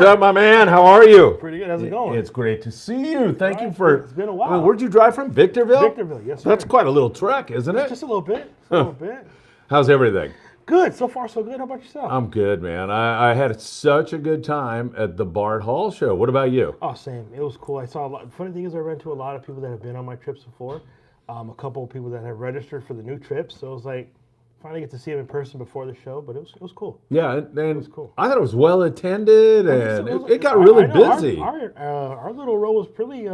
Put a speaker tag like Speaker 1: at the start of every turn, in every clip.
Speaker 1: What's up, my man? How are you?
Speaker 2: Pretty good. How's it going?
Speaker 1: It's great to see you. Thank you for.
Speaker 2: It's been a while.
Speaker 1: I mean, where'd you drive from? Victorville?
Speaker 2: Victorville, yes, sir.
Speaker 1: That's quite a little trek, isn't it?
Speaker 2: Just a little bit. Just a little bit.
Speaker 1: How's everything?
Speaker 2: Good. So far, so good. How about yourself?
Speaker 1: I'm good, man. I had such a good time at the Bart Hall show. What about you?
Speaker 2: Oh, same. It was cool. I saw a lot. Funny thing is, I ran into a lot of people that have been on my trips before. A couple of people that have registered for the new trips. So it was like, finally get to see them in person before the show, but it was cool.
Speaker 1: Yeah, and
Speaker 2: It was cool.
Speaker 1: I thought it was well attended, and it got
Speaker 2: I
Speaker 1: really
Speaker 2: know
Speaker 1: busy.
Speaker 2: Our little row was pretty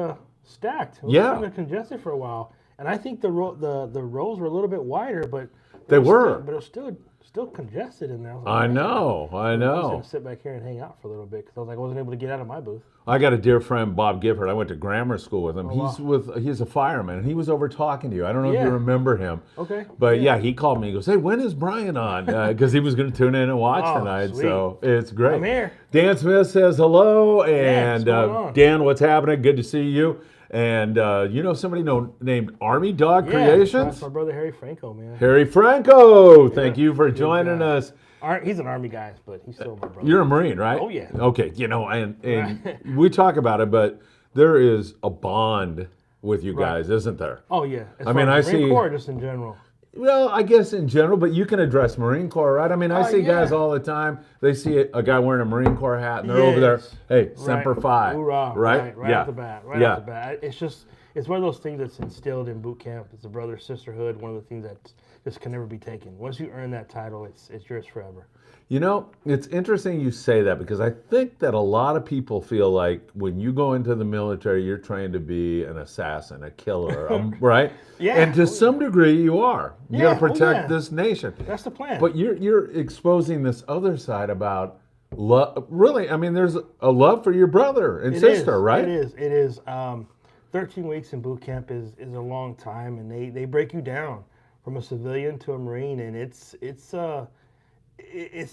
Speaker 2: stacked. It was kind of congested for a while, and I think the rows were a little bit wider, but
Speaker 1: They were.
Speaker 2: but it was still congested in there.
Speaker 1: I know.
Speaker 2: I was gonna sit back here and hang out for a little bit because I wasn't able to get out of my booth.
Speaker 1: I got a dear friend, Bob Gifford. I went to grammar school with him.
Speaker 2: Wow.
Speaker 1: He's a fireman, and he was over talking to you. I don't know if
Speaker 2: Yeah.
Speaker 1: you remember him.
Speaker 2: Okay.
Speaker 1: But yeah, he called me. He goes, "Hey, when is Brian on?" Because he was going to tune in and watch
Speaker 2: Oh,
Speaker 1: tonight.
Speaker 2: sweet.
Speaker 1: So it's great.
Speaker 2: I'm here.
Speaker 1: Dan Smith says hello,
Speaker 2: what's
Speaker 1: and
Speaker 2: going on?
Speaker 1: Dan, what's happening? Good to see you. And you know somebody named Army Dog Creations?
Speaker 2: That's my brother Harry Franco, man.
Speaker 1: Harry Franco, thank you for joining
Speaker 2: guy.
Speaker 1: us.
Speaker 2: He's an Army guy, but he's still my brother.
Speaker 1: You're a Marine, right?
Speaker 2: Oh, yeah.
Speaker 1: Okay, and we talk about it, but there is a bond with you guys, isn't there?
Speaker 2: Oh yeah. As
Speaker 1: I mean,
Speaker 2: far
Speaker 1: I
Speaker 2: as Marine
Speaker 1: see-
Speaker 2: Corps, just in general.
Speaker 1: Well, I guess in general, but you can address Marine Corps, right? I mean, I see
Speaker 2: yeah.
Speaker 1: guys all the time. They see a guy wearing a Marine Corps hat, and they're over there.
Speaker 2: Yes.
Speaker 1: Hey, Semper Fi,
Speaker 2: Hoorah.
Speaker 1: right?
Speaker 2: Right
Speaker 1: yeah.
Speaker 2: off the bat. Right
Speaker 1: Yeah.
Speaker 2: off the bat. It's one of those things that's instilled in boot camp. It's a brother sisterhood. One of the things that just can never be taken. Once you earn that title, it's yours forever.
Speaker 1: You know, it's interesting you say that because I think that a lot of people feel like when you go into the military, you're trained to be an assassin, a killer, right?
Speaker 2: Yeah.
Speaker 1: And to some degree, you are. You got to
Speaker 2: Yeah.
Speaker 1: protect this nation.
Speaker 2: That's the plan.
Speaker 1: But you're exposing this other side about love. Really, I mean, there's a love for your brother and sister, right?
Speaker 2: It is. 13 weeks in boot camp is a long time, and they break you down from a civilian to a Marine, and it's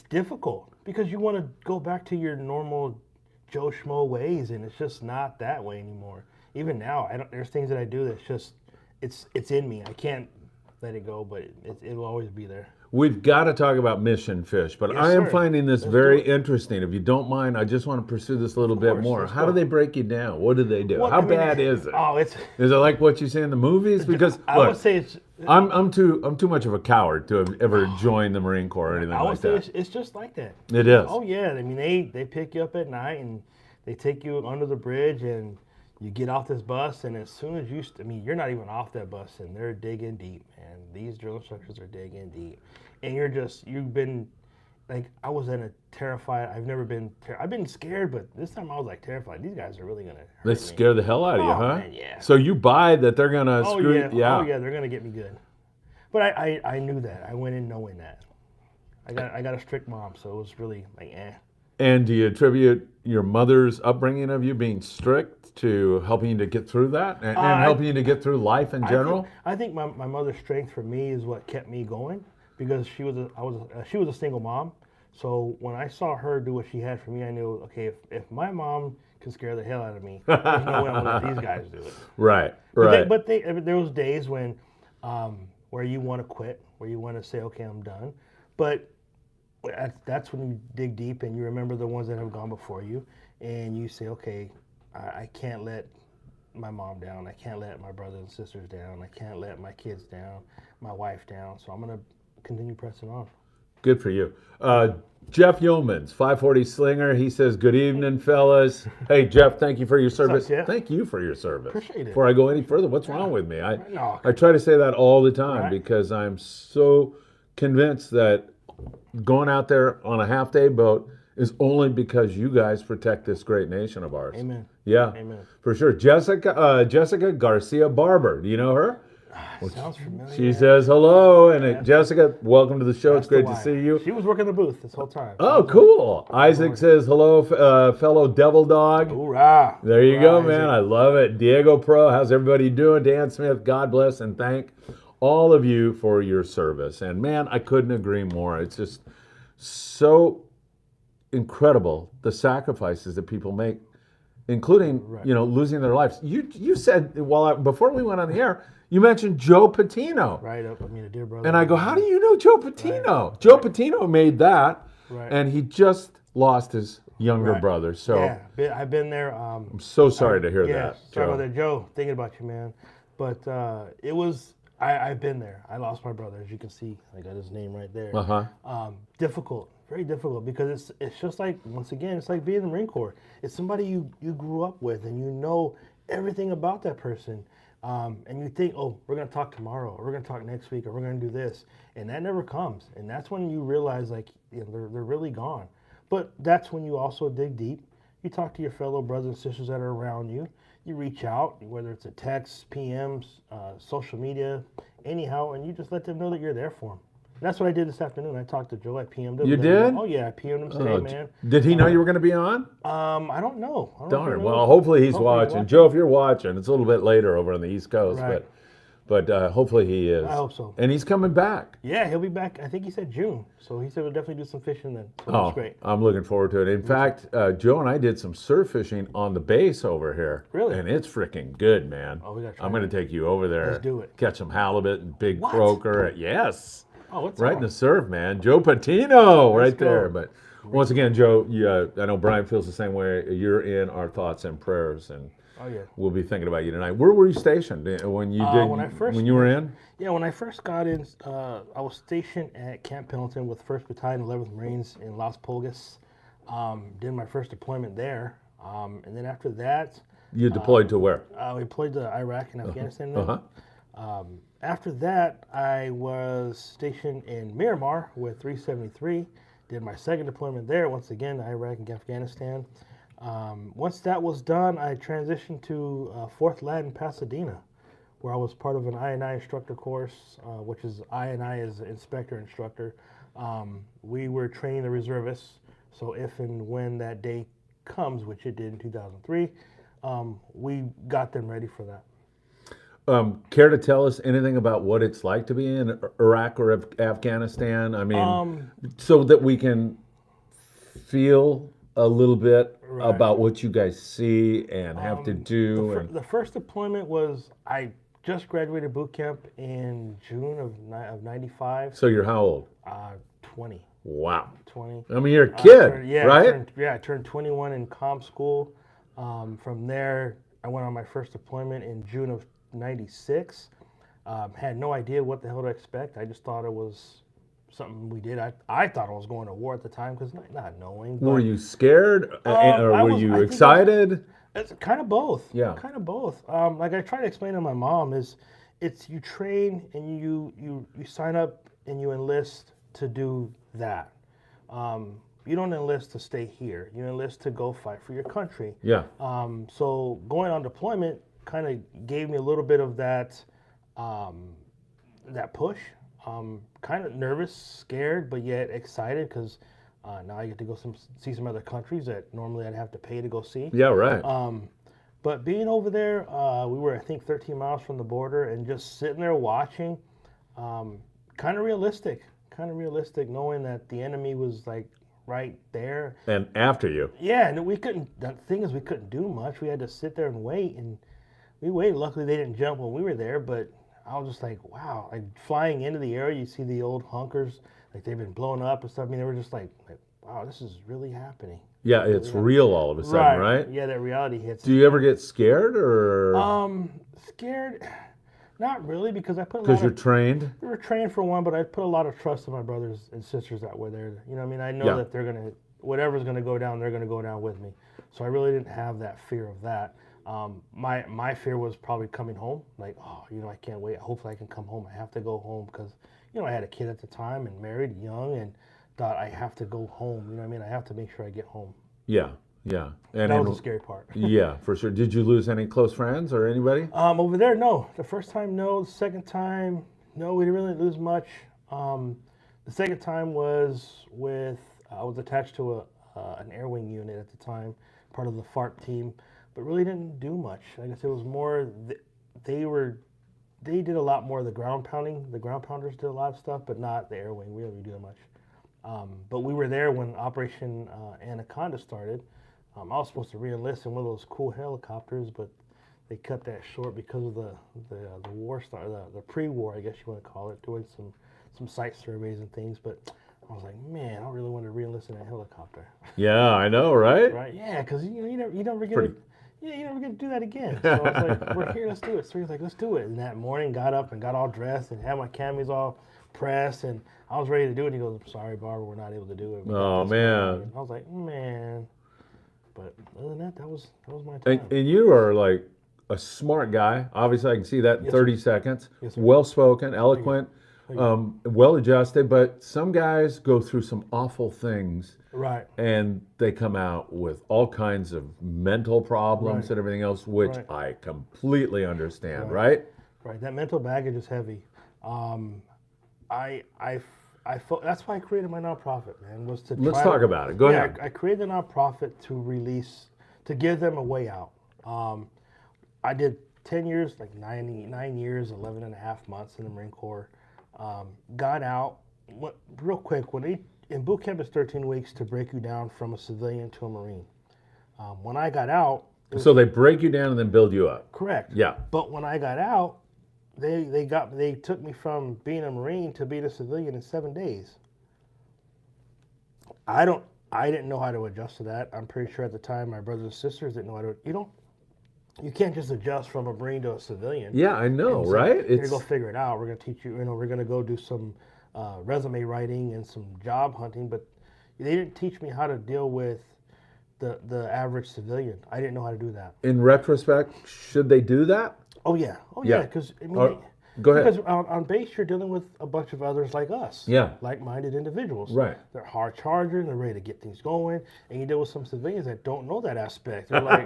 Speaker 2: difficult because you want to go back to your normal Joe Schmo ways, and it's just not that way anymore. Even now, there's things that I do that's just it's in me. I can't let it go, but it'll always be there.
Speaker 1: We've got to talk about mission fish, but
Speaker 2: Yes,
Speaker 1: I am
Speaker 2: sir.
Speaker 1: finding this
Speaker 2: Let's
Speaker 1: very
Speaker 2: do it.
Speaker 1: interesting. If you don't mind, I just want to pursue this a little bit
Speaker 2: course,
Speaker 1: more.
Speaker 2: let's
Speaker 1: How
Speaker 2: go.
Speaker 1: do they break you down? What do they do?
Speaker 2: Well,
Speaker 1: How
Speaker 2: I mean,
Speaker 1: bad is it?
Speaker 2: Oh,
Speaker 1: Is it like what you see in the movies? Because
Speaker 2: I
Speaker 1: look,
Speaker 2: would say it's.
Speaker 1: I'm too much of a coward to have ever joined the Marine Corps or anything
Speaker 2: I would
Speaker 1: like
Speaker 2: say
Speaker 1: that.
Speaker 2: it's just like that.
Speaker 1: It is.
Speaker 2: Oh yeah, I mean they pick you up at night and they take you under the bridge and you get off this bus, and as soon as you're not even off that bus and they're digging deep, man. These drill instructors are digging deep, and you've been like, I was in a terrified. I've been scared, but this time I was like terrified. These guys are really gonna hurt
Speaker 1: They
Speaker 2: me.
Speaker 1: scare the hell out of you,
Speaker 2: Oh,
Speaker 1: huh?
Speaker 2: man, yeah.
Speaker 1: So you buy that they're gonna
Speaker 2: Oh
Speaker 1: screw
Speaker 2: yeah. Oh yeah, they're gonna get me good. But I knew that. I went in knowing that. I got a strict mom, so it was really like
Speaker 1: And do you attribute your mother's upbringing of you being strict to helping you to get through that and helping you to get through life in general?
Speaker 2: I think my mother's strength for me is what kept me going because she was a single mom. So when I saw her do what she had for me, I knew, okay, if my mom can scare the hell out of me, there's no way I'm gonna let these guys do it.
Speaker 1: Right.
Speaker 2: But there was days when where you want to quit, where you want to say, okay, I'm done. But that's when you dig deep and you remember the ones that have gone before you, and you say, okay, I can't let my mom down. I can't let my brothers and sisters down. I can't let my kids down, my wife down. So I'm going to continue pressing on.
Speaker 1: Good for you. Jeff Yeomans, 540 Slinger, he says, good evening, fellas. Hey, Jeff, thank you for your service.
Speaker 2: Jeff?
Speaker 1: Thank you for your service.
Speaker 2: Appreciate it.
Speaker 1: Before I go any further, what's wrong with me?
Speaker 2: No.
Speaker 1: I try to say that all the time
Speaker 2: Right.
Speaker 1: because I'm so convinced that going out there on a half-day boat is only because you guys protect this great nation of ours.
Speaker 2: Amen.
Speaker 1: Yeah,
Speaker 2: Amen.
Speaker 1: for sure. Jessica Garcia Barber, do you know her?
Speaker 2: Sounds familiar.
Speaker 1: She says hello, and Jessica, welcome to the show.
Speaker 2: That's
Speaker 1: It's great
Speaker 2: the
Speaker 1: to
Speaker 2: wife.
Speaker 1: see you.
Speaker 2: She was working the booth this whole time.
Speaker 1: Oh, cool. Isaac says hello, fellow devil dog.
Speaker 2: Hoorah.
Speaker 1: There you go,
Speaker 2: Hoorah,
Speaker 1: man.
Speaker 2: Isaac.
Speaker 1: I love it. Diego Pro, how's everybody doing? Dan Smith, God bless and thank all of you for your service. And man, I couldn't agree more. It's just so incredible the sacrifices that people make, including losing their lives. You said before we went on the air, you mentioned Joe Patino.
Speaker 2: Right. I mean, a dear brother.
Speaker 1: And I go, how do you know Joe Patino? Joe Patino made that,
Speaker 2: Right.
Speaker 1: and he just lost his younger
Speaker 2: Right.
Speaker 1: brother. So
Speaker 2: Yeah, I've been there.
Speaker 1: I'm so sorry to hear
Speaker 2: Yeah,
Speaker 1: that,
Speaker 2: sorry about
Speaker 1: Joe.
Speaker 2: that, Joe. Thinking about you, man. But it was. I've been there. I lost my brother, as you can see. I got his name right there.
Speaker 1: Uh-huh.
Speaker 2: Difficult, very difficult, because it's just like, once again, it's like being in the Marine Corps. It's somebody you grew up with, and you know everything about that person. And you think, oh, we're gonna talk tomorrow, or we're gonna talk next week, or we're gonna do this, and that never comes. And that's when you realize, like, they're really gone. But that's when you also dig deep. You talk to your fellow brothers and sisters that are around you. You reach out, whether it's a text, PMs, social media, anyhow, and you just let them know that you're there for them. That's what I did this afternoon. I talked to Joe. I PM'd him.
Speaker 1: You
Speaker 2: let him know.
Speaker 1: did?
Speaker 2: Oh yeah, I PM'd him. Said, hey
Speaker 1: Oh,
Speaker 2: man.
Speaker 1: did he know you were going to be on?
Speaker 2: I don't know. I don't know if he
Speaker 1: Darn.
Speaker 2: knows.
Speaker 1: Well, hopefully he's
Speaker 2: Hopefully
Speaker 1: watching. Joe, if you're watching, it's a little bit later over on the East Coast,
Speaker 2: Right.
Speaker 1: but hopefully he is.
Speaker 2: I hope so.
Speaker 1: And he's coming back.
Speaker 2: Yeah, he'll be back. I think he said June, so he said we'll definitely do some fishing then. So
Speaker 1: Oh,
Speaker 2: that's great.
Speaker 1: I'm looking forward to it. In fact, Joe and I did some surf fishing on the base over here.
Speaker 2: Really?
Speaker 1: And it's freaking good, man.
Speaker 2: Oh, we gotta try
Speaker 1: I'm going to take you over there.
Speaker 2: Let's do it.
Speaker 1: Catch some halibut and big
Speaker 2: What?
Speaker 1: croaker. Yes.
Speaker 2: Oh, what's
Speaker 1: Right
Speaker 2: on?
Speaker 1: in the surf, man. Joe Patino, right
Speaker 2: go.
Speaker 1: there. But once again, Joe, I know Brian feels the same way. You're in our thoughts and prayers, and
Speaker 2: Oh yeah.
Speaker 1: we'll be thinking about you tonight. Where were you stationed when you did?
Speaker 2: When
Speaker 1: you were in?
Speaker 2: Yeah, when I first got in, I was stationed at Camp Pendleton with 1st Battalion, 11th Marines in Las Pulgas. Did my first deployment there, and then after that,
Speaker 1: You deployed to where?
Speaker 2: we deployed to Iraq and Afghanistan. Then.
Speaker 1: Uh-huh.
Speaker 2: After that, I was stationed in Miramar with 373. Did my second deployment there, once again, Iraq and Afghanistan. Once that was done, I transitioned to 4th Lat in Pasadena, where I was part of an I&I instructor course, which is I&I is inspector instructor. We were training the reservists, so if and when that day comes, which it did in 2003, we got them ready for that.
Speaker 1: Care to tell us anything about what it's like to be in Iraq or Afghanistan? I mean, so that we can feel a little bit about what you guys see and have to do.
Speaker 2: The first deployment was, I just graduated boot camp in June of '95.
Speaker 1: So you're how old?
Speaker 2: 20.
Speaker 1: Wow.
Speaker 2: 20.
Speaker 1: I mean, you're a kid, right?
Speaker 2: I turned 21 in comm school. From there, I went on my first deployment in June of '96. Had no idea what the hell to expect. I just thought it was something we did. I thought I was going to war at the time, because not knowing.
Speaker 1: Were you scared or were you
Speaker 2: I think
Speaker 1: excited?
Speaker 2: It's kind of both.
Speaker 1: Yeah.
Speaker 2: Kind of both. Like I try to explain to my mom, it's you train and you sign up and you enlist to do that. You don't enlist to stay here. You enlist to go fight for your country.
Speaker 1: Yeah.
Speaker 2: So going on deployment kind of gave me a little bit of that that push. Kind of nervous, scared, but yet excited, because now I get to go see some other countries that normally I'd have to pay to go see.
Speaker 1: Yeah, right.
Speaker 2: But being over there, we were, I think, 13 miles from the border, and just sitting there watching, kind of realistic, knowing that the enemy was like right there.
Speaker 1: And after you.
Speaker 2: Yeah, and we couldn't, the thing is, we couldn't do much. We had to sit there and wait, and we waited. Luckily, they didn't jump when we were there, but I was just like, wow. Like, flying into the area, you see the old hunkers, like they've been blown up and stuff. I mean, they were just like wow, this is really happening.
Speaker 1: Yeah, it's real all of a sudden, right?
Speaker 2: Yeah, that reality hits.
Speaker 1: Do you ever get scared or?
Speaker 2: Scared, not really, because I put a lot
Speaker 1: Because you're
Speaker 2: of,
Speaker 1: trained?
Speaker 2: we were trained for one, but I put a lot of trust in my brothers and sisters that were there. You know what I mean? I know
Speaker 1: Yeah.
Speaker 2: that they're going to, whatever's going to go down, they're going to go down with me. So I really didn't have that fear of that. My fear was probably coming home. Like, oh, I can't wait. Hopefully I can come home. I have to go home, because, I had a kid at the time and married young, and thought I have to go home. You know what I mean? I have to make sure I get home.
Speaker 1: Yeah, yeah. And
Speaker 2: That was the scary part.
Speaker 1: Yeah, for sure. Did you lose any close friends or anybody?
Speaker 2: Over there, no. The first time, no. The second time, no. We didn't really lose much. The second time was with, I was attached to an air wing unit at the time, part of the FARP team, but really didn't do much. I guess it was more, they did a lot more of the ground pounding. The ground pounders did a lot of stuff, but not the air wing. We didn't really do much. But we were there when Operation Anaconda started. I was supposed to re-enlist in one of those cool helicopters, but they cut that short because of the war start, the pre-war, I guess you want to call it, doing some site surveys and things. But I was like, man, I really want to re-enlist in a helicopter.
Speaker 1: Yeah, I know, right?
Speaker 2: Right? Yeah, because you never get
Speaker 1: Pretty.
Speaker 2: to, yeah, you never get to do that again. So I was like, we're here, let's do it. So he was like, let's do it. And that morning, got up and got all dressed and had my camis all pressed, and I was ready to do it. He goes, sorry, Barbara, we're not able to do it. We got
Speaker 1: Oh
Speaker 2: this going on."
Speaker 1: man.
Speaker 2: And I was like, man. But other than that, that was my
Speaker 1: And,
Speaker 2: time.
Speaker 1: and you are like a smart guy. Obviously, I can see that in
Speaker 2: Yes,
Speaker 1: 30 seconds.
Speaker 2: Yes, sir.
Speaker 1: Well spoken, eloquent,
Speaker 2: Thank you.
Speaker 1: well adjusted. But some guys go through some awful things
Speaker 2: Right.
Speaker 1: and they come out with all kinds of mental problems
Speaker 2: Right.
Speaker 1: and everything else, which
Speaker 2: Right.
Speaker 1: I completely understand,
Speaker 2: Right.
Speaker 1: right?
Speaker 2: Right. That mental baggage is heavy. I felt that's why I created my nonprofit, man. Was to
Speaker 1: Let's
Speaker 2: try
Speaker 1: talk
Speaker 2: to,
Speaker 1: about it. Go
Speaker 2: yeah,
Speaker 1: ahead.
Speaker 2: I created a nonprofit to give them a way out. I did 10 years, like 9 years, 11 and a half months in the Marine Corps. Got out, real quick, in boot camp it's 13 weeks to break you down from a civilian to a Marine. When I got out,
Speaker 1: So they break you down and then build you up.
Speaker 2: correct.
Speaker 1: Yeah.
Speaker 2: But when I got out, they took me from being a Marine to being a civilian in 7 days. I didn't know how to adjust to that. I'm pretty sure at the time my brothers and sisters didn't know how to. You can't just adjust from a Marine to a civilian.
Speaker 1: Yeah, I know,
Speaker 2: And so
Speaker 1: right?
Speaker 2: You're gonna go figure it out. We're gonna teach you. We're gonna go do some resume writing and some job hunting, but they didn't teach me how to deal with the average civilian. I didn't know how to do that.
Speaker 1: In retrospect, should they do that?
Speaker 2: Oh yeah,
Speaker 1: Yeah.
Speaker 2: Because I mean,
Speaker 1: Go ahead.
Speaker 2: because on base you're dealing with a bunch of others like us.
Speaker 1: Yeah.
Speaker 2: Like-minded individuals.
Speaker 1: Right.
Speaker 2: They're hard chargers. They're ready to get things going, and you deal with some civilians that don't know that aspect. They're like,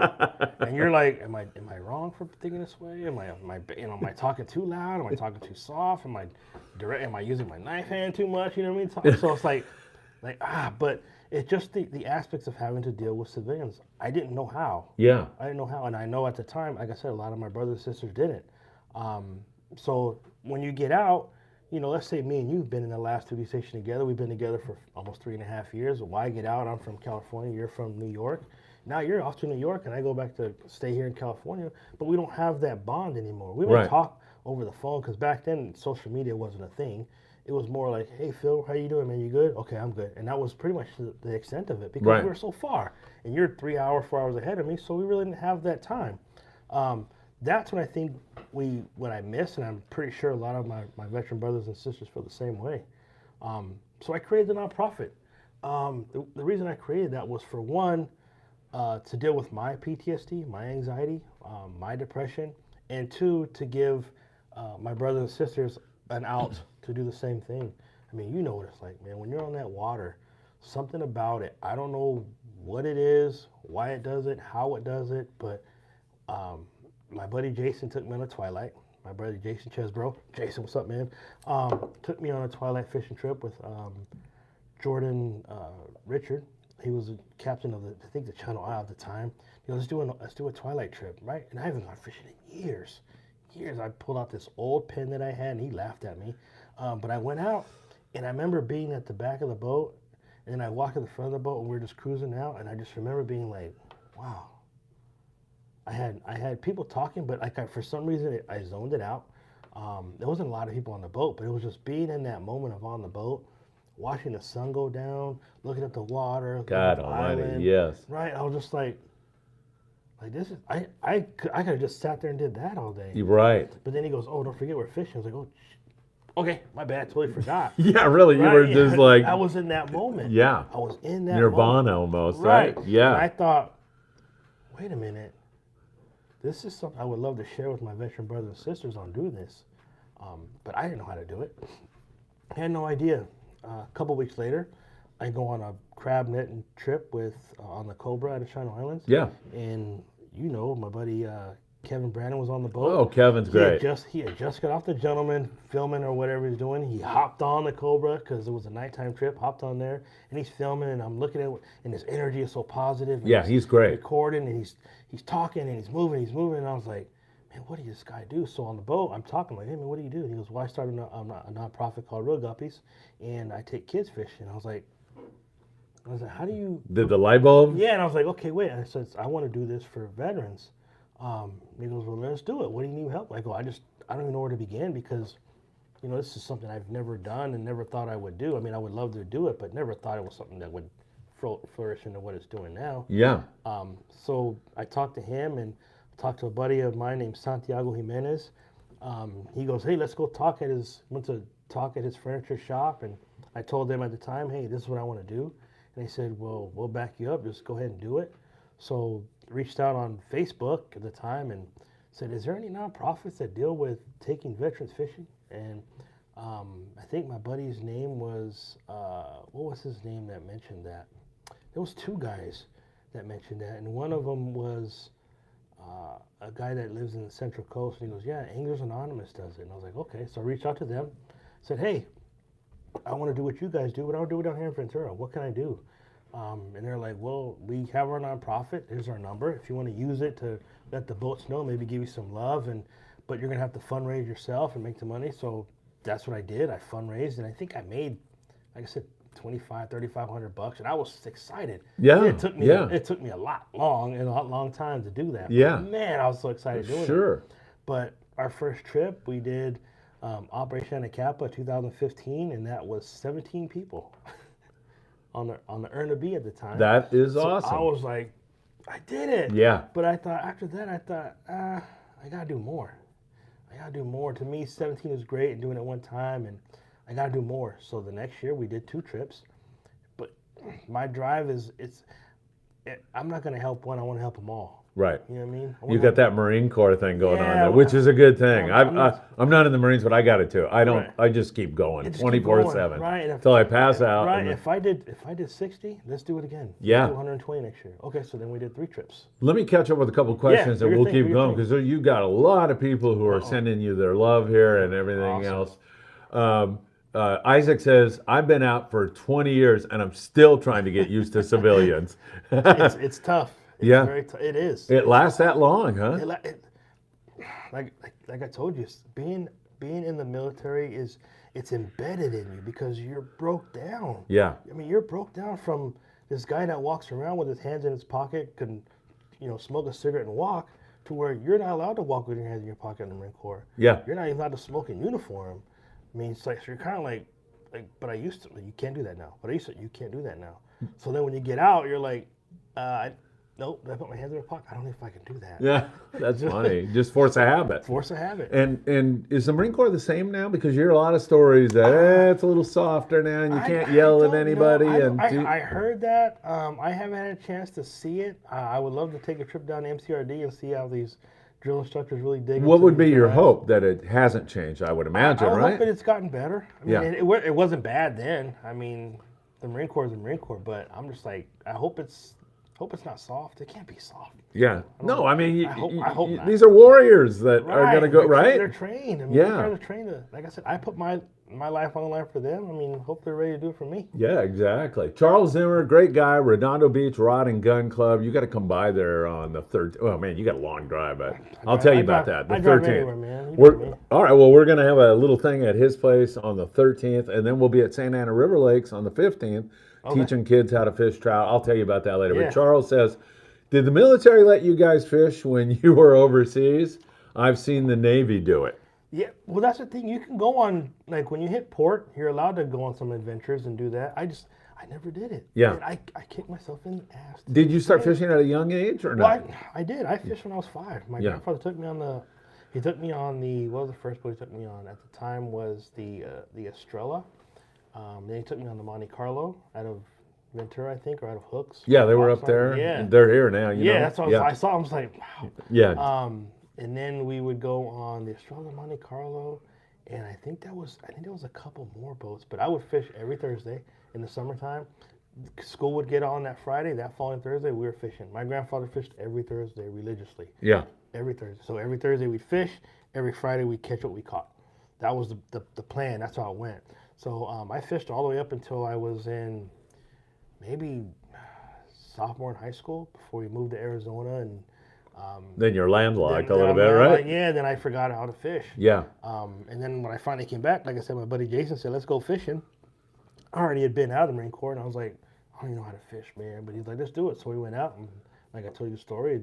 Speaker 2: and you're like, am I wrong for thinking this way? Am I talking too loud? Am I talking too soft? Am I direct? Am I using my knife hand too much? You know what I mean? So it's but it's just the aspects of having to deal with civilians. I didn't know how.
Speaker 1: Yeah.
Speaker 2: I didn't know how, and I know at the time, like I said, a lot of my brothers and sisters didn't. So when you get out, let's say me and you've been in the last duty station together. We've been together for almost 3.5 years. Why get out? I'm from California. You're from New York. Now you're off to New York, and I go back to stay here in California. But we don't have that bond anymore. We would
Speaker 1: Right.
Speaker 2: talk over the phone because back then social media wasn't a thing. It was more like, hey, Phil, how you doing, man? You good? Okay, I'm good. And that was pretty much the extent of it because
Speaker 1: Right.
Speaker 2: we were so far. And you're 3 hours, 4 hours ahead of me, so we really didn't have that time. That's when I think what I missed, and I'm pretty sure a lot of my veteran brothers and sisters feel the same way. So I created the nonprofit. The reason I created that was for one, to deal with my PTSD, my anxiety, my depression, and two, to give my brothers and sisters an out to do the same thing. I mean, you know what it's like, man. When you're on that water, something about it, I don't know what it is, why it does it, how it does it, but my buddy Jason took me on a twilight. My brother Jason Chesbro. Jason, what's up, man? Took me on a twilight fishing trip with Jordan Richard. He was the captain of I think the Channel I at the time. He goes, let's do a twilight trip, right? And I haven't gone fishing in years. I pulled out this old pin that I had, and he laughed at me. But I went out, and I remember being at the back of the boat, and then I walked to the front of the boat, and we were just cruising out, and I just remember being like, wow. I had people talking, but for some reason I zoned it out. There wasn't a lot of people on the boat, but it was just being in that moment of on the boat, watching the sun go down, looking at the water, looking at
Speaker 1: God
Speaker 2: the
Speaker 1: almighty,
Speaker 2: island.
Speaker 1: yes.
Speaker 2: Right, I was just like this is I could have just sat there and did that all day.
Speaker 1: You're right.
Speaker 2: But then he goes, "Oh, don't forget we're fishing." I was like, "Oh, okay, my bad, I totally forgot."
Speaker 1: Yeah, really. You
Speaker 2: Right?
Speaker 1: were just like,
Speaker 2: I was in that moment.
Speaker 1: yeah,
Speaker 2: I was in that
Speaker 1: Nirvana
Speaker 2: moment.
Speaker 1: almost, right? Yeah.
Speaker 2: And I thought, wait a minute. This is something I would love to share with my veteran brothers and sisters on doing this. But I didn't know how to do it. I had no idea. A couple weeks later, I go on a crab netting trip on the Cobra out of Channel Islands.
Speaker 1: Yeah.
Speaker 2: And my buddy Kevin Brandon was on the boat.
Speaker 1: Oh, Kevin's great.
Speaker 2: He had just got off the Gentleman filming or whatever he's doing. He hopped on the Cobra because it was a nighttime trip. Hopped on there and he's filming, and I'm looking at it, and his energy is so positive. And
Speaker 1: Yeah, he's great.
Speaker 2: Recording, and he's talking, and he's moving, and I was like, man, what does this guy do? So on the boat, I'm talking like, hey man, what do you do? And he goes, well, I started a nonprofit called Real Guppies, and I take kids fishing. I was like, how do you?
Speaker 1: Did the light bulb?
Speaker 2: Yeah, and I was like, okay, wait. I said, I want to do this for veterans. He goes, well, let's do it. What do you need help? I go, I don't even know where to begin because this is something I've never done and never thought I would do. I mean, I would love to do it, but never thought it was something that would flourish into what it's doing now.
Speaker 1: Yeah.
Speaker 2: So I talked to him and talked to a buddy of mine named Santiago Jimenez. He goes, hey, let's go went to talk at his furniture shop. And I told them at the time, hey, this is what I want to do. And they said, well, we'll back you up. Just go ahead and do it. So reached out on Facebook at the time and said, is there any nonprofits that deal with taking veterans fishing? And I think my buddy's name was, what was his name that mentioned that? There was two guys that mentioned that. And one of them was a guy that lives in the Central Coast. And he goes, yeah, Anglers Anonymous does it. And I was like, okay. So I reached out to them, said, hey, I want to do what you guys do, but I want to do it down here in Ventura. What can I do? And they're like, well, we have our nonprofit. Here's our number. If you want to use it to let the boats know, maybe give you some love, but you're going to have to fundraise yourself and make the money. So that's what I did. I fundraised, and I think I made, like I said, $3,500 and I was excited.
Speaker 1: Yeah.
Speaker 2: It took me a long time to do that.
Speaker 1: Yeah.
Speaker 2: But man, I was so excited doing it.
Speaker 1: Sure.
Speaker 2: But our first trip, we did Operation Anacapa 2015, and that was 17 people on the Erna-B at the time.
Speaker 1: That is
Speaker 2: So
Speaker 1: awesome.
Speaker 2: I was like, I did it.
Speaker 1: Yeah.
Speaker 2: But I thought after that, I gotta do more. I gotta do more. To me, 17 is great and doing it one time, and I gotta do more. So the next year we did 2 trips. But my drive I'm not gonna help one. I want to help them all.
Speaker 1: Right.
Speaker 2: You know what I mean?
Speaker 1: You got that Marine Corps thing going on
Speaker 2: Yeah,
Speaker 1: there, which is a good thing.
Speaker 2: I'm
Speaker 1: I'm not in the Marines, but I got it too. I don't.
Speaker 2: Right.
Speaker 1: I just keep going,
Speaker 2: Just keep going,
Speaker 1: 24/7,
Speaker 2: right?
Speaker 1: until I pass out.
Speaker 2: Right.
Speaker 1: and then-
Speaker 2: If I did 60, let's do it again.
Speaker 1: Yeah.
Speaker 2: Let's do 120 next year. Okay. So then we did 3 trips.
Speaker 1: Let me catch up with a couple of questions,
Speaker 2: do
Speaker 1: and
Speaker 2: your
Speaker 1: we'll
Speaker 2: thing,
Speaker 1: keep
Speaker 2: do your
Speaker 1: going,
Speaker 2: thing.
Speaker 1: because you got a lot of people who are sending you their love here and everything
Speaker 2: Awesome.
Speaker 1: else. Isaac says, I've been out for 20 years and I'm still trying to get used to civilians.
Speaker 2: It's tough. It's
Speaker 1: Yeah.
Speaker 2: very it is.
Speaker 1: It lasts that long, huh?
Speaker 2: Like I told you, being in the military it's embedded in you because you're broke down.
Speaker 1: Yeah.
Speaker 2: I mean, you're broke down from this guy that walks around with his hands in his pocket, can, smoke a cigarette and walk, to where you're not allowed to walk with your hands in your pocket in the Marine Corps.
Speaker 1: Yeah.
Speaker 2: You're not even allowed to smoke in uniform. I mean, it's like, so you're kind of like, but I used to. You can't do that now. But I used to. You can't do that now. So then when you get out, you're like, nope. I put my hands in my pocket. I don't know if I can do that.
Speaker 1: Yeah, that's funny. Just force a habit.
Speaker 2: Force a habit.
Speaker 1: And is the Marine Corps the same now? Because you hear a lot of stories that it's a little softer now, and you can't yell at anybody.
Speaker 2: I heard that. I haven't had a chance to see it. I would love to take a trip down to MCRD and see how these drill instructors really dig.
Speaker 1: What
Speaker 2: into
Speaker 1: would be
Speaker 2: these
Speaker 1: your
Speaker 2: guys.
Speaker 1: hope? That it hasn't changed, I would imagine,
Speaker 2: I'm
Speaker 1: right?
Speaker 2: hoping it's gotten better. I mean,
Speaker 1: Yeah.
Speaker 2: it wasn't bad then. I mean, the Marine Corps is the Marine Corps, but I'm just like, I hope it's not soft. It can't be soft.
Speaker 1: Yeah. No, I mean,
Speaker 2: I hope not.
Speaker 1: these are warriors that are going to go, right?
Speaker 2: They're trained. I mean,
Speaker 1: Yeah.
Speaker 2: they're trained to, like I said, I put my life on the line for them. I mean, hope they're ready to do it for me.
Speaker 1: Yeah, exactly. Charles Zimmer, great guy, Redondo Beach Rod and Gun Club. You got to come by there on the 13th. Oh, man, you got a long drive, but I'll tell you about that. The
Speaker 2: I drive
Speaker 1: 13th.
Speaker 2: anywhere, man. You know me.
Speaker 1: All right, well, we're going to have a little thing at his place on the 13th, and then we'll be at Santa Ana River Lakes on the 15th, teaching kids how to fish trout. I'll tell you about that later.
Speaker 2: Yeah.
Speaker 1: But Charles says, did the military let you guys fish when you were overseas? I've seen the Navy do it.
Speaker 2: Yeah, well, that's the thing. You can go on, like, when you hit port, you're allowed to go on some adventures and do that. I never did it.
Speaker 1: Yeah.
Speaker 2: And I kicked myself in the ass.
Speaker 1: Did you start fishing at a young age or not?
Speaker 2: Well, I did. I fished when I was 5. My
Speaker 1: Yeah.
Speaker 2: grandfather took me on the, what was the first boat he took me on? At the time was the Estrella. Then he took me on the Monte Carlo out of Ventura, I think, or out of Hooks.
Speaker 1: Yeah, they were up there.
Speaker 2: Yeah.
Speaker 1: They're here now. You know?
Speaker 2: That's what I saw. I was like, wow.
Speaker 1: Yeah.
Speaker 2: And then we would go on the Estrella Monte Carlo, and I think there was a couple more boats, but I would fish every Thursday in the summertime. School would get on that Friday. That following Thursday, we were fishing. My grandfather fished every Thursday religiously.
Speaker 1: Yeah.
Speaker 2: Every Thursday. So every Thursday we'd fish. Every Friday we'd catch what we caught. That was the plan. That's how it went. So I fished all the way up until I was in maybe sophomore in high school before we moved to Arizona. And
Speaker 1: Then you're landlocked a
Speaker 2: then
Speaker 1: little
Speaker 2: I'm
Speaker 1: bit,
Speaker 2: there,
Speaker 1: right?
Speaker 2: like, yeah, then I forgot how to fish.
Speaker 1: Yeah.
Speaker 2: And then when I finally came back, like I said, my buddy Jason said, let's go fishing. I already had been out of the Marine Corps, and I was like, I don't even know how to fish, man. But he's like, let's do it. So we went out, and like I told you the story,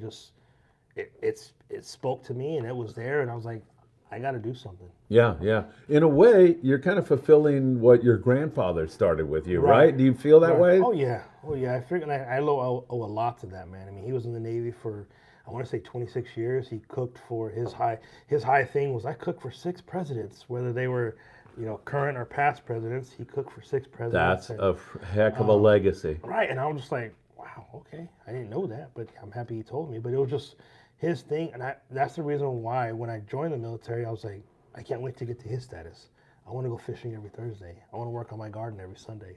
Speaker 2: it spoke to me, and it was there, and I was like, I got to do something.
Speaker 1: Yeah, yeah. In a way, you're kind of fulfilling what your grandfather started with you, right? Do you feel that
Speaker 2: Right.
Speaker 1: way?
Speaker 2: Oh yeah, oh yeah. I figured I owe a lot to that man. I mean, he was in the Navy for I want to say 26 years. He cooked for his high thing was I cooked for 6 presidents, whether they were, current or past presidents. He cooked for 6 presidents.
Speaker 1: That's a heck of a legacy.
Speaker 2: Right, and I was just like, wow, okay, I didn't know that, but I'm happy he told me. But it was just his thing, and that's the reason why when I joined the military, I was like, I can't wait to get to his status. I want to go fishing every Thursday. I want to work on my garden every Sunday.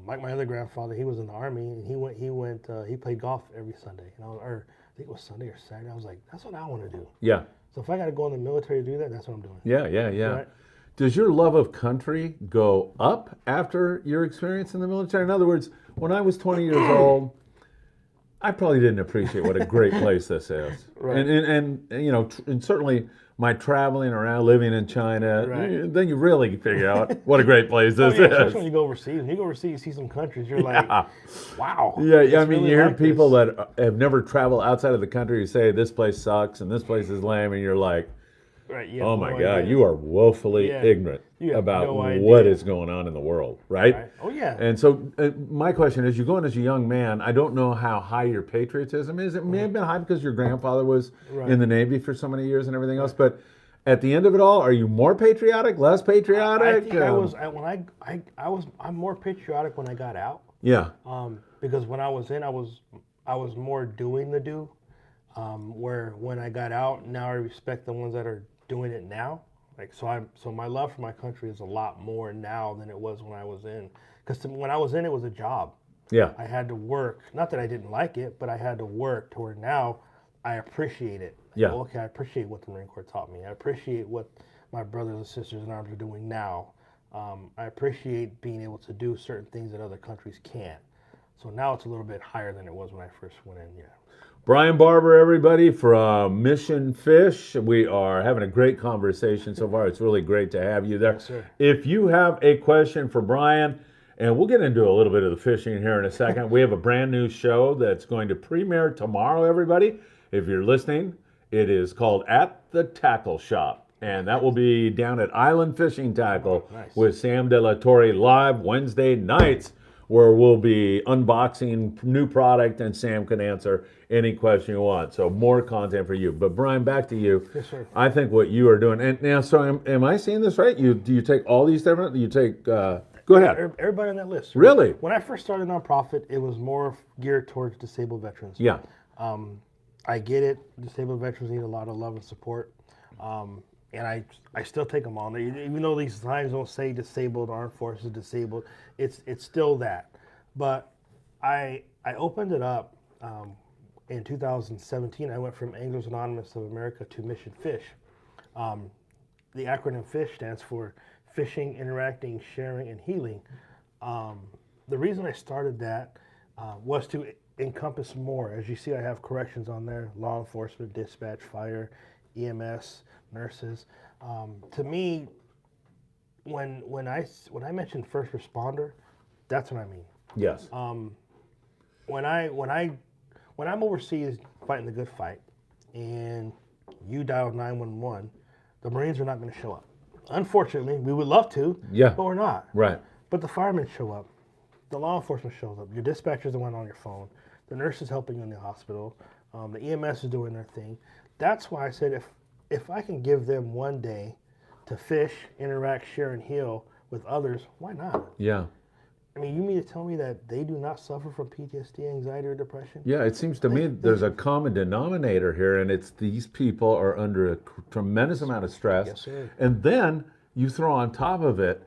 Speaker 2: Like my other grandfather, he was in the Army, and he played golf every Sunday. Or I think it was Sunday or Saturday. I was like, that's what I want to do.
Speaker 1: Yeah,
Speaker 2: So if I got to go in the military to do that, that's what I'm doing.
Speaker 1: yeah, yeah, yeah.
Speaker 2: Right?
Speaker 1: Does your love of country go up after your experience in the military? In other words, when I was 20 years old, I probably didn't appreciate what a great place this is.
Speaker 2: Right.
Speaker 1: And certainly my traveling around, living in China,
Speaker 2: Right.
Speaker 1: then you really figure out what a great place this
Speaker 2: Especially
Speaker 1: is.
Speaker 2: when you go overseas. When you go overseas, you see some countries, you're like, wow.
Speaker 1: Yeah,
Speaker 2: it's
Speaker 1: I mean,
Speaker 2: really
Speaker 1: you hear
Speaker 2: like
Speaker 1: people
Speaker 2: this.
Speaker 1: that have never traveled outside of the country who say this place sucks and this place is lame, and you're like,
Speaker 2: Right, you
Speaker 1: oh
Speaker 2: have
Speaker 1: my
Speaker 2: no
Speaker 1: God,
Speaker 2: idea.
Speaker 1: you are woefully
Speaker 2: Yeah,
Speaker 1: ignorant
Speaker 2: you have
Speaker 1: about
Speaker 2: no
Speaker 1: what
Speaker 2: idea.
Speaker 1: is going on in the world, right?
Speaker 2: Right. Oh yeah.
Speaker 1: And so my question is, you go in as a young man, I don't know how high your patriotism is. It may have been high because your grandfather was
Speaker 2: Right.
Speaker 1: in the Navy for so many years and everything else, but at the end of it all, are you more patriotic, less patriotic?
Speaker 2: I think I'm more patriotic when I got out.
Speaker 1: Yeah,
Speaker 2: Because when I was in, I was more doing the do. Where when I got out, now I respect the ones that are doing it now. Like so my love for my country is a lot more now than it was when I was in. Because when I was in, it was a job.
Speaker 1: yeah,
Speaker 2: I had to work. Not that I didn't like it, but I had to work to where now I appreciate it. Like,
Speaker 1: Yeah.
Speaker 2: okay, I appreciate what the Marine Corps taught me. I appreciate what my brothers and sisters in arms are doing now. I appreciate being able to do certain things that other countries can't. So now it's a little bit higher than it was when I first went in. Yeah.
Speaker 1: Brian Barber, everybody, from Mission Fish. We are having a great conversation so far. It's really great to have you there.
Speaker 2: Yes, sir.
Speaker 1: If you have a question for Brian, and we'll get into a little bit of the fishing here in a second. We have a brand new show that's going to premiere tomorrow, everybody. If you're listening, it is called At the Tackle Shop. And that will be down at Island Fishing Tackle
Speaker 2: Nice.
Speaker 1: with Sam De La Torre live Wednesday nights, where we'll be unboxing new product and Sam can answer any question you want. So more content for you. But Brian, back to you.
Speaker 2: Yes, sir.
Speaker 1: I think what you are doing, and now, so am I seeing this right? Do you take all these different? You take. Go ahead.
Speaker 2: Everybody on that list.
Speaker 1: Really?
Speaker 2: When I first started nonprofit, it was more geared towards disabled veterans.
Speaker 1: Yeah.
Speaker 2: I get it. Disabled veterans need a lot of love and support. And I still take them on. Even though these signs don't say disabled, armed forces disabled, it's still that. But I opened it up in 2017. I went from Anglers Anonymous of America to Mission Fish. The acronym FISH stands for Fishing, Interacting, Sharing, and Healing. The reason I started that was to encompass more. As you see, I have corrections on there: law enforcement, dispatch, fire, EMS, nurses. To me, when I mention first responder, that's what I mean.
Speaker 1: Yes.
Speaker 2: When I'm overseas fighting the good fight, and you dial 911, the Marines are not going to show up. Unfortunately, we would love to,
Speaker 1: Yeah.
Speaker 2: but we're not.
Speaker 1: Right.
Speaker 2: But the firemen show up, the law enforcement shows up, your dispatcher's the one on your phone, the nurse is helping you in the hospital, the EMS is doing their thing. That's why I said if I can give them one day to fish, interact, share, and heal with others, why not?
Speaker 1: Yeah.
Speaker 2: I mean, you mean to tell me that they do not suffer from PTSD, anxiety, or depression?
Speaker 1: Yeah, it seems to me there's a common denominator here, and it's these people are under a tremendous amount of stress.
Speaker 2: Yes, sir.
Speaker 1: And then you throw on top of it,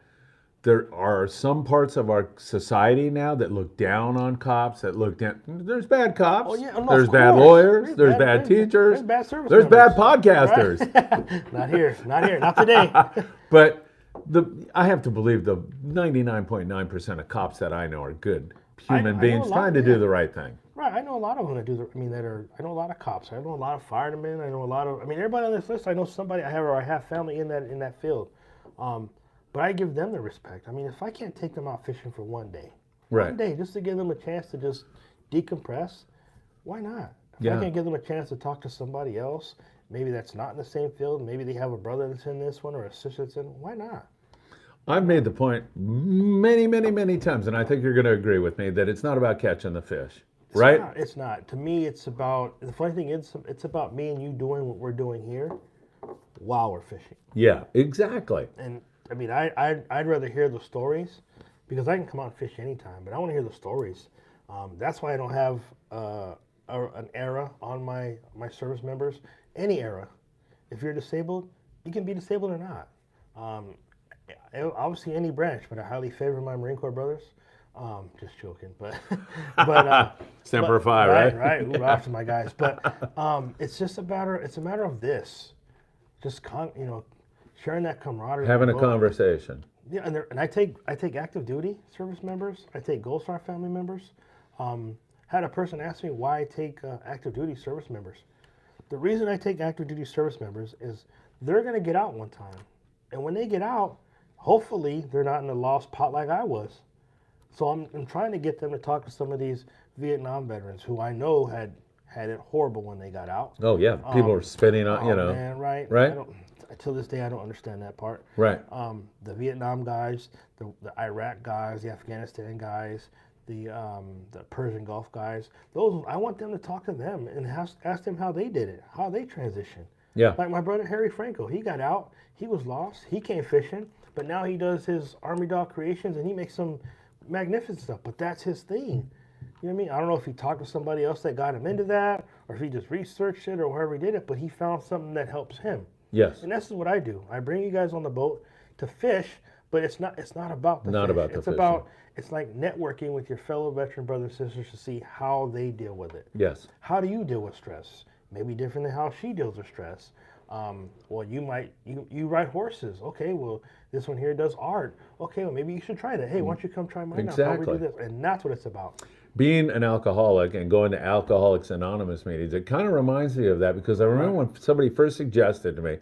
Speaker 1: there are some parts of our society now that look down on cops, that look down. There's bad cops.
Speaker 2: Oh, yeah. No,
Speaker 1: there's
Speaker 2: of
Speaker 1: bad
Speaker 2: course.
Speaker 1: lawyers. There's bad teachers.
Speaker 2: There's bad service
Speaker 1: There's bad
Speaker 2: members.
Speaker 1: podcasters.
Speaker 2: Not here, not today.
Speaker 1: But I have to believe the 99.9% of cops that I know are good human
Speaker 2: I know
Speaker 1: beings
Speaker 2: a lot,
Speaker 1: trying to do
Speaker 2: yeah.
Speaker 1: the right thing.
Speaker 2: Right, I know a lot of them that do. I know a lot of cops. I know a lot of firemen. I know a lot of. I mean, everybody on this list. I know somebody. I have family in that field. But I give them the respect. I mean, if I can't take them out fishing for one day,
Speaker 1: Right.
Speaker 2: one day, just to give them a chance to just decompress, why not? If I can give them a chance to talk to somebody else, maybe that's not in the same field, maybe they have a brother that's in this one or a sister that's in, why not?
Speaker 1: I've made the point many, many, many times, and I think you're going to agree with me that it's not about catching the fish, right?
Speaker 2: It's not. To me, it's about, the funny thing is, it's about me and you doing what we're doing here while we're fishing.
Speaker 1: Yeah, exactly.
Speaker 2: And I mean, I'd rather hear the stories because I can come out and fish anytime, but I want to hear the stories. That's why I don't have an era on my service members. Any era. If you're disabled, you can be disabled or not. Obviously, any branch, but I highly favor my Marine Corps brothers. Just joking, but
Speaker 1: Semper Fi, right?
Speaker 2: Right. Ooh, off to my guys. But it's just a matter. It's a matter of this, just sharing that camaraderie,
Speaker 1: Having a conversation.
Speaker 2: Yeah, and I take active duty service members. I take Gold Star family members. Had a person ask me why I take active duty service members. The reason I take active duty service members is they're going to get out one time, and when they get out, hopefully they're not in a lost pot like I was. So I'm trying to get them to talk to some of these Vietnam veterans who I know had it horrible when they got out.
Speaker 1: Oh yeah, people are spitting on,
Speaker 2: Man, right?
Speaker 1: Right.
Speaker 2: Till this day, I don't understand that part.
Speaker 1: Right.
Speaker 2: The Vietnam guys, the Iraq guys, the Afghanistan guys, the Persian Gulf guys. Those, I want them to talk to them and ask them how they did it, how they transitioned.
Speaker 1: Yeah.
Speaker 2: Like my brother Harry Franco, he got out, he was lost, he came fishing, but now he does his Army Dog creations and he makes some magnificent stuff. But that's his thing. You know what I mean? I don't know if he talked to somebody else that got him into that, or if he just researched it, or wherever he did it. But he found something that helps him.
Speaker 1: Yes.
Speaker 2: And this is what I do. I bring you guys on the boat to fish, but it's not about the
Speaker 1: Not
Speaker 2: fish.
Speaker 1: about the
Speaker 2: it's
Speaker 1: fishing.
Speaker 2: about it's like networking with your fellow veteran brothers and sisters to see how they deal with it.
Speaker 1: Yes.
Speaker 2: How do you deal with stress? Maybe different than how she deals with stress. Well, you ride horses. Okay, well, this one here does art. Okay, well, maybe you should try that. Hey, why don't you come try mine out? How we do this? And that's what it's about.
Speaker 1: Being an alcoholic and going to Alcoholics Anonymous meetings, it kind of reminds me of that because I remember when somebody first suggested to me,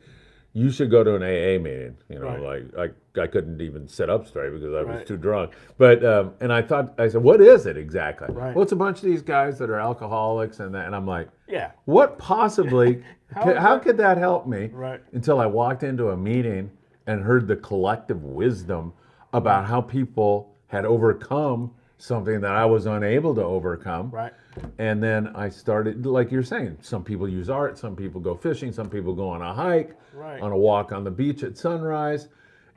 Speaker 1: you should go to an AA meeting. Like I couldn't even sit up straight because I was too drunk. But and I said, what is it exactly?
Speaker 2: Right.
Speaker 1: Well, it's a bunch of these guys that are alcoholics and I'm like,
Speaker 2: Yeah.
Speaker 1: what possibly, how could that help me?
Speaker 2: Right.
Speaker 1: Until I walked into a meeting and heard the collective wisdom about how people had overcome something that I was unable to overcome.
Speaker 2: Right.
Speaker 1: And then I started, like you're saying, some people use art, some people go fishing, some people go on a hike, on a walk on the beach at sunrise.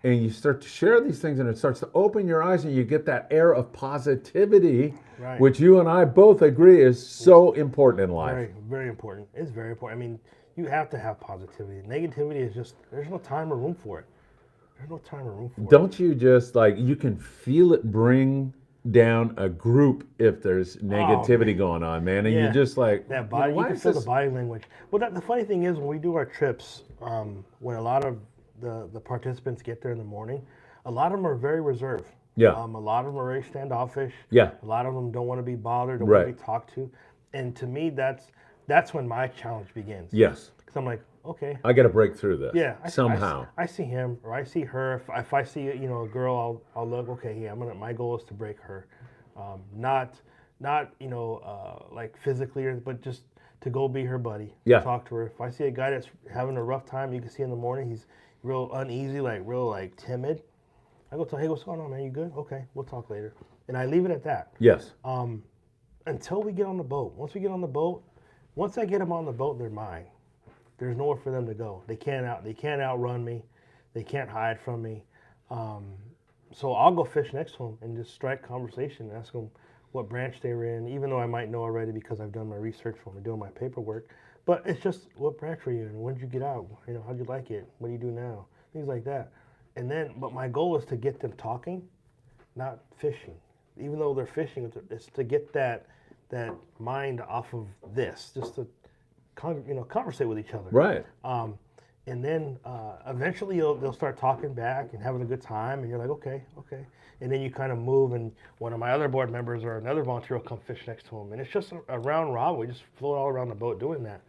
Speaker 1: And you start to share these things and it starts to open your eyes and you get that air of positivity, which you and I both agree is so important in life.
Speaker 2: Very, very important. It's very important. I mean, you have to have positivity. Negativity is just, there's no time or room for it. There's no time or room for it.
Speaker 1: Don't you just you can feel it bring down a group if there's negativity going on, man, and you're just like
Speaker 2: that body. You can feel the body language. Well, the funny thing is when we do our trips, when a lot of the participants get there in the morning, a lot of them are very reserved.
Speaker 1: Yeah.
Speaker 2: A lot of them are very standoffish.
Speaker 1: Yeah.
Speaker 2: A lot of them don't want to be bothered, don't want to be talked to, and to me, that's when my challenge begins.
Speaker 1: Yes.
Speaker 2: Because I'm like, okay,
Speaker 1: I got to break through this.
Speaker 2: yeah,
Speaker 1: somehow.
Speaker 2: I see him or I see her. If I see a girl, I'll look. Okay, yeah, my goal is to break her, not like physically, but just to go be her buddy.
Speaker 1: Yeah.
Speaker 2: Talk to her. If I see a guy that's having a rough time, you can see in the morning he's real uneasy, real timid. I go tell, hey, what's going on, man? You good? Okay, we'll talk later. And I leave it at that.
Speaker 1: Yes.
Speaker 2: Until we get on the boat. Once we get on the boat, once I get them on the boat, they're mine. There's nowhere for them to go. They can't outrun me. They can't hide from me. So I'll go fish next to them and just strike conversation and ask them what branch they were in, even though I might know already because I've done my research for them and doing my paperwork. But it's just, what branch were you in? When did you get out? How'd you like it? What do you do now? Things like that. And then, but my goal is to get them talking, not fishing. Even though they're fishing, it's to get that mind off of this, just to conversate with each other.
Speaker 1: Right.
Speaker 2: And then eventually they'll start talking back and having a good time, and you're like, okay. And then you kind of move, and one of my other board members or another volunteer will come fish next to them, and it's just a round robin. We just float all around the boat doing that.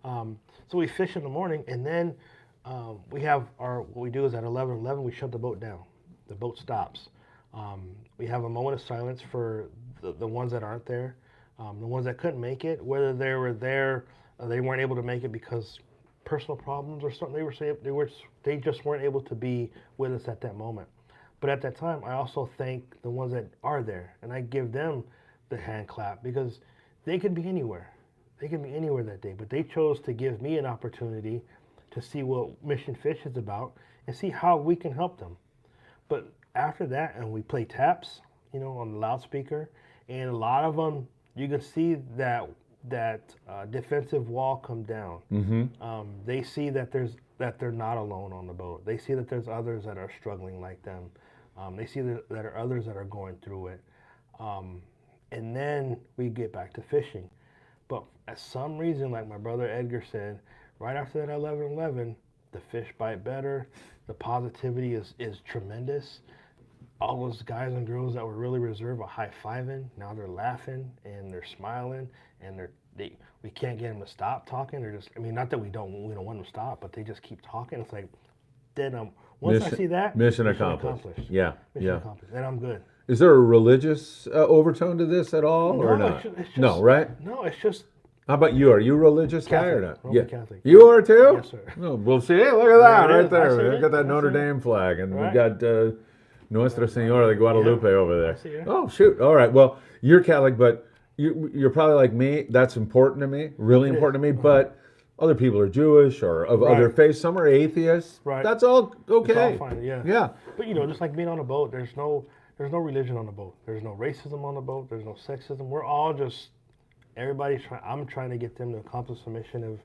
Speaker 2: So we fish in the morning, and then we have what we do is at 11:11 we shut the boat down. The boat stops. We have a moment of silence for the ones that aren't there. The ones that couldn't make it, whether they were there, they weren't able to make it because personal problems or something. They just weren't able to be with us at that moment. But at that time, I also thank the ones that are there, and I give them the hand clap because they could be anywhere. They could be anywhere that day, but they chose to give me an opportunity to see what Mission Fish is about and see how we can help them. But after that, and we play taps, on the loudspeaker, and a lot of them, you can see that defensive wall come down. They see that they're not alone on the boat. They see that there's others that are struggling like them. They see that there are others that are going through it. And then we get back to fishing. But at some reason, like my brother Edgar said, right after that 11-11, the fish bite better. The positivity is tremendous. All those guys and girls that were really reserved are high-fiving. Now they're laughing and they're smiling, and we can't get them to stop talking. They're just, not that we don't want them to stop, but they just keep talking. It's like, then once I see that,
Speaker 1: mission accomplished. Yeah,
Speaker 2: mission accomplished. Then I'm good.
Speaker 1: Is there a religious overtone to this at all, or not?
Speaker 2: It's just,
Speaker 1: no, right?
Speaker 2: No, it's just.
Speaker 1: How about you? Are you a religious guy or not?
Speaker 2: Roman Catholic.
Speaker 1: You are too?
Speaker 2: Yes, sir.
Speaker 1: Oh, well, see, look at that
Speaker 2: There it
Speaker 1: right
Speaker 2: is.
Speaker 1: there.
Speaker 2: I
Speaker 1: We got that
Speaker 2: see
Speaker 1: Notre
Speaker 2: it.
Speaker 1: Dame flag, and
Speaker 2: Right.
Speaker 1: we got Nuestra Senora de Guadalupe over there.
Speaker 2: I see it.
Speaker 1: Oh, shoot. All right. Well, you're Catholic, but you're probably like me. That's important to me, really important to me. But other people are Jewish or of other faiths. Some are atheists.
Speaker 2: Right.
Speaker 1: That's all okay.
Speaker 2: It's all fine, yeah.
Speaker 1: Yeah.
Speaker 2: But just like being on a boat, there's no religion on the boat. There's no racism on the boat. There's no sexism. We're all just I'm trying to get them to accomplish the mission of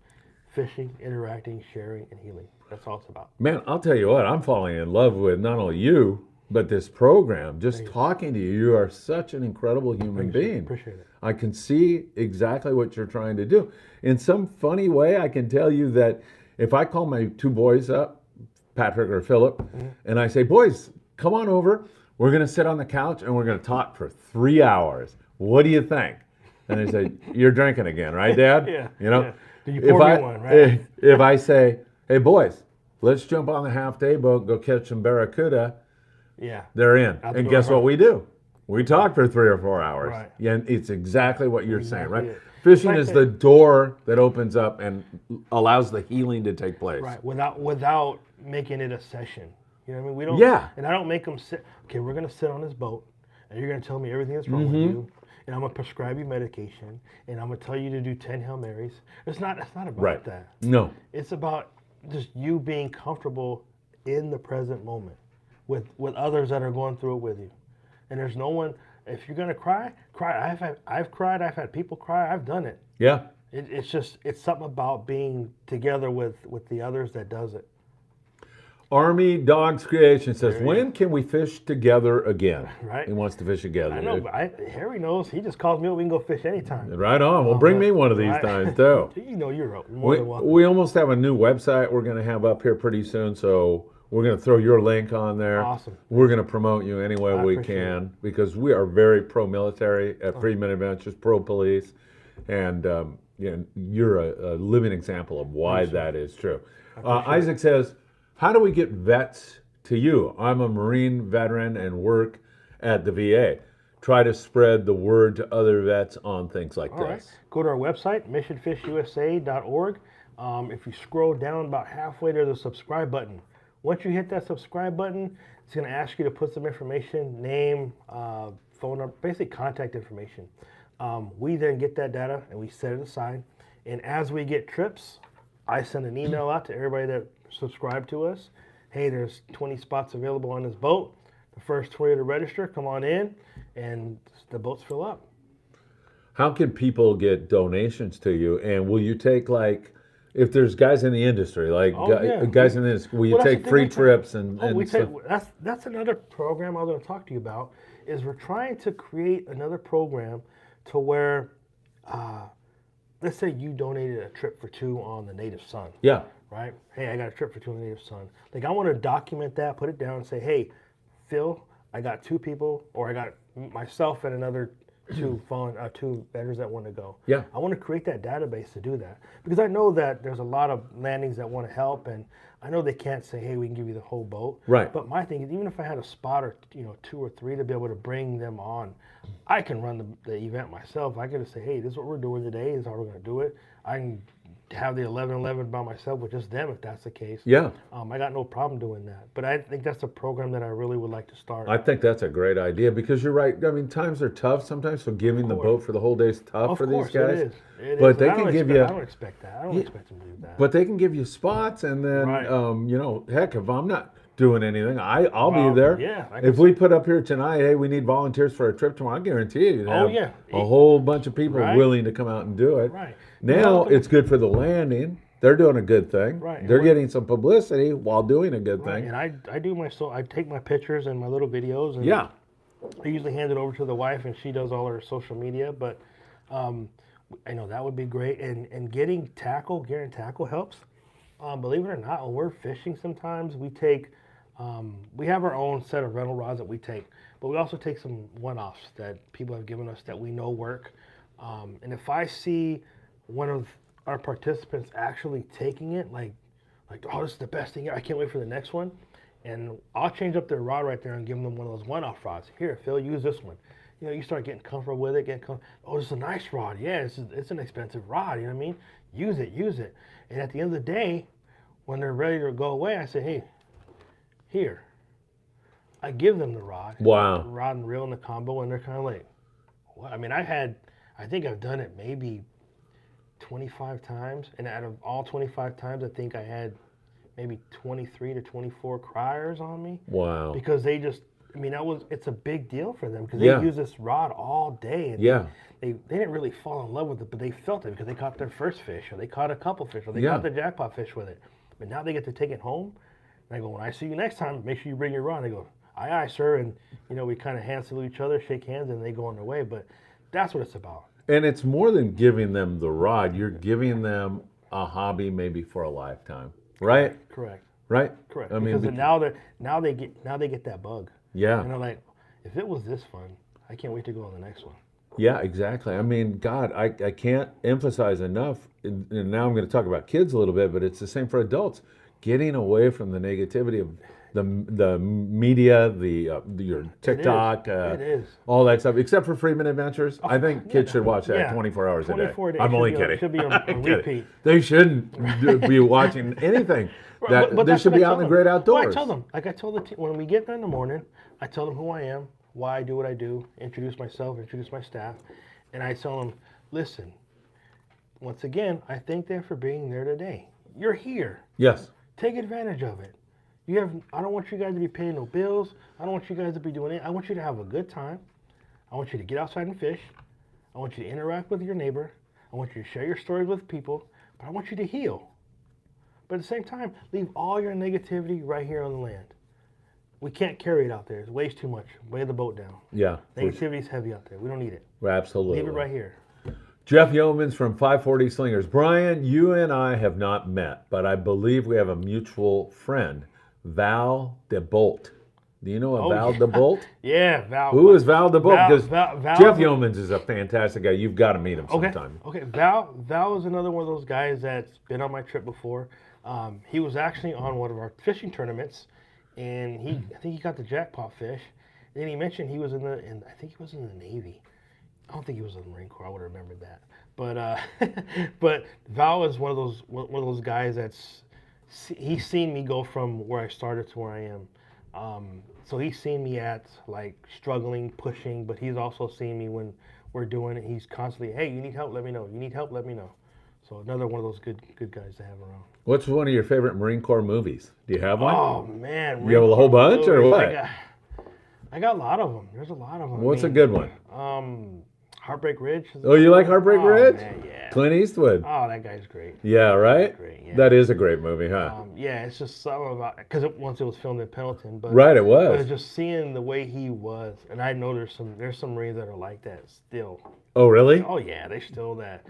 Speaker 2: fishing, interacting, sharing, and healing. That's all it's about.
Speaker 1: Man, I'll tell you what, I'm falling in love with not only you, but this program. Just talking to you, you are such an incredible human being.
Speaker 2: Appreciate it.
Speaker 1: I can see exactly what you're trying to do. In some funny way, I can tell you that if I call my two boys up, Patrick or Philip, and I say, boys, come on over. We're going to sit on the couch and we're going to talk for 3 hours. What do you think? And they say, you're drinking again, right, Dad?
Speaker 2: Yeah.
Speaker 1: You know,
Speaker 2: yeah. Did you pour me one, right?
Speaker 1: If I say, hey, boys, let's jump on the half-day boat, go catch some barracuda,
Speaker 2: Yeah.
Speaker 1: they're in.
Speaker 2: Out the
Speaker 1: And
Speaker 2: door,
Speaker 1: guess
Speaker 2: right.
Speaker 1: what we do? We talk for 3 or 4 hours.
Speaker 2: Right.
Speaker 1: Yeah, and it's exactly what you're saying,
Speaker 2: Exactly
Speaker 1: right?
Speaker 2: it.
Speaker 1: Fishing
Speaker 2: Like
Speaker 1: is
Speaker 2: that-
Speaker 1: the door that opens up and allows the healing to take place.
Speaker 2: Right. Without making it a session. You know what I mean? We don't.
Speaker 1: Yeah.
Speaker 2: And I don't make them sit. Okay, we're gonna sit on this boat, and you're gonna tell me everything that's wrong with you, and I'm gonna prescribe you medication, and I'm gonna tell you to do 10 Hail Marys. It's not about
Speaker 1: Right.
Speaker 2: that.
Speaker 1: No.
Speaker 2: It's about just you being comfortable in the present moment with others that are going through it with you. And there's no one. If you're gonna cry. I've cried. I've had people cry. I've done it.
Speaker 1: Yeah.
Speaker 2: It's something about being together with the others that does it.
Speaker 1: Army Dogs Creation says, when can we fish together again?
Speaker 2: Right.
Speaker 1: He wants to fish together.
Speaker 2: I know, but Harry knows. He just calls me up. We can go fish anytime.
Speaker 1: Right on. Well, bring me one of these
Speaker 2: Right.
Speaker 1: times, too.
Speaker 2: You're more than welcome.
Speaker 1: We almost have a new website we're going to have up here pretty soon, so we're going to throw your link on there.
Speaker 2: Awesome.
Speaker 1: We're going to promote you any way we
Speaker 2: appreciate
Speaker 1: can because we are very pro-military at Freedmen Adventures, pro-police, and you're a living example of why that is true. Isaac says, how do we get vets to you? I'm a Marine veteran and work at the VA. Try to spread the word to other vets on things like
Speaker 2: All right.
Speaker 1: this.
Speaker 2: Go to our website, missionfishusa.org. If you scroll down about halfway, there's a subscribe button. Once you hit that subscribe button, it's going to ask you to put some information, name, phone number, basically contact information. We then get that data and we set it aside. And as we get trips, I send an email out to everybody that subscribed to us. Hey, there's 20 spots available on this boat. The first 20 to register, come on in, and the boats fill up.
Speaker 1: How can people get donations to you? And will you take, like, if there's guys in the industry, like guys in the industry, will you
Speaker 2: Well, that's
Speaker 1: take
Speaker 2: the
Speaker 1: free
Speaker 2: thing,
Speaker 1: trips and stuff?
Speaker 2: That's another program I was going to talk to you about. Is we're trying to create another program to where, let's say you donated a trip for 2 on the Native Son.
Speaker 1: Yeah.
Speaker 2: Right? Hey, I got a trip for 2 on the Native Son. Like, I want to document that, put it down, and say, hey, Phil, I got 2 people, or I got myself and another two veterans that want to go.
Speaker 1: Yeah.
Speaker 2: I want to create that database to do that because I know that there's a lot of landings that want to help, and I know they can't say, hey, we can give you the whole boat.
Speaker 1: Right.
Speaker 2: But my thing is, even if I had a spot or 2 or 3 to be able to bring them on, I can run the event myself. I can just say, hey, this is what we're doing today. This is how we're going to do it. I can have the 11-11 by myself with just them if that's the case.
Speaker 1: Yeah.
Speaker 2: I got no problem doing that. But I think that's a program that I really would like to start.
Speaker 1: I think that's a great idea because you're right. I mean, times are tough sometimes, so giving the boat for the whole day is tough for these guys.
Speaker 2: It is. It
Speaker 1: But
Speaker 2: is.
Speaker 1: they
Speaker 2: And
Speaker 1: can give you.
Speaker 2: I don't expect that. I don't expect them to do that.
Speaker 1: But they can give you spots, and then
Speaker 2: Right.
Speaker 1: Heck, if I'm not doing anything, I'll
Speaker 2: Well,
Speaker 1: be there.
Speaker 2: yeah, I
Speaker 1: If
Speaker 2: can
Speaker 1: we put up here tonight, hey, we need volunteers for a trip tomorrow, I guarantee you, have
Speaker 2: yeah.
Speaker 1: a whole bunch of people
Speaker 2: Right.
Speaker 1: willing to come out and do it.
Speaker 2: Right.
Speaker 1: Now it's good for the landing. They're doing a good thing.
Speaker 2: Right.
Speaker 1: They're getting some publicity while doing a good
Speaker 2: Right.
Speaker 1: thing.
Speaker 2: And I take my pictures and my little videos, and
Speaker 1: Yeah.
Speaker 2: I usually hand it over to the wife, and she does all her social media. But I know that would be great. And getting tackle helps. Believe it or not, when we're fishing, sometimes we take, we have our own set of rental rods that we take, but we also take some one-offs that people have given us that we know work. And if I see one of our participants actually taking it, like, oh, this is the best thing, I can't wait for the next one. And I'll change up their rod right there and give them one of those one-off rods. Here, Phil, use this one. You start getting comfortable with it, oh, this is a nice rod. Yeah, it's an expensive rod, you know what I mean? Use it. And at the end of the day, when they're ready to go away, I say, hey, here. I give them the rod.
Speaker 1: Wow.
Speaker 2: The rod and reel and the combo, and they're kind of like, what? I mean, I think I've done it maybe 25 times, and out of all 25 times, I think I had maybe 23 to 24 criers on me.
Speaker 1: Wow.
Speaker 2: Because they just, it's a big deal for them because
Speaker 1: Yeah.
Speaker 2: they use this rod all day. And
Speaker 1: Yeah.
Speaker 2: They didn't really fall in love with it, but they felt it because they caught their first fish, or they caught a couple fish, or they
Speaker 1: Yeah.
Speaker 2: caught the jackpot fish with it. But now they get to take it home. And I go, when I see you next time, make sure you bring your rod. They go, aye, aye, sir. And, we kind of hand salute each other, shake hands, and they go on their way. But that's what it's about.
Speaker 1: And it's more than giving them the rod. You're giving them a hobby maybe for a lifetime, right?
Speaker 2: Correct.
Speaker 1: Right?
Speaker 2: Correct.
Speaker 1: I mean,
Speaker 2: because now they get that bug.
Speaker 1: yeah.
Speaker 2: And they're like, if it was this fun, I can't wait to go on the next one.
Speaker 1: Yeah, exactly. I mean, God, I can't emphasize enough, and now I'm going to talk about kids a little bit, but it's the same for adults. Getting away from the negativity of the media, your TikTok,
Speaker 2: It is.
Speaker 1: all that stuff, except for Freeman Adventures. I think kids should watch that
Speaker 2: Yeah.
Speaker 1: 24 hours a day.
Speaker 2: 24 days.
Speaker 1: I'm only
Speaker 2: It
Speaker 1: kidding.
Speaker 2: should be a
Speaker 1: I'm kidding.
Speaker 2: repeat.
Speaker 1: They shouldn't be watching anything. That
Speaker 2: But
Speaker 1: they
Speaker 2: that's
Speaker 1: should
Speaker 2: what
Speaker 1: be
Speaker 2: I
Speaker 1: out
Speaker 2: tell
Speaker 1: in the
Speaker 2: them.
Speaker 1: great
Speaker 2: Well,
Speaker 1: outdoors.
Speaker 2: I tell them, like I told the team, when we get there in the morning, I tell them who I am, why I do what I do, introduce myself, introduce my staff, and I tell them, listen, once again, I thank them for being there today. You're here.
Speaker 1: Yes.
Speaker 2: Take advantage of it. I don't want you guys to be paying no bills. I don't want you guys to be doing it. I want you to have a good time. I want you to get outside and fish. I want you to interact with your neighbor. I want you to share your stories with people. But I want you to heal. But at the same time, leave all your negativity right here on the land. We can't carry it out there. It weighs too much. Weigh the boat down.
Speaker 1: Yeah.
Speaker 2: Negativity's heavy out there. We don't need it.
Speaker 1: Absolutely.
Speaker 2: Leave it right here.
Speaker 1: Jeff Yeomans from 540 Slingers. Brian, you and I have not met, but I believe we have a mutual friend, Val DeBolt. Do you know a Val DeBolt?
Speaker 2: Yeah, Val.
Speaker 1: Who is Val DeBolt? Because
Speaker 2: Val
Speaker 1: Jeff Yeomans is a fantastic guy. You've got to meet him
Speaker 2: Okay.
Speaker 1: sometime.
Speaker 2: Okay. Val is another one of those guys that's been on my trip before. He was actually on one of our fishing tournaments, and I think he got the jackpot fish. And then he mentioned he was I think he was in the Navy. I don't think he was in the Marine Corps. I would have remembered that. But Val is one of those guys he's seen me go from where I started to where I am. So he's seen me at like struggling, pushing, but he's also seen me when we're doing it. He's constantly, hey, you need help, let me know. You need help, let me know. So another one of those good guys to have around.
Speaker 1: What's one of your favorite Marine Corps movies? Do you have one?
Speaker 2: Oh man,
Speaker 1: You have a whole bunch or
Speaker 2: movies.
Speaker 1: what?
Speaker 2: I got a lot of them. There's a lot of them.
Speaker 1: What's a good one?
Speaker 2: Heartbreak Ridge.
Speaker 1: Oh, you like Heartbreak Ridge?
Speaker 2: Man, yeah.
Speaker 1: Clint Eastwood.
Speaker 2: Oh, that guy's great.
Speaker 1: Yeah, right?
Speaker 2: Great, yeah.
Speaker 1: That is a great movie, huh?
Speaker 2: Yeah, it's just something about because once it was filmed in Pendleton, but
Speaker 1: Right, it
Speaker 2: but
Speaker 1: was.
Speaker 2: it's just seeing the way he was, and I know there's some Marines that are like that still.
Speaker 1: Oh, really?
Speaker 2: Oh yeah, they still that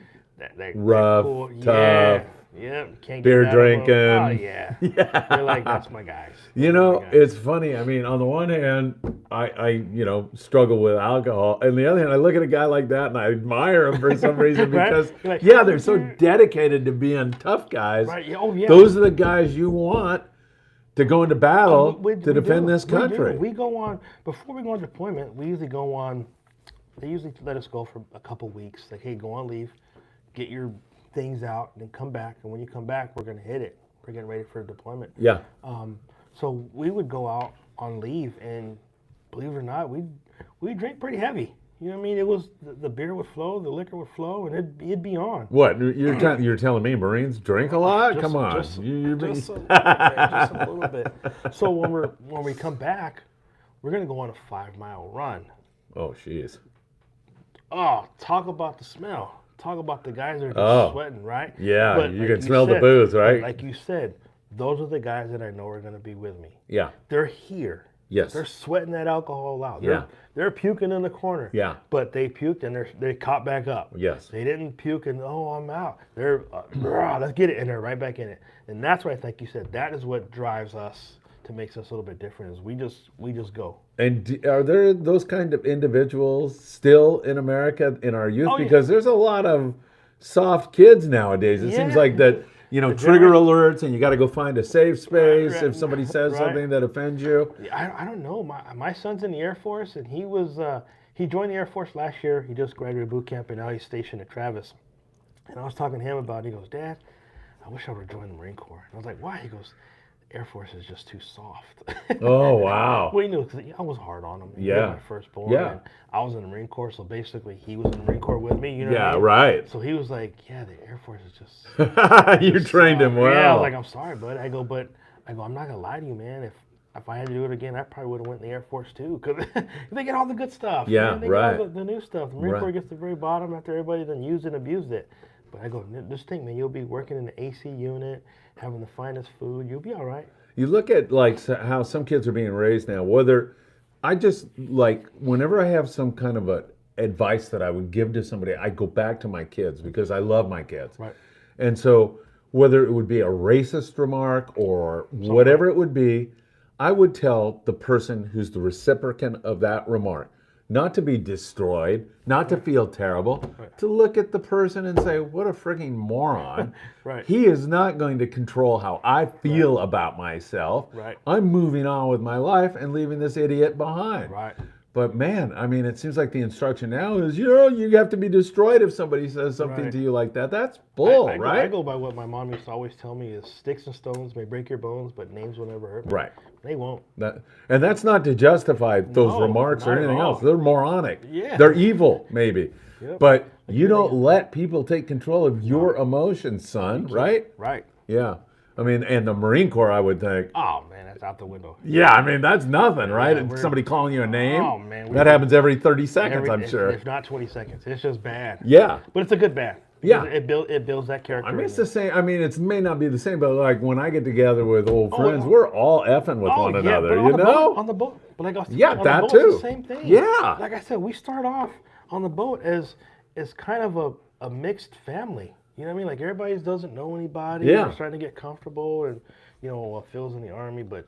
Speaker 1: Rough,
Speaker 2: cool,
Speaker 1: tough.
Speaker 2: Yep. Can't
Speaker 1: Beer
Speaker 2: get out of 'em.
Speaker 1: drinking.
Speaker 2: Oh yeah.
Speaker 1: Yeah.
Speaker 2: You're like, that's my guys.
Speaker 1: You
Speaker 2: Those are my
Speaker 1: know,
Speaker 2: guys.
Speaker 1: it's funny. I mean, on the one hand, I struggle with alcohol. And the other hand, I look at a guy like that and I admire him for some reason
Speaker 2: Right?
Speaker 1: because,
Speaker 2: You're like,
Speaker 1: yeah,
Speaker 2: how
Speaker 1: they're
Speaker 2: would
Speaker 1: so
Speaker 2: you-
Speaker 1: dedicated to being tough guys.
Speaker 2: Right. Yeah, oh yeah.
Speaker 1: Those are the guys you want to go into battle to defend
Speaker 2: do.
Speaker 1: this
Speaker 2: We do.
Speaker 1: country.
Speaker 2: We go on, before we go on deployment, we usually go on, they usually let us go for a couple weeks. Like, hey, go on leave, get your things out, and then come back. And when you come back, we're going to hit it. We're getting ready for deployment.
Speaker 1: Yeah.
Speaker 2: So we would go out on leave, and believe it or not, we drink pretty heavy. You know what I mean? It was the beer would flow, the liquor would flow, and it'd be on.
Speaker 1: What you're telling me Marines drink a lot?
Speaker 2: Just-
Speaker 1: Come on,
Speaker 2: just-
Speaker 1: you
Speaker 2: Just a little bit, just a little bit. So when we come back, we're gonna go on a 5-mile run.
Speaker 1: Oh, jeez.
Speaker 2: Oh, talk about the smell. Talk about the guys that are just
Speaker 1: Oh.
Speaker 2: sweating, right?
Speaker 1: Yeah,
Speaker 2: But
Speaker 1: you
Speaker 2: like
Speaker 1: can smell the
Speaker 2: said-
Speaker 1: booze, right?
Speaker 2: Like you said, those are the guys that I know are gonna be with me.
Speaker 1: Yeah.
Speaker 2: They're here.
Speaker 1: Yes.
Speaker 2: They're sweating that alcohol out.
Speaker 1: Yeah.
Speaker 2: They're puking in the corner.
Speaker 1: Yeah.
Speaker 2: But they puked and they caught back up.
Speaker 1: Yes.
Speaker 2: They didn't puke and I'm out. They're let's get it, and they're right back in it. And that's what I think you said. That is what drives us to makes us a little bit different. Is we just go.
Speaker 1: And are there those kind of individuals still in America in our youth?
Speaker 2: Oh, yeah.
Speaker 1: Because there's a lot of soft kids nowadays. It seems
Speaker 2: Yeah.
Speaker 1: like that, trigger alerts, and you got to go find a safe space
Speaker 2: Right,
Speaker 1: if somebody says
Speaker 2: right.
Speaker 1: something that offends you.
Speaker 2: I don't know. My son's in the Air Force, and he joined the Air Force last year. He just graduated boot camp, and now he's stationed at Travis. And I was talking to him about it. He goes, Dad, I wish I would have joined the Marine Corps. And I was like, why? He goes, the Air Force is just too soft.
Speaker 1: Oh, wow.
Speaker 2: Well, because I was hard on him. He
Speaker 1: Yeah.
Speaker 2: was my firstborn.
Speaker 1: Yeah.
Speaker 2: And I was in the Marine Corps, so basically he was in the Marine Corps with me. You know what I
Speaker 1: Yeah,
Speaker 2: mean?
Speaker 1: right.
Speaker 2: So he was like, yeah, the Air Force is just
Speaker 1: You trained him well.
Speaker 2: Yeah, I was like, I'm sorry, bud. I go, I'm not gonna lie to you, man. If I had to do it again, I probably would have went in the Air Force too, because they get all the good stuff.
Speaker 1: Yeah,
Speaker 2: man. They
Speaker 1: right.
Speaker 2: get all the new stuff. The Marine
Speaker 1: Right.
Speaker 2: Corps gets to the very bottom after everybody done used and abused it. But I go, just think, man, you'll be working in the AC unit, having the finest food. You'll be all right.
Speaker 1: You look at how some kids are being raised now. I just whenever I have some kind of a advice that I would give to somebody, I go back to my kids because I love my kids.
Speaker 2: Right.
Speaker 1: And so whether it would be a racist remark or whatever it would be, I would tell the person who's the recipient of that remark not to be destroyed, not to feel terrible, to look at the person and say, what a freaking moron.
Speaker 2: Right.
Speaker 1: He is not going to control how I feel about myself.
Speaker 2: Right.
Speaker 1: I'm moving on with my life and leaving this idiot behind.
Speaker 2: Right.
Speaker 1: But man, I mean, it seems like the instruction now is, you have to be destroyed if somebody says something
Speaker 2: Right.
Speaker 1: to you like that. That's bull,
Speaker 2: I
Speaker 1: right?
Speaker 2: go by what my mom used to always tell me is sticks and stones may break your bones, but names will never hurt me.
Speaker 1: Right.
Speaker 2: They won't.
Speaker 1: And that's not to justify those
Speaker 2: No,
Speaker 1: remarks or
Speaker 2: not at
Speaker 1: anything
Speaker 2: all.
Speaker 1: else. They're moronic.
Speaker 2: Yeah.
Speaker 1: They're evil, maybe.
Speaker 2: Yep.
Speaker 1: But you don't let people take control of your emotions, son, right?
Speaker 2: Right.
Speaker 1: Yeah. I mean, and the Marine Corps, I would think,
Speaker 2: Oh, man, that's out the window.
Speaker 1: yeah, I mean, that's nothing, right?
Speaker 2: Yeah,
Speaker 1: And
Speaker 2: we're-
Speaker 1: somebody calling you a name.
Speaker 2: Oh, man,
Speaker 1: that happens every 30 seconds, I'm
Speaker 2: if,
Speaker 1: sure.
Speaker 2: If not 20 seconds. It's just bad.
Speaker 1: Yeah.
Speaker 2: But it's a good bad.
Speaker 1: Yeah.
Speaker 2: It builds that character.
Speaker 1: I mean,
Speaker 2: in
Speaker 1: it's
Speaker 2: you.
Speaker 1: the same. I mean, it may not be the same, but like when I get together with old friends, we're all effing with one
Speaker 2: yeah,
Speaker 1: another,
Speaker 2: but
Speaker 1: you
Speaker 2: on the
Speaker 1: know?
Speaker 2: boat, on the boat. But like I was
Speaker 1: Yeah,
Speaker 2: on
Speaker 1: that
Speaker 2: the boat,
Speaker 1: too.
Speaker 2: It's the same thing.
Speaker 1: Yeah.
Speaker 2: Like I said, we start off on the boat as kind of a mixed family. You know what I mean? Like everybody doesn't know anybody.
Speaker 1: Yeah.
Speaker 2: They're starting to get comfortable, and Phil's in the Army, but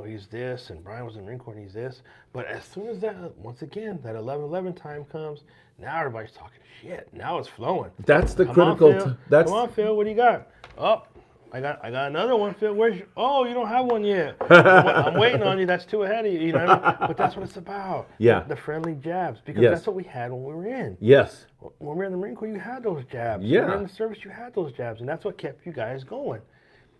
Speaker 2: he's this, and Brian was in the Marine Corps, and he's this. But as soon as that, once again, that 11/11 time comes, now everybody's talking shit. Now it's flowing.
Speaker 1: That's the
Speaker 2: Come
Speaker 1: critical.
Speaker 2: on, Phil.
Speaker 1: That's
Speaker 2: Come on, Phil. What do you got? Oh, I got another one, Phil. Oh, you don't have one yet. I'm waiting on you. That's two ahead of you. You know what I mean? But that's what it's about.
Speaker 1: Yeah.
Speaker 2: The friendly jabs, because
Speaker 1: Yes.
Speaker 2: that's what we had when we were in.
Speaker 1: yes.
Speaker 2: When we were in the Marine Corps, you had those jabs.
Speaker 1: Yeah.
Speaker 2: When you were in the service, you had those jabs, and that's what kept you guys going.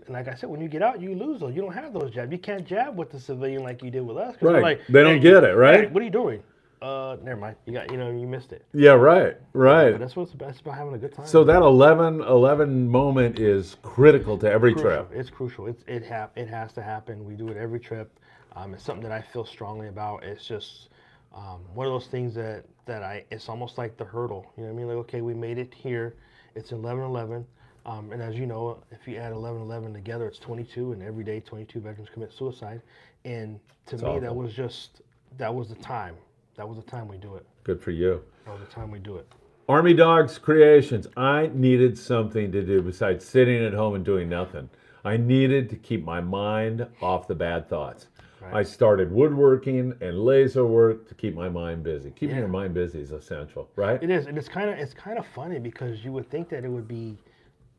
Speaker 2: And like I said, when you get out, you lose those. You don't have those jabs. You can't jab with the civilian like you did with us. 'Cause they're
Speaker 1: Right.
Speaker 2: Like,
Speaker 1: They don't get it, right?
Speaker 2: Hey, what are you doing? Never mind. You missed it.
Speaker 1: Yeah. Right. Right.
Speaker 2: But that's what it's about. It's about having a good time.
Speaker 1: So that 11/11 moment is critical to every
Speaker 2: crucial.
Speaker 1: trip.
Speaker 2: It's crucial. It has to happen. We do it every trip. It's something that I feel strongly about. It's just one of those things that it's almost like the hurdle. You know what I mean? Like, okay, we made it here. It's 11/11. And as you know, if you add 11/11 together, it's 22. And every day, 22 veterans commit suicide. And to me,
Speaker 1: awful.
Speaker 2: that was the time. That was the time we do it.
Speaker 1: Good for you.
Speaker 2: That was the time we do it.
Speaker 1: Army Dogs Creations. I needed something to do besides sitting at home and doing nothing. I needed to keep my mind off the bad thoughts.
Speaker 2: Right.
Speaker 1: I started woodworking and laser work to keep my mind busy. Keeping
Speaker 2: Yeah.
Speaker 1: your mind busy is essential, right?
Speaker 2: It is, and it's kind of funny because you would think that it would be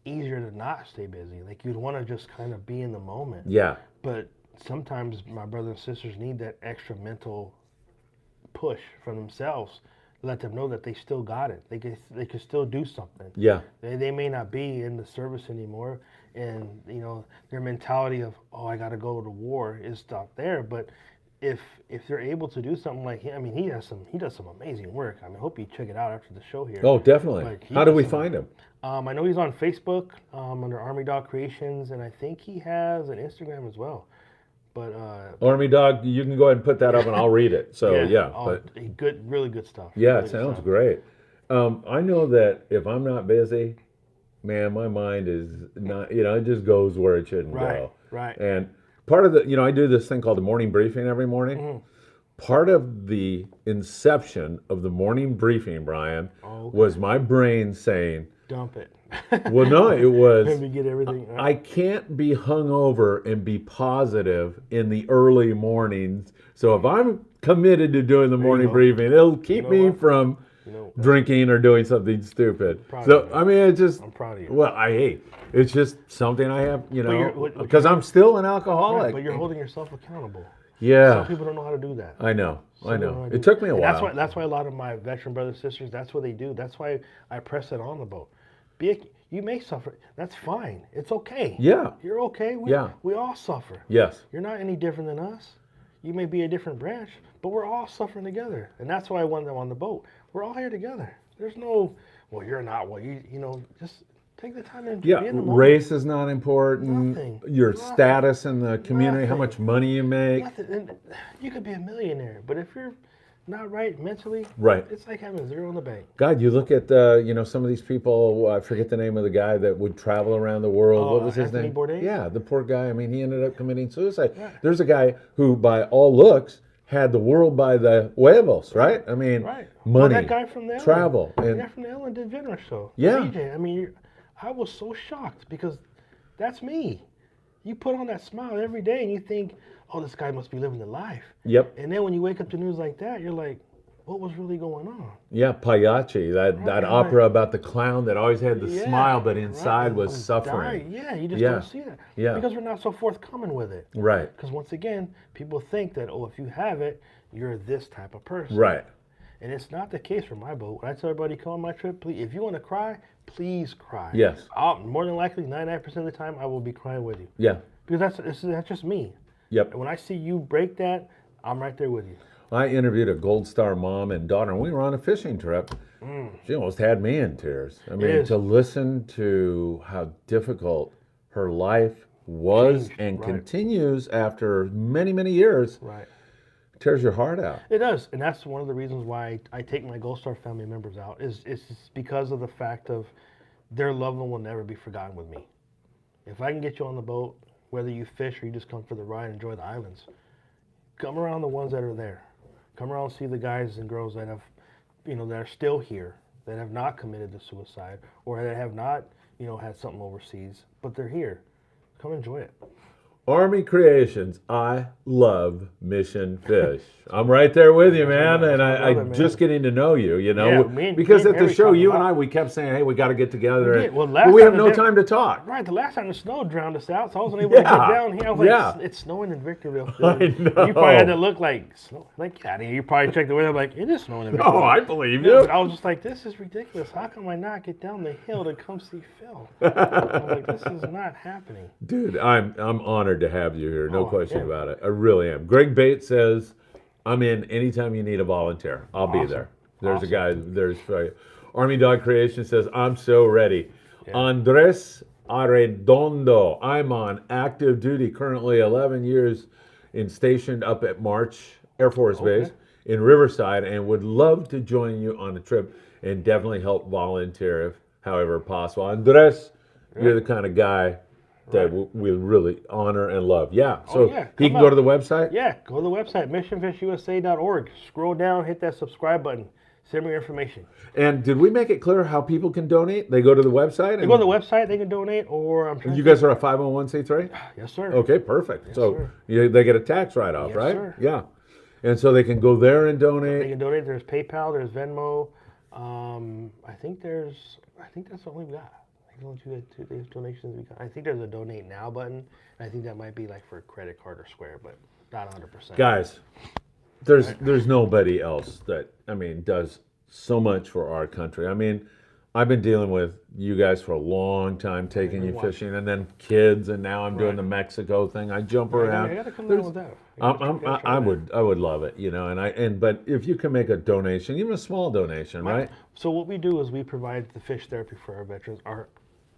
Speaker 2: easier to not stay busy. Like you'd want to just kind of be in the moment.
Speaker 1: Yeah.
Speaker 2: But sometimes my brothers and sisters need that extra mental push from themselves. Let them know that they still got it. They can still do something.
Speaker 1: Yeah.
Speaker 2: They may not be in the service anymore, and their mentality of I got to go to war is not there. But if they're able to do something like him, I mean he does some amazing work. I mean, I hope you check it out after the show here.
Speaker 1: Oh, definitely.
Speaker 2: Like,
Speaker 1: How do we find him?
Speaker 2: I know he's on Facebook under Army Dog Creations, and I think he has an Instagram as well. But
Speaker 1: Army Dog, you can go ahead and put that up and I'll read it. So
Speaker 2: really good stuff.
Speaker 1: Yeah,
Speaker 2: really
Speaker 1: it sounds great. I know that if I'm not busy, man, my mind is not, it just goes where it shouldn't go.
Speaker 2: Right.
Speaker 1: And part of the, I do this thing called the morning briefing every morning.
Speaker 2: Mm-hmm.
Speaker 1: Part of the inception of the morning briefing, Brian, was my brain saying,
Speaker 2: dump it.
Speaker 1: Well, no, it was,
Speaker 2: Let me get everything.
Speaker 1: I can't be hungover and be positive in the early mornings. So if I'm committed to doing the morning briefing, it'll keep me from drinking or doing something stupid. So, I mean, it's just,
Speaker 2: I'm proud of you.
Speaker 1: well, it's just something I have, because I'm still an alcoholic.
Speaker 2: Right, but you're holding yourself accountable.
Speaker 1: Yeah.
Speaker 2: Some people don't know how to do that.
Speaker 1: I know.
Speaker 2: It
Speaker 1: It took me a while.
Speaker 2: That's why a lot of my veteran brothers and sisters, that's what they do. That's why I press it on the boat. You may suffer. That's fine. It's okay.
Speaker 1: Yeah.
Speaker 2: You're okay. We all suffer.
Speaker 1: Yes.
Speaker 2: You're not any different than us. You may be a different branch, but we're all suffering together. And that's why I want them on the boat. We're all here together. There's no, well, you're not. Well, just take the time and be in the moment.
Speaker 1: Race is not important.
Speaker 2: Nothing.
Speaker 1: Your status in the community, how much money you make.
Speaker 2: Nothing. And you could be a millionaire, but if you're not right mentally,
Speaker 1: right,
Speaker 2: it's like having zero in the bank.
Speaker 1: God, you look at some of these people. I forget the name of the guy that would travel around the world. What was his
Speaker 2: Anthony
Speaker 1: name?
Speaker 2: Bourdain?
Speaker 1: Yeah, the poor guy. I mean, he ended up committing suicide.
Speaker 2: Yeah.
Speaker 1: There's a guy who, by all looks, had the world by the huevos, right? I mean,
Speaker 2: money,
Speaker 1: well,
Speaker 2: that guy from the
Speaker 1: travel,
Speaker 2: the
Speaker 1: and
Speaker 2: guy from the Ellen DeGeneres show.
Speaker 1: Yeah.
Speaker 2: DJ. I mean, I was so shocked because that's me. You put on that smile every day and you think, oh, this guy must be living the life.
Speaker 1: Yep.
Speaker 2: And then when you wake up to news like that, you're like, what was really going on?
Speaker 1: Yeah, Pagliacci, that opera about the clown that always had the smile, but inside was suffering.
Speaker 2: Yeah, you just don't see that.
Speaker 1: Yeah.
Speaker 2: Because we're not so forthcoming with it.
Speaker 1: Right.
Speaker 2: Because once again, people think that, if you have it, you're this type of person.
Speaker 1: Right.
Speaker 2: And it's not the case for my boat. When I tell everybody, come on my trip, please, if you want to cry, please cry.
Speaker 1: Yes.
Speaker 2: More than likely, 99% of the time, I will be crying with you.
Speaker 1: Yeah.
Speaker 2: Because that's just me.
Speaker 1: Yep.
Speaker 2: And when I see you break that, I'm right there with you.
Speaker 1: I interviewed a Gold Star mom and daughter, and we were on a fishing trip. She almost had me in tears. I mean, to listen to how difficult her life was and continues after many, many years, tears your heart out.
Speaker 2: It does, and that's one of the reasons why I take my Gold Star family members out. It's because of the fact of their loved one will never be forgotten with me. If I can get you on the boat, whether you fish or you just come for the ride and enjoy the islands, come around the ones that are there. Come around and see the guys and girls that have, that are still here, that have not committed to suicide, or that have not, had something overseas, but they're here. Come enjoy it.
Speaker 1: Army Creations, I love Mission Fish. I'm right there with you, man, and I just getting to know you, because at the show, you and I, we kept saying, hey, we got to get together, but we have no time to talk.
Speaker 2: Right, the last time the snow drowned us out, so I wasn't able to get down here. I was like, it's snowing in Victorville.
Speaker 1: I know.
Speaker 2: You probably had to look like, get out of here. You probably checked the weather like, it is snowing in Victorville.
Speaker 1: Oh, I believe you.
Speaker 2: I was just like, this is ridiculous. How come I not get down the hill to come see Phil? I was like, this is not happening.
Speaker 1: Dude, I'm honored to have you here. No question about it. I really am. Greg Bates says, I'm in anytime you need a volunteer. I'll be there. There's a guy. Army Dog Creation says, I'm so ready. Andres Arredondo, I'm on active duty currently 11 years stationed up at March Air Force Base in Riverside and would love to join you on a trip and definitely help volunteer if however possible. Andres, you're the kind of guy that we really honor and love. Yeah. So he can go to the website?
Speaker 2: Yeah, go to the website, missionfishusa.org. Scroll down, hit that subscribe button. Send me your information.
Speaker 1: And did we make it clear how people can donate? They go to the website?
Speaker 2: They go to the website, they can donate, or I'm trying
Speaker 1: You
Speaker 2: to
Speaker 1: guys are a 501c3?
Speaker 2: Yes, sir.
Speaker 1: Okay, perfect.
Speaker 2: Yes,
Speaker 1: So
Speaker 2: sir.
Speaker 1: they get a tax write-off,
Speaker 2: Yes,
Speaker 1: right?
Speaker 2: sir.
Speaker 1: Yeah. And so they can go there and
Speaker 2: They
Speaker 1: donate.
Speaker 2: can donate. There's PayPal, there's Venmo. I think that's all we've got. I think only two donations we got. I think there's a donate now button. I think that might be like for a credit card or Square, but not 100%.
Speaker 1: Guys, there's nobody else that, does so much for our country. I've been dealing with you guys for a long time, taking you fishing, and then kids, and now I'm doing the Mexico thing. I jump around.
Speaker 2: I gotta come down with that.
Speaker 1: I would love it, but if you can make a donation, even a small donation, right?
Speaker 2: So what we do is we provide the fish therapy for our veterans.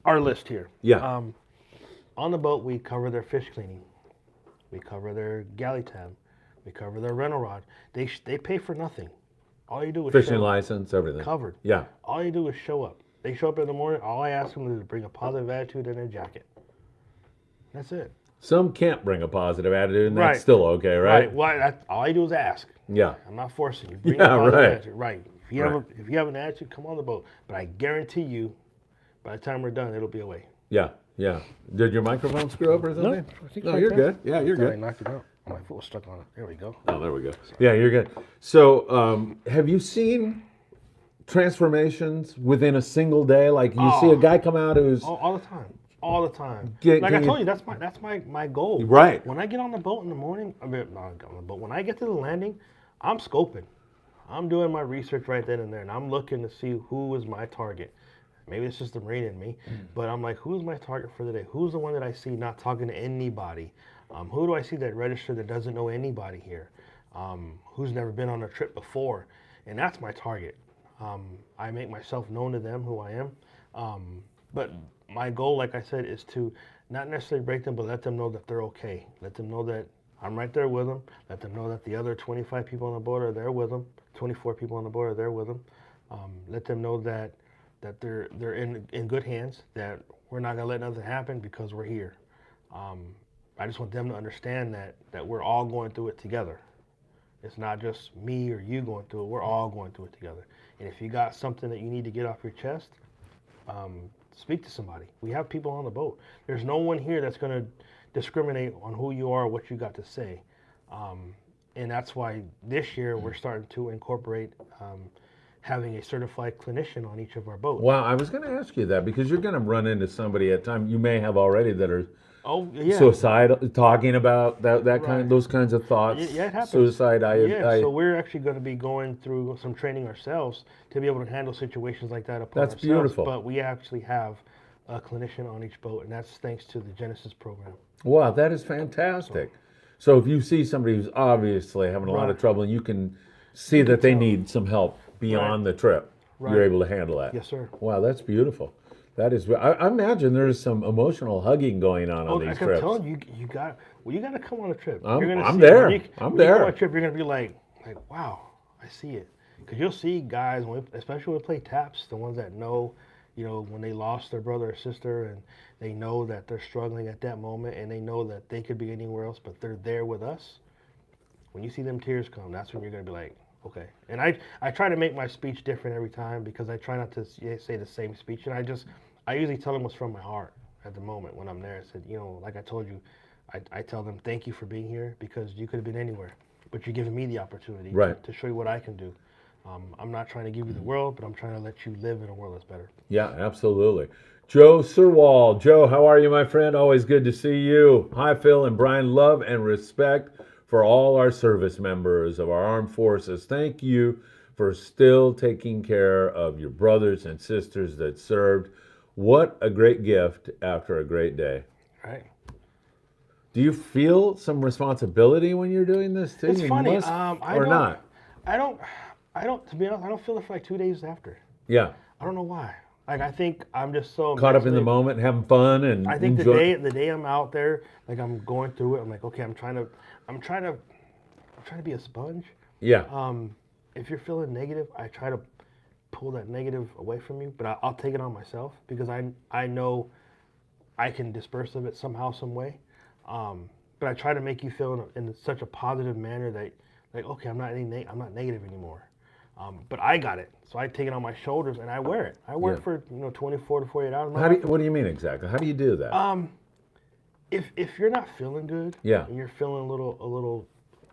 Speaker 2: Our list here.
Speaker 1: Yeah.
Speaker 2: On the boat, we cover their fish cleaning. We cover their galley tab. We cover their rental rod. They pay for nothing. All you do is
Speaker 1: Fishing
Speaker 2: show up.
Speaker 1: license, everything.
Speaker 2: Covered.
Speaker 1: Yeah.
Speaker 2: All you do is show up. They show up in the morning. All I ask them is to bring a positive attitude and a jacket. That's it.
Speaker 1: Some can't bring a positive attitude, and
Speaker 2: Right.
Speaker 1: that's still okay, right?
Speaker 2: Well, all I do is ask.
Speaker 1: Yeah.
Speaker 2: I'm not forcing you. Bring
Speaker 1: Yeah,
Speaker 2: a positive
Speaker 1: right.
Speaker 2: attitude. Right. If you have an attitude, come on the boat. But I guarantee you, by the time we're done, it'll be away.
Speaker 1: Yeah. Yeah. Did your microphone screw up or something?
Speaker 2: I think
Speaker 1: No,
Speaker 2: right
Speaker 1: you're
Speaker 2: there.
Speaker 1: good. Yeah, you're
Speaker 2: I
Speaker 1: good.
Speaker 2: knocked it out. My foot was stuck on it. There we go.
Speaker 1: Oh, there we go. Yeah, you're good. So, have you seen transformations within a single day? Like you see a guy come out who's
Speaker 2: All the time. All the time.
Speaker 1: Can
Speaker 2: Like I
Speaker 1: you-
Speaker 2: told you, that's my goal.
Speaker 1: Right.
Speaker 2: When I get on the boat in the morning, not on the boat. When I get to the landing, I'm scoping. I'm doing my research right then and there, and I'm looking to see who is my target. Maybe it's just the Marine in me, but I'm like, who's my target for the day? Who's the one that I see not talking to anybody? Who do I see that registered that doesn't know anybody here? Who's never been on a trip before? And that's my target. I make myself known to them who I am. But my goal, like I said, is to not necessarily break them, but let them know that they're okay. Let them know that I'm right there with them. Let them know that the other 25 people on the boat are there with them. 24 people on the boat are there with them. Let them know that they're in good hands, that we're not going to let nothing happen because we're here. I just want them to understand that we're all going through it together. It's not just me or you going through it. We're all going through it together. And if you got something that you need to get off your chest, speak to somebody. We have people on the boat. There's no one here that's going to discriminate on who you are or what you got to say. And that's why this year we're starting to incorporate having a certified clinician on each of our boats.
Speaker 1: Well, I was going to ask you that because you're going to run into somebody at time you may have already that are suicidal, talking about those kinds of thoughts.
Speaker 2: Yeah, it happens.
Speaker 1: Suicide.
Speaker 2: So we're actually going to be going through some training ourselves to be able to handle situations like that upon
Speaker 1: That's
Speaker 2: ourselves.
Speaker 1: beautiful.
Speaker 2: But we actually have a clinician on each boat, and that's thanks to the Genesis program.
Speaker 1: Wow, that is fantastic. So if you see somebody who's obviously having a lot of trouble, and you can see that they need some help beyond the trip, you're able to handle that.
Speaker 2: Yes, sir.
Speaker 1: Wow, that's beautiful. That is. I imagine there's some emotional hugging going on these trips.
Speaker 2: I'm telling you, you got to come on a trip.
Speaker 1: I'm there. I'm
Speaker 2: When
Speaker 1: there.
Speaker 2: you come on a trip, you're gonna be like, wow, I see it. Because you'll see guys, especially when we play taps, the ones that know, when they lost their brother or sister, and they know that they're struggling at that moment, and they know that they could be anywhere else, but they're there with us. When you see them tears come, that's when you're gonna be like, okay. And I try to make my speech different every time because I try not to say the same speech, and I usually tell them what's from my heart at the moment when I'm there. I said, like I told you, I tell them thank you for being here because you could have been anywhere, but you're giving me the opportunity to show you what I can do. I'm not trying to give you the world, but I'm trying to let you live in a world that's better.
Speaker 1: Yeah, absolutely. Joe Sirwall. Joe, how are you, my friend? Always good to see you. Hi, Phil and Brian. Love and respect for all our service members of our armed forces. Thank you for still taking care of your brothers and sisters that served. What a great gift after a great day.
Speaker 2: Right.
Speaker 1: Do you feel some responsibility when you're doing this too?
Speaker 2: It's funny.
Speaker 1: Not?
Speaker 2: I don't. To be honest, I don't feel it for like 2 days after.
Speaker 1: Yeah.
Speaker 2: I don't know why. Like I think I'm just so
Speaker 1: Caught up in the moment, having fun, and
Speaker 2: I think
Speaker 1: enjoy-
Speaker 2: the day I'm out there, like I'm going through it, I'm like, okay, I'm trying to be a sponge.
Speaker 1: Yeah.
Speaker 2: If you're feeling negative, I try to pull that negative away from you, but I'll take it on myself because I know I can disperse of it somehow, some way. But I try to make you feel in such a positive manner that, like, okay, I'm not negative anymore. But I got it, so I take it on my shoulders and I wear it. I wear it for 24 to 48 hours.
Speaker 1: What do you mean exactly? How do you do that?
Speaker 2: If you're not feeling good,
Speaker 1: Yeah.
Speaker 2: and you're feeling a little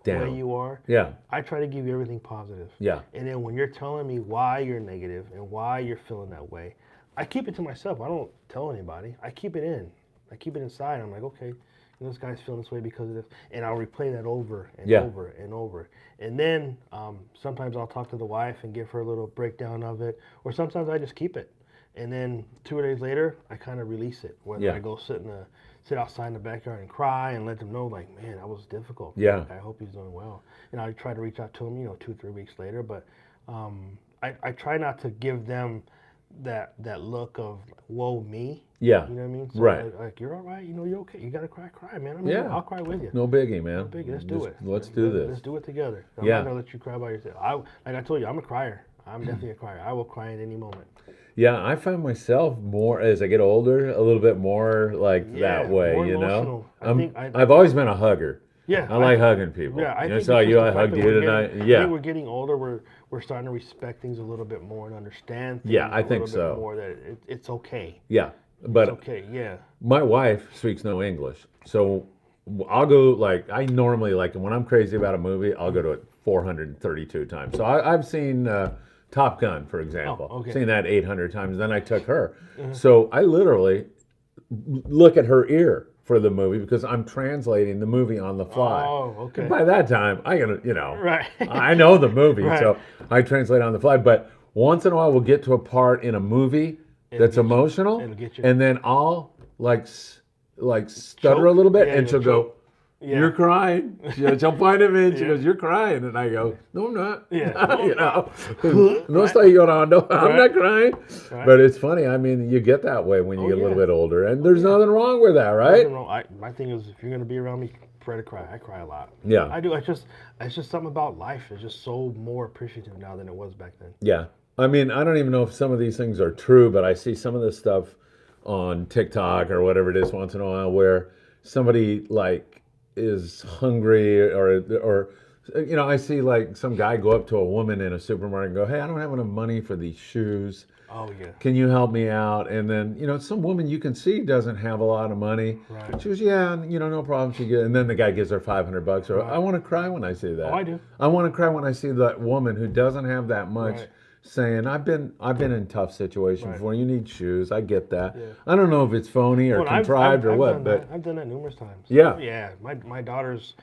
Speaker 1: Down.
Speaker 2: way you are,
Speaker 1: Yeah.
Speaker 2: I try to give you everything positive.
Speaker 1: Yeah.
Speaker 2: And then when you're telling me why you're negative and why you're feeling that way, I keep it to myself. I don't tell anybody. I keep it in. I keep it inside. I'm like, okay, this guy's feeling this way because of this, and I'll replay that over and over and over. And then sometimes I'll talk to the wife and give her a little breakdown of it, or sometimes I just keep it. And then 2 days later, I kind of release it. Whether I go sit outside in the backyard and cry and let them know, like, man, that was difficult.
Speaker 1: Yeah.
Speaker 2: Like, I hope he's doing well. And I try to reach out to him, 2-3 weeks later. But I try not to give them that look of woe me.
Speaker 1: Yeah.
Speaker 2: You know what I mean? So
Speaker 1: Right.
Speaker 2: like, you're all right. You're okay. You gotta cry, man. I mean, I'll cry with you.
Speaker 1: No biggie, man.
Speaker 2: No biggie. Let's do it.
Speaker 1: Let's do this.
Speaker 2: Let's do it together. I'm
Speaker 1: Yeah.
Speaker 2: not gonna let you cry by yourself. Like I told you, I'm a crier. I'm definitely a crier. I will cry at any moment.
Speaker 1: Yeah, I find myself more as I get older, a little bit more like that way.
Speaker 2: more emotional.
Speaker 1: I've always been a hugger.
Speaker 2: Yeah,
Speaker 1: I like hugging people.
Speaker 2: Yeah, I
Speaker 1: I
Speaker 2: think
Speaker 1: saw
Speaker 2: it's
Speaker 1: you.
Speaker 2: just
Speaker 1: I
Speaker 2: the fact
Speaker 1: hugged
Speaker 2: that
Speaker 1: you
Speaker 2: we're
Speaker 1: tonight.
Speaker 2: getting- I
Speaker 1: Yeah.
Speaker 2: think we're getting older. We're starting to respect things a little bit more and understand things
Speaker 1: Yeah, I
Speaker 2: a
Speaker 1: think
Speaker 2: little
Speaker 1: so.
Speaker 2: bit more that it's okay.
Speaker 1: Yeah, but
Speaker 2: It's okay, yeah.
Speaker 1: my wife speaks no English, so I'll go I normally when I'm crazy about a movie, I'll go to it 432 times. So I've seen Top Gun, for example.
Speaker 2: okay.
Speaker 1: Seen that 800 times. Then I took her, so I literally look at her ear for the movie because I'm translating the movie on the fly.
Speaker 2: Oh, okay.
Speaker 1: And by that time, I gotta
Speaker 2: Right.
Speaker 1: I know the movie,
Speaker 2: Right.
Speaker 1: so I translate on the fly. But once in a while, we'll get to a part in a movie that's emotional,
Speaker 2: it'll get you.
Speaker 1: and then I'll stutter a
Speaker 2: Choke?
Speaker 1: little bit,
Speaker 2: Yeah,
Speaker 1: and she'll
Speaker 2: you'll
Speaker 1: go,
Speaker 2: Yeah.
Speaker 1: "You're crying." She'll point at me, and she goes, "You're crying," and I go, "No, I'm not."
Speaker 2: Yeah.
Speaker 1: No estoy llorando. I'm not crying.
Speaker 2: Right.
Speaker 1: But it's funny. I mean, you get that way when you get a little
Speaker 2: yeah.
Speaker 1: bit older, and there's nothing wrong with that, right?
Speaker 2: Nothing wrong. My thing is, if you're gonna be around me, try to cry. I cry a lot.
Speaker 1: Yeah.
Speaker 2: I do. It's just something about life. It's just so more appreciative now than it was back then.
Speaker 1: Yeah. I mean, I don't even know if some of these things are true, but I see some of this stuff on TikTok or whatever it is once in a while where somebody is hungry or I see some guy go up to a woman in a supermarket and go, "Hey, I don't have enough money for these shoes.
Speaker 2: Oh yeah.
Speaker 1: Can you help me out?" And then, some woman you can see doesn't have a lot of money.
Speaker 2: Right.
Speaker 1: She goes, "Yeah, no problem." And then the guy gives her $500. Or I want to cry when I see that.
Speaker 2: Oh, I do.
Speaker 1: I want to cry when I see that woman who doesn't have that much.
Speaker 2: Right.
Speaker 1: Saying, I've been in tough situations before. You need shoes. I get that.
Speaker 2: Yeah.
Speaker 1: I don't know if it's phony or
Speaker 2: Well,
Speaker 1: contrived or what,
Speaker 2: done
Speaker 1: but
Speaker 2: that. I've done that numerous times.
Speaker 1: Yeah.
Speaker 2: Yeah. My daughters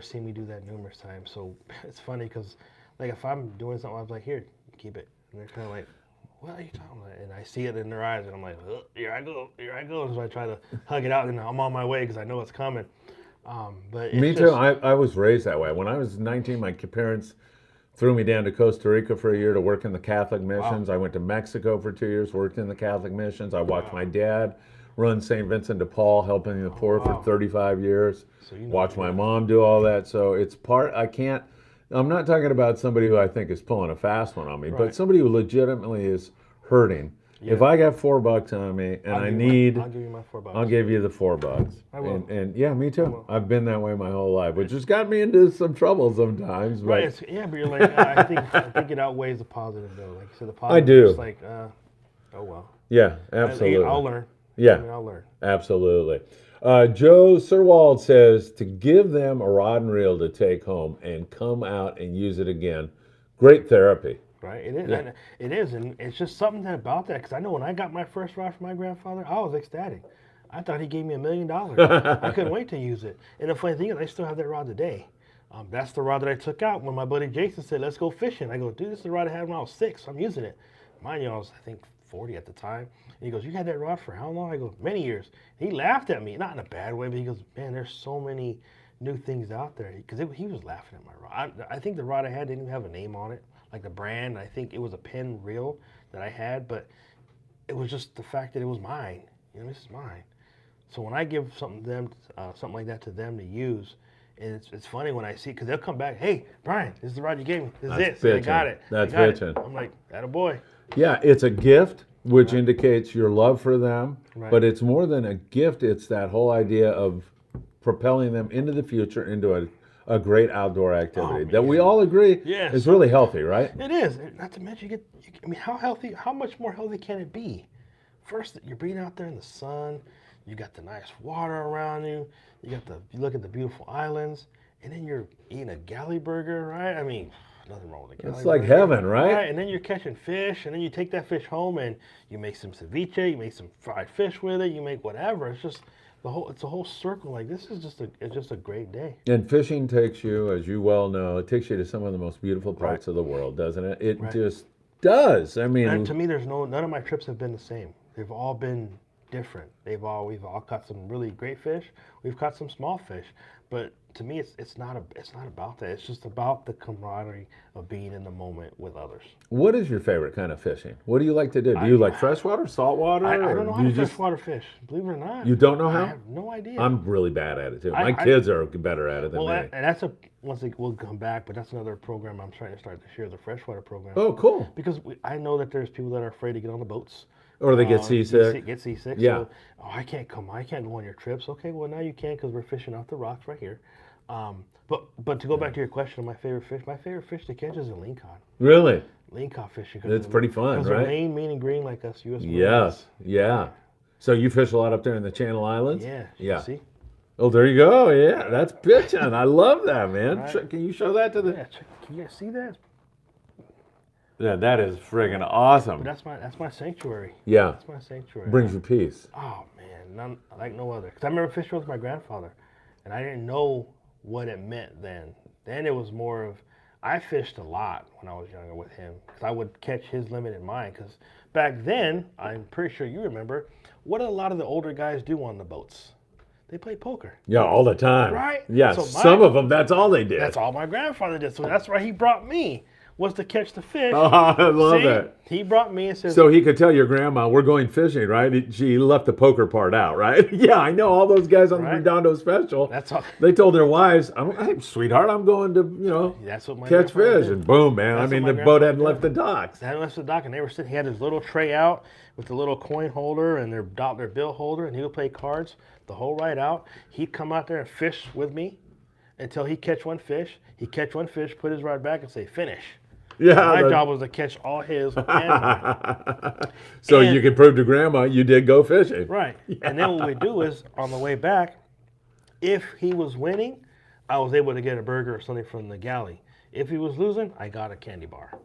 Speaker 2: see me do that numerous times. So it's funny because if I'm doing something, I was like, "Here, keep it," and they're kind of like, "What are you talking about?" And I see it in their eyes, and I'm like, "Here I go. So I try to hug it out, and I'm on my way because I know it's coming. But
Speaker 1: me too. I was raised that way. When I was 19, my parents threw me down to Costa Rica for a year to work in the Catholic missions. I went to Mexico for 2 years, worked in the Catholic missions. I watched my dad run St. Vincent de Paul, helping the poor for 35 years.
Speaker 2: So
Speaker 1: Watched my mom do all that. So it's I'm not talking about somebody who I think is pulling a fast one on me, but somebody who legitimately is hurting. Yeah. If I got $4 on me and
Speaker 2: I'll give you my $4.
Speaker 1: I'll give you the $4.
Speaker 2: I will.
Speaker 1: And yeah, me too. I've been that way my whole life, which has got me into some trouble sometimes. But
Speaker 2: Right. But you're like, I think it outweighs the positive though. Like so the positive.
Speaker 1: I do.
Speaker 2: Is like, oh well.
Speaker 1: Yeah, absolutely.
Speaker 2: I'll learn.
Speaker 1: Yeah,
Speaker 2: I'll learn.
Speaker 1: Absolutely. Joe Sirwald says to give them a rod and reel to take home and come out and use it again. Great therapy.
Speaker 2: Right, it is. And it is, and it's just something about that. Because I know when I got my first rod from my grandfather, I was ecstatic. I thought he gave me $1 million. I couldn't wait to use it. And the funny thing is, I still have that rod today. That's the rod that I took out when my buddy Jason said, "Let's go fishing." I go, "Dude, this is the rod I had when I was 6. So I'm using it." Mind you, I was, I think, 40 at the time. And he goes, "You had that rod for how long?" I go, "Many years." He laughed at me, not in a bad way, but he goes, "Man, there's so many new things out there." Because he was laughing at my rod. I think the rod I had didn't even have a name on it, like the brand. I think it was a Penn reel that I had, but it was just the fact that it was mine. This is mine. So when I give something like that to them to use, and it's funny when I see, because they'll come back, "Hey, Brian, this is the rod you gave me. This is it. I got it.
Speaker 1: That's
Speaker 2: I got
Speaker 1: bitching.
Speaker 2: it." I'm like, "Attaboy."
Speaker 1: Yeah, it's a gift, which indicates your love for them.
Speaker 2: Right.
Speaker 1: But it's more than a gift. It's that whole idea of propelling them into the future, into a great outdoor activity that we
Speaker 2: man.
Speaker 1: all agree
Speaker 2: Yes.
Speaker 1: is really healthy, right?
Speaker 2: It is. Not to mention, I mean, how much more healthy can it be? First, you're being out there in the sun. You got the nice water around you. You look at the beautiful islands, and then you're eating a galley burger, right? I mean, nothing wrong with a galley
Speaker 1: It's like
Speaker 2: burger.
Speaker 1: heaven, right?
Speaker 2: And then you're catching fish, and then you take that fish home, and you make some ceviche, you make some fried fish with it, you make whatever. It's just it's a whole circle. Like this is just a great day.
Speaker 1: And fishing takes you, as you well know, it takes you to some of the most beautiful parts of the world, doesn't it? It just does. I mean,
Speaker 2: And to me, none of my trips have been the same. They've all been different. We've all caught some really great fish. We've caught some small fish, but to me, it's not about that. It's just about the camaraderie of being in the moment with others.
Speaker 1: what is your favorite kind of fishing? What do you like to do? Do you like freshwater, saltwater?
Speaker 2: I
Speaker 1: or
Speaker 2: don't know
Speaker 1: do
Speaker 2: how
Speaker 1: you
Speaker 2: to freshwater fish. Believe it or not,
Speaker 1: You don't know how?
Speaker 2: I have no idea.
Speaker 1: I'm really bad at it too. My kids are better at it than me.
Speaker 2: and that's we'll come back, but that's another program I'm trying to start this year, the freshwater program.
Speaker 1: Oh, cool.
Speaker 2: Because I know that there's people that are afraid to get on the boats.
Speaker 1: Or they get seasick.
Speaker 2: Get seasick.
Speaker 1: Yeah.
Speaker 2: So, I can't go on your trips. Okay, well now you can because we're fishing off the rocks right here. But to go back to your question, my favorite fish to catch is a lingcod.
Speaker 1: Really?
Speaker 2: Lingcod fishing.
Speaker 1: It's pretty fun,
Speaker 2: because
Speaker 1: right?
Speaker 2: they're lean, mean, and green like us U.S. Marines.
Speaker 1: Yes. Yeah. So you fish a lot up there in the Channel Islands?
Speaker 2: Yeah.
Speaker 1: Yeah.
Speaker 2: See?
Speaker 1: Oh, there you go. Yeah, that's pitching. I love that, man.
Speaker 2: Right.
Speaker 1: Can you show that to the?
Speaker 2: Yeah. Can you guys see that?
Speaker 1: Yeah, that is friggin' awesome.
Speaker 2: But that's my sanctuary.
Speaker 1: Yeah.
Speaker 2: That's my sanctuary.
Speaker 1: Brings you peace.
Speaker 2: Oh man, none like no other. Because I remember fishing with my grandfather, and I didn't know what it meant then. Then it was more of I fished a lot when I was younger with him because I would catch his limit in mine. Because back then, I'm pretty sure you remember, what did a lot of the older guys do on the boats? They played poker.
Speaker 1: Yeah, all the time.
Speaker 2: Right?
Speaker 1: Yeah,
Speaker 2: So
Speaker 1: some of them, that's all they did.
Speaker 2: That's all my grandfather did. So that's why he brought me, was to catch the fish.
Speaker 1: Oh, I love
Speaker 2: See?
Speaker 1: that.
Speaker 2: He brought me and said,
Speaker 1: So he could tell your grandma, we're going fishing, right? She left the poker part out, right? Yeah, I know all those guys on the
Speaker 2: Right.
Speaker 1: Redondo special.
Speaker 2: That's all.
Speaker 1: They told their wives, hey, sweetheart, I'm going to,
Speaker 2: That's what my
Speaker 1: catch
Speaker 2: grandfather
Speaker 1: fish.
Speaker 2: did.
Speaker 1: And boom, man.
Speaker 2: That's
Speaker 1: I mean,
Speaker 2: what
Speaker 1: the
Speaker 2: my
Speaker 1: boat
Speaker 2: grandfather
Speaker 1: hadn't
Speaker 2: did.
Speaker 1: left the docks.
Speaker 2: They left the dock, and they were sitting. He had his little tray out with the little coin holder and their bill holder, and he would play cards the whole ride out. He'd come out there and fish with me until he catch one fish. He'd catch one fish, put his rod back, and say finish.
Speaker 1: Yeah.
Speaker 2: My job was to catch all his and mine.
Speaker 1: So
Speaker 2: And-
Speaker 1: you can prove to grandma you did go fishing.
Speaker 2: Right. And then what we do is on the way back, if he was winning, I was able to get a burger or something from the galley. If he was losing, I got a candy bar.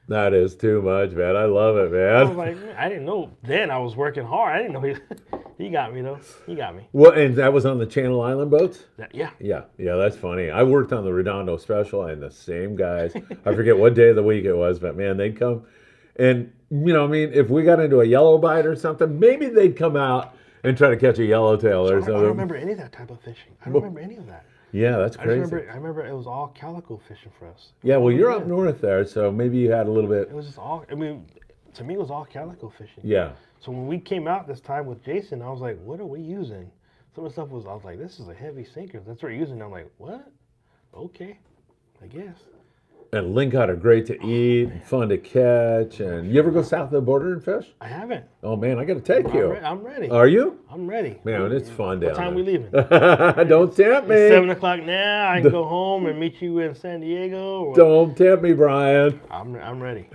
Speaker 1: That is too much, man. I love it,
Speaker 2: I was
Speaker 1: man.
Speaker 2: like, I didn't know. Then I was working hard. I didn't know he got me though. He got me.
Speaker 1: Well, and that was on the Channel Island boats?
Speaker 2: Yeah.
Speaker 1: Yeah, that's funny. I worked on the Redondo special, and the same guys. I forget what day of the week it was, but man, they'd come, and I mean, if we got into a yellow bite or something, maybe they'd come out and try to catch a yellowtail or
Speaker 2: I
Speaker 1: something.
Speaker 2: don't remember any of that type of fishing. I don't remember any of that.
Speaker 1: Yeah, that's
Speaker 2: I
Speaker 1: crazy.
Speaker 2: remember it was all calico fishing for us.
Speaker 1: Yeah, well, you're up north there, so maybe you had a little bit.
Speaker 2: It was just all. I mean, to me, it was all calico fishing.
Speaker 1: Yeah.
Speaker 2: So when we came out this time with Jason, I was like, "What are we using?" Some of the stuff was. I was like, "This is a heavy sinker." That's what we're using. I'm like, "What? Okay, I guess."
Speaker 1: And lingcod are great to eat, fun to catch. And you ever go south of the border and fish?
Speaker 2: I haven't.
Speaker 1: Oh man, I got to take you.
Speaker 2: I'm ready.
Speaker 1: Are you?
Speaker 2: I'm ready.
Speaker 1: Man, it's fun down
Speaker 2: What time
Speaker 1: there.
Speaker 2: we leaving?
Speaker 1: Don't tempt me.
Speaker 2: It's 7:00 now. I can go home and meet you in San Diego. Or
Speaker 1: Don't tempt me, Brian.
Speaker 2: I'm ready. I'm ready.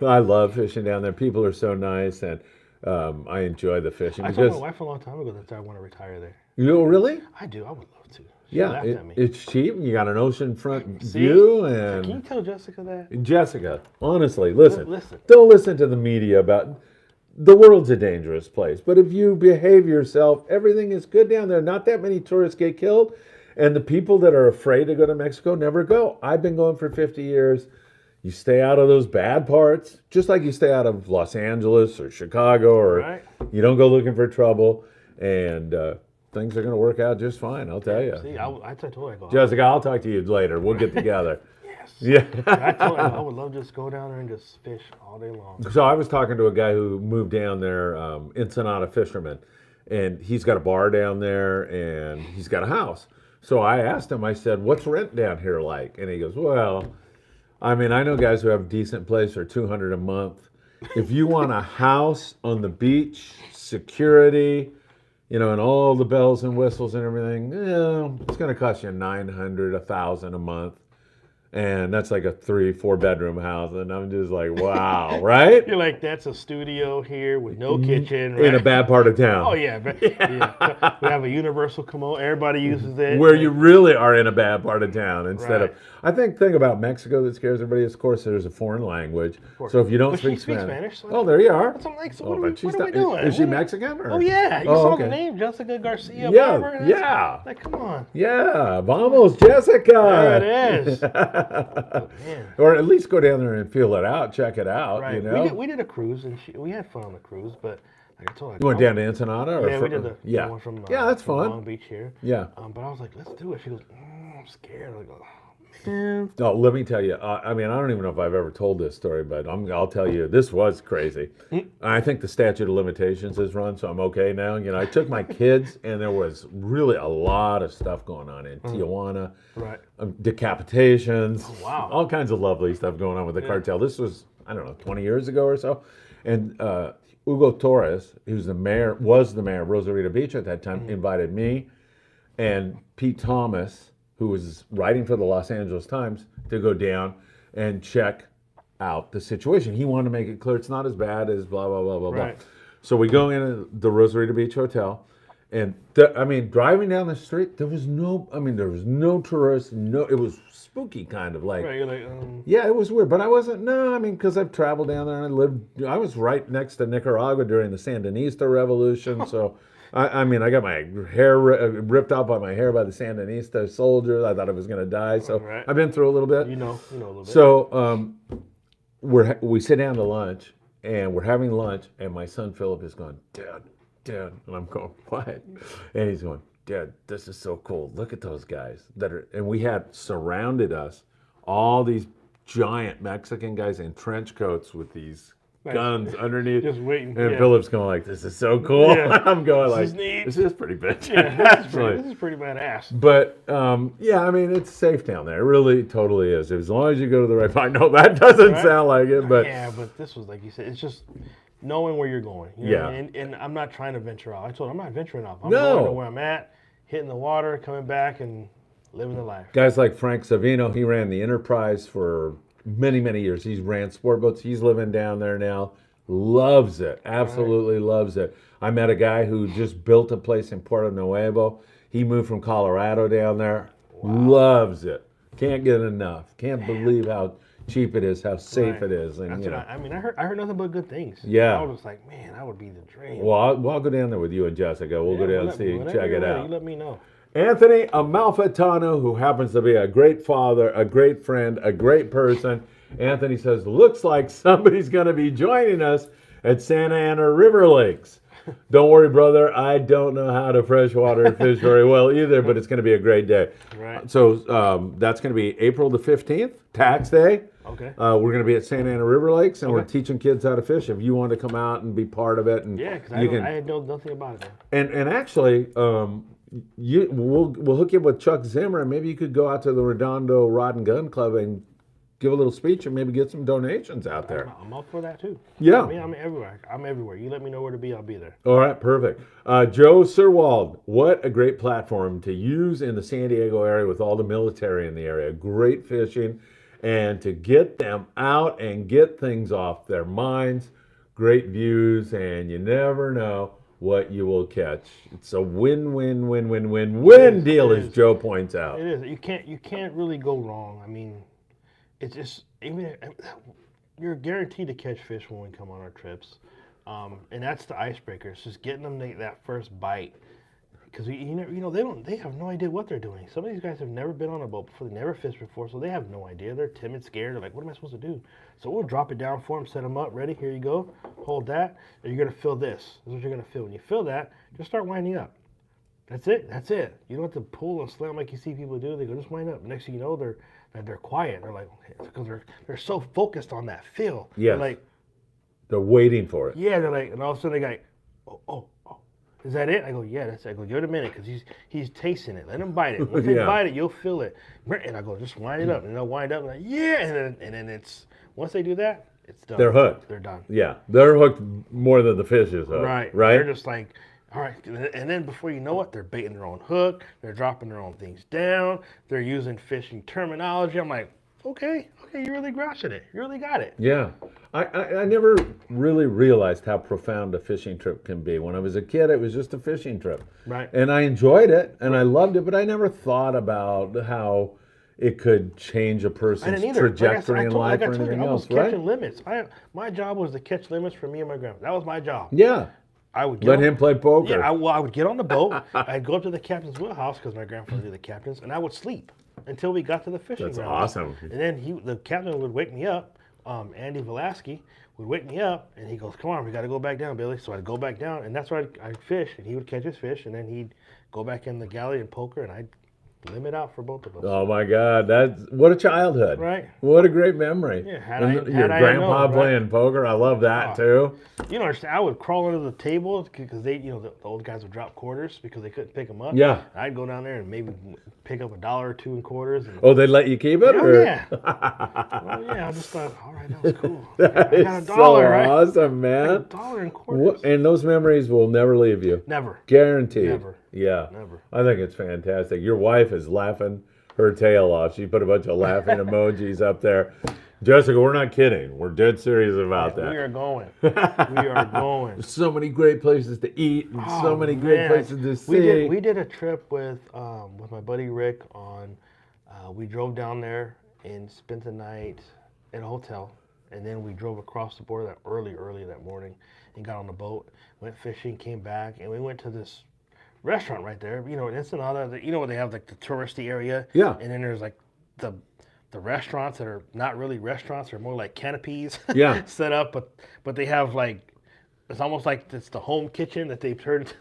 Speaker 1: I love fishing down there. People are so nice, and I enjoy the fishing.
Speaker 2: I told my wife a long time ago that I want to retire there.
Speaker 1: You know, really?
Speaker 2: I do. I would love to. She
Speaker 1: Yeah,
Speaker 2: laughed at me.
Speaker 1: it's cheap. You got an oceanfront
Speaker 2: See?
Speaker 1: view,
Speaker 2: Can you
Speaker 1: and
Speaker 2: tell Jessica that?
Speaker 1: Jessica, honestly, listen.
Speaker 2: Listen.
Speaker 1: Don't listen to the media about. The world's a dangerous place, but if you behave yourself, everything is good down there. Not that many tourists get killed, and the people that are afraid to go to Mexico never go. I've been going for 50 years. You stay out of those bad parts, just like you stay out of Los Angeles or Chicago, or
Speaker 2: Right.
Speaker 1: you don't go looking for trouble, and things are going to work out just fine, I'll tell you.
Speaker 2: See, I told her, I go,
Speaker 1: Jessica, I'll talk to you later. We'll get together.
Speaker 2: yes.
Speaker 1: Yeah.
Speaker 2: I told her I would love to just go down there and just fish all day long.
Speaker 1: So I was talking to a guy who moved down there, Ensenada fisherman, and he's got a bar down there and he's got a house. So I asked him, I said, what's rent down here like? And he goes, well, I mean, I know guys who have a decent place for $200 a month. If you want a house on the beach, security, and all the bells and whistles and everything, it's going to cost you 900, 1,000 a month. And that's like a 3-4 bedroom house. And I'm just like, wow, right?
Speaker 2: You're like, that's a studio here with no kitchen. Right?
Speaker 1: In a bad part of town.
Speaker 2: Oh, yeah. Yeah. We have a universal commode. Everybody uses it.
Speaker 1: Where you really are in a bad part of town instead
Speaker 2: Right.
Speaker 1: of. I think thing about Mexico that scares everybody is, of course, there's a foreign language. So if you don't
Speaker 2: But
Speaker 1: speak
Speaker 2: she speaks
Speaker 1: Spanish.
Speaker 2: Spanish, so
Speaker 1: Oh, there you are.
Speaker 2: So I'm like, so
Speaker 1: Oh,
Speaker 2: what are
Speaker 1: but
Speaker 2: we
Speaker 1: she's
Speaker 2: doing?
Speaker 1: Is she
Speaker 2: What are-
Speaker 1: Mexican? Or?
Speaker 2: Oh, yeah. You
Speaker 1: Oh,
Speaker 2: saw
Speaker 1: okay.
Speaker 2: the name, Jessica Garcia
Speaker 1: Yeah,
Speaker 2: Barber. That's-
Speaker 1: yeah.
Speaker 2: Like, come on.
Speaker 1: Yeah, vamos, Jessica.
Speaker 2: There it is. Man.
Speaker 1: Or at least go down there and feel it out, check it out.
Speaker 2: Right.
Speaker 1: You know,
Speaker 2: We did a cruise, and we had fun on the cruise, but like I told her,
Speaker 1: you went down to Ensenada. Or
Speaker 2: yeah, we did the one from
Speaker 1: that's
Speaker 2: from
Speaker 1: fun.
Speaker 2: Long Beach here.
Speaker 1: Yeah.
Speaker 2: But I was like, let's do it. She goes, I'm scared. I was like, oh, man.
Speaker 1: No, let me tell you. I mean, I don't even know if I've ever told this story, but I'll tell you. This was crazy. I think the statute of limitations is run, so I'm okay now. I took my kids, and there was really a lot of stuff going on in Tijuana.
Speaker 2: Right.
Speaker 1: Decapitations.
Speaker 2: Oh, wow.
Speaker 1: All kinds of lovely stuff going on with the cartel. This was, I don't know, 20 years ago or so. And Hugo Torres, was the mayor of Rosarito Beach at that time, invited me and Pete Thomas, who was writing for the Los Angeles Times, to go down and check out the situation. He wanted to make it clear it's not as bad as blah, blah, blah, blah,
Speaker 2: Right.
Speaker 1: blah. So we go into the Rosarito Beach Hotel, and driving down the street, there was no tourists. It was spooky kind of like.
Speaker 2: Right. You're like,
Speaker 1: Yeah, it was weird, but I wasn't. No, I mean, because I've traveled down there and I was right next to Nicaragua during the Sandinista Revolution, so I got my hair ripped out by my hair by the Sandinista soldiers. I thought I was going to die, so
Speaker 2: Right.
Speaker 1: I've been through a little bit.
Speaker 2: you know a little bit.
Speaker 1: So we sit down to lunch, and we're having lunch, and my son Philip is going, Dad, and I'm going, what? And he's going, Dad, this is so cool. Look at those guys and we had surrounded us all these giant Mexican guys in trench coats with these guns underneath.
Speaker 2: Just waiting.
Speaker 1: And
Speaker 2: yeah.
Speaker 1: Philip's going like, this is so cool.
Speaker 2: Yeah.
Speaker 1: I'm going
Speaker 2: This
Speaker 1: like,
Speaker 2: is neat.
Speaker 1: this is pretty bitch.
Speaker 2: Yeah,
Speaker 1: Actually.
Speaker 2: this is pretty badass.
Speaker 1: But yeah, I mean, it's safe down there. It really totally is. As long as you go to the right spot. I know that doesn't
Speaker 2: Right.
Speaker 1: sound like it, but
Speaker 2: Yeah, but this was like you said. It's just knowing where you're going. You know
Speaker 1: Yeah.
Speaker 2: what I mean? And I'm not trying to venture out. I told him I'm not venturing off. I'm
Speaker 1: No.
Speaker 2: going to where I'm at, hitting the water, coming back, and living the life.
Speaker 1: guys like Frank Savino, he ran the Enterprise for many, many years. He's ran sport boats. He's living down there now. Loves it. Absolutely loves it. I met a guy who just built a place in Puerto Nuevo. He moved from Colorado down there. Loves it. Can't get enough. Can't believe how cheap it is, how safe
Speaker 2: Right.
Speaker 1: it is. And
Speaker 2: That's what I mean, I heard nothing but good things.
Speaker 1: Yeah.
Speaker 2: I was just like, man, that would be the dream.
Speaker 1: well, I'll go down there with you and Jessica. We'll go down and see,
Speaker 2: Whenever
Speaker 1: check
Speaker 2: you're
Speaker 1: it
Speaker 2: ready,
Speaker 1: out.
Speaker 2: You let me know.
Speaker 1: Anthony Amalfitano, who happens to be a great father, a great friend, a great person. Anthony says, looks like somebody's going to be joining us at Santa Ana River Lakes. Don't worry, brother. I don't know how to freshwater fish very well either, but it's going to be a great day.
Speaker 2: Right.
Speaker 1: So that's going to be April the 15th, tax day.
Speaker 2: Okay.
Speaker 1: We're going to be at Santa Ana River Lakes, and we're
Speaker 2: Okay.
Speaker 1: teaching kids how to fish. If you want to come out and be part of it, and
Speaker 2: Yeah, because I had know nothing about it.
Speaker 1: and actually, we'll hook you up with Chuck Zimmer, and maybe you could go out to the Redondo Rod and Gun Club and give a little speech and maybe get some donations out there.
Speaker 2: I'm up for that too.
Speaker 1: Yeah.
Speaker 2: I mean, I'm everywhere. I'm everywhere. You let me know where to be, I'll be there.
Speaker 1: All right, perfect. Joe Sirwald, what a great platform to use in the San Diego area with all the military in the area. Great fishing, and to get them out and get things off their minds. Great views, and you never know what you will catch. It's a win-win-win-win-win-win deal, as Joe points out.
Speaker 2: It is. You can't really go wrong. I mean, it's just you're guaranteed to catch fish when we come on our trips, and that's the icebreaker. It's just getting them that first bite, because they have no idea what they're doing. Some of these guys have never been on a boat before. They never fished before, so they have no idea. They're timid, scared. They're like, what am I supposed to do? So we'll drop it down for them, set them up, ready. Here you go. Hold that. And you're gonna feel this. This is what you're gonna feel. When you feel that, just start winding up. That's it. That's it. You don't have to pull and slam like you see people do. They go, just wind up. Next thing you know, they're quiet. They're like, okay, because they're so focused on that feel.
Speaker 1: Yes.
Speaker 2: They're like,
Speaker 1: They're waiting for it.
Speaker 2: yeah. They're like, and all of a sudden they go, oh. Is that it? I go, yeah, that's it. I go, give it a minute, because he's tasting it. Let him bite it. Once they
Speaker 1: Yeah.
Speaker 2: bite it, you'll feel it. And I go, just wind it up. And they'll wind up, and like, yeah. And then it's, once they do that, it's done.
Speaker 1: They're hooked.
Speaker 2: They're done.
Speaker 1: Yeah, they're hooked more than the fish is hooked.
Speaker 2: Right.
Speaker 1: Right.
Speaker 2: They're just like, All right, and then before you know it, they're baiting their own hook. They're dropping their own things down. They're using fishing terminology. I'm like, okay, you really grasping it. You really got it.
Speaker 1: Yeah. I never really realized how profound a fishing trip can be. When I was a kid, it was just a fishing trip.
Speaker 2: Right.
Speaker 1: And I enjoyed it and I loved it, but I never thought about how it could change a
Speaker 2: I
Speaker 1: person's
Speaker 2: didn't either.
Speaker 1: trajectory in life
Speaker 2: like
Speaker 1: or
Speaker 2: I told you,
Speaker 1: anything
Speaker 2: I was
Speaker 1: else, right?
Speaker 2: catching limits. My job was to catch limits for me and my grandma. That was my job.
Speaker 1: Yeah.
Speaker 2: I would get
Speaker 1: Let
Speaker 2: on,
Speaker 1: him play poker.
Speaker 2: Yeah, I would get on the boat. I'd go up to the captain's wheelhouse because my grandfather knew the captains, and I would sleep until we got to the fishing
Speaker 1: That's
Speaker 2: ground.
Speaker 1: awesome.
Speaker 2: And then the captain would wake me up. Andy Velasky would wake me up, and he goes, "Come on, we got to go back down, Billy." So I'd go back down, and that's where I'd fish, and he would catch his fish, and then he'd go back in the galley and poker, and I'd limit out for both of us.
Speaker 1: Oh my God, that's what a childhood!
Speaker 2: Right.
Speaker 1: What a great memory.
Speaker 2: Yeah,
Speaker 1: And your grandpa
Speaker 2: known,
Speaker 1: playing poker, I love that too.
Speaker 2: You know, I would crawl under the table because the old guys would drop quarters because they couldn't pick them up.
Speaker 1: Yeah.
Speaker 2: I'd go down there and maybe pick up $1 or $2 in quarters. And,
Speaker 1: Oh, they let you keep it?
Speaker 2: oh
Speaker 1: or?
Speaker 2: yeah. Well, yeah. I just thought, all right, that was cool.
Speaker 1: That
Speaker 2: I got
Speaker 1: is
Speaker 2: $1, right?
Speaker 1: awesome, man.
Speaker 2: $1 in quarters.
Speaker 1: And those memories will never leave you.
Speaker 2: Never.
Speaker 1: Guaranteed.
Speaker 2: Never.
Speaker 1: Yeah.
Speaker 2: Never.
Speaker 1: I think it's fantastic. Your wife is laughing her tail off. She put a bunch of laughing emojis up there. Jessica, we're not kidding. We're dead serious about that.
Speaker 2: We are going. We are going.
Speaker 1: So many great places to eat and so many great places to see.
Speaker 2: We did a trip with my buddy Rick on. We drove down there and spent the night at a hotel, and then we drove across the border early that morning and got on the boat, went fishing, came back, and we went to this restaurant right there. You know, in Ensenada, you know where they have like the touristy area.
Speaker 1: Yeah.
Speaker 2: And then there's like the restaurants that are not really restaurants; they're more like canopies.
Speaker 1: Yeah.
Speaker 2: set up, but they have like it's almost like it's the home kitchen that they've turned.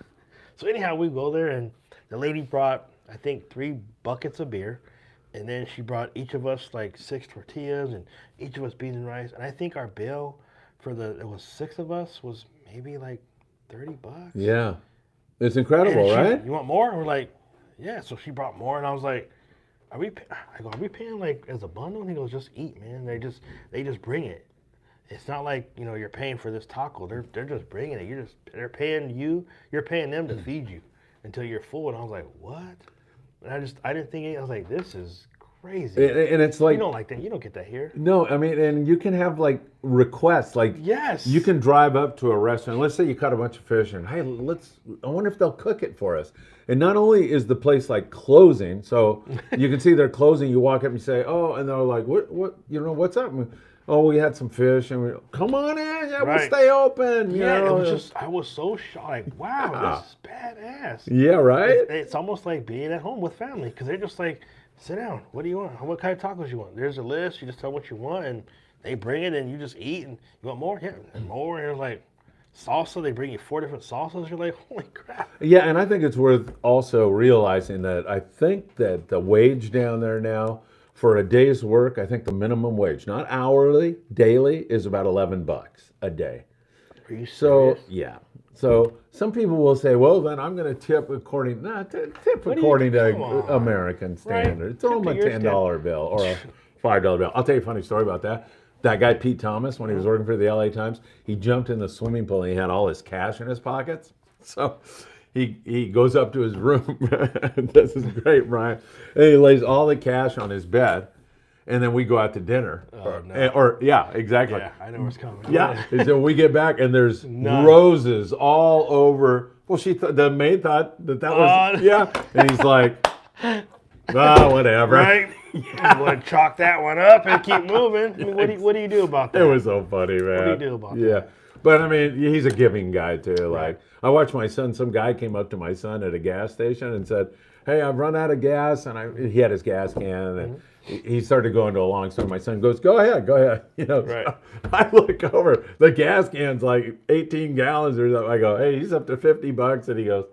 Speaker 2: So anyhow, we go there, and the lady brought I think 3 buckets of beer, and then she brought each of us like 6 tortillas and each of us beans and rice. And I think our bill for it was 6 of us was maybe like $30.
Speaker 1: Yeah. It's incredible, right?
Speaker 2: You want more? And we're like, yeah. So she brought more, and I was like, are we paying like as a bundle? And he goes, just eat, man. They just bring it. It's not like, you know, you're paying for this taco. They're just bringing it. They're paying you. You're paying them to feed you until you're full. And I was like, what? And I didn't think I was like, this is crazy.
Speaker 1: And it's like,
Speaker 2: you don't like that. You don't get that here.
Speaker 1: no, I mean, and you can have like requests, like
Speaker 2: Yes.
Speaker 1: you can drive up to a restaurant. Let's say you caught a bunch of fish, and hey, I wonder if they'll cook it for us. And not only is the place like closing, so you can see they're closing. You walk up and you say, oh, and they're like, what, what's up? And oh, we had some fish, and we come on in, yeah, we'll stay open. You
Speaker 2: Yeah,
Speaker 1: know?
Speaker 2: it was just I was so shocked. Like, wow, this is badass.
Speaker 1: Yeah, right.
Speaker 2: It's almost like being at home with family because they're just like, sit down. What do you want? What kind of tacos you want? There's a list. You just tell what you want, and they bring it, and you just eat. And you want more? Yeah, and more. And it's like salsa. They bring you 4 different salsas. You're like, holy crap.
Speaker 1: Yeah, and I think it's worth also realizing that I think that the wage down there now for a day's work, I think the minimum wage, not hourly, daily, is about $11 a day.
Speaker 2: Are you
Speaker 1: So
Speaker 2: serious?
Speaker 1: yeah. So some people will say, well, then I'm going to tip according to
Speaker 2: come on.
Speaker 1: American standards. Throw
Speaker 2: Tip
Speaker 1: them a
Speaker 2: to your
Speaker 1: $10 bill or a $5 bill. I'll tell you a funny story about that. That guy, Pete Thomas, when he was working for the LA Times, he jumped in the swimming pool and he had all his cash in his pockets. So he goes up to his room. This is great, Brian. And he lays all the cash on his bed. And then we go out to dinner. Yeah, exactly.
Speaker 2: Yeah, I know where it's coming.
Speaker 1: Yeah. And so we get back and there's
Speaker 2: None.
Speaker 1: roses all over. Well, the maid thought that was, yeah. And he's like, whatever.
Speaker 2: Right? I'm going to chalk that one up and keep moving. I mean, what do you do about that?
Speaker 1: It was so funny, man.
Speaker 2: What do you do about that?
Speaker 1: Yeah. But I mean, he's a giving guy too. Like, I watched my son, some guy came up to my son at a gas station and said, hey, I've run out of gas. And he had his gas can and he started going to a long story. My son goes, go ahead. You know,
Speaker 2: Right.
Speaker 1: so I look over, the gas can's like 18 gallons or something. I go, hey, he's up to $50. And he goes,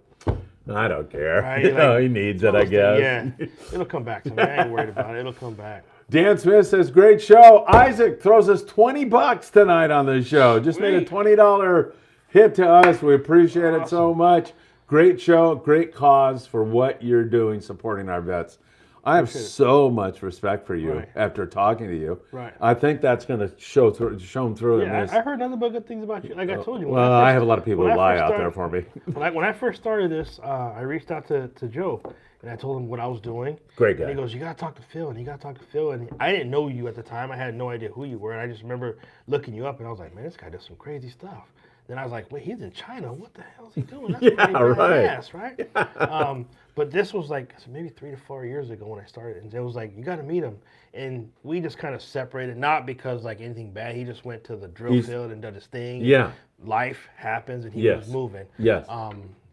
Speaker 1: I don't care.
Speaker 2: Right,
Speaker 1: You know,
Speaker 2: like,
Speaker 1: he needs it, I guess.
Speaker 2: Yeah, it'll come back to me. I ain't worried about it. It'll come back.
Speaker 1: Dan Smith says, great show. Isaac throws us $20 tonight on the show. Just made a $20 hit to us. We appreciate it so much. Great show, great cause for what you're doing, supporting our vets. I have
Speaker 2: Appreciate it.
Speaker 1: so much respect for you
Speaker 2: Right.
Speaker 1: after talking to you.
Speaker 2: Right.
Speaker 1: I think that's going to show through in
Speaker 2: Yeah,
Speaker 1: this.
Speaker 2: I heard nothing but good things about you. Like I told you. When
Speaker 1: Well,
Speaker 2: I
Speaker 1: I
Speaker 2: first,
Speaker 1: have a lot of people
Speaker 2: when
Speaker 1: who
Speaker 2: I
Speaker 1: lie
Speaker 2: first
Speaker 1: out there
Speaker 2: started-
Speaker 1: for me.
Speaker 2: when I first started this, I reached out to Joe and I told him what I was doing.
Speaker 1: Great
Speaker 2: And
Speaker 1: guy.
Speaker 2: he goes, "You gotta talk to Phil, and you gotta talk to Phil." And I didn't know you at the time. I had no idea who you were, and I just remember looking you up, and I was like, "Man, this guy does some crazy stuff." Then I was like, "Wait, he's in China. What the hell is he doing? That's
Speaker 1: Yeah,
Speaker 2: pretty
Speaker 1: right.
Speaker 2: badass, right?" But this was like maybe 3 to 4 years ago when I started, and it was like, "You got to meet him." And we just kind of separated, not because like anything bad. He just went to the drill field and did his thing.
Speaker 1: Yeah.
Speaker 2: Life happens, and he
Speaker 1: Yes.
Speaker 2: was moving.
Speaker 1: Yes.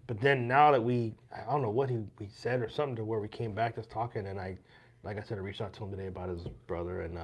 Speaker 2: But then now that I don't know what we said or something to where we came back just talking, and like I said, I reached out to him today about his brother, and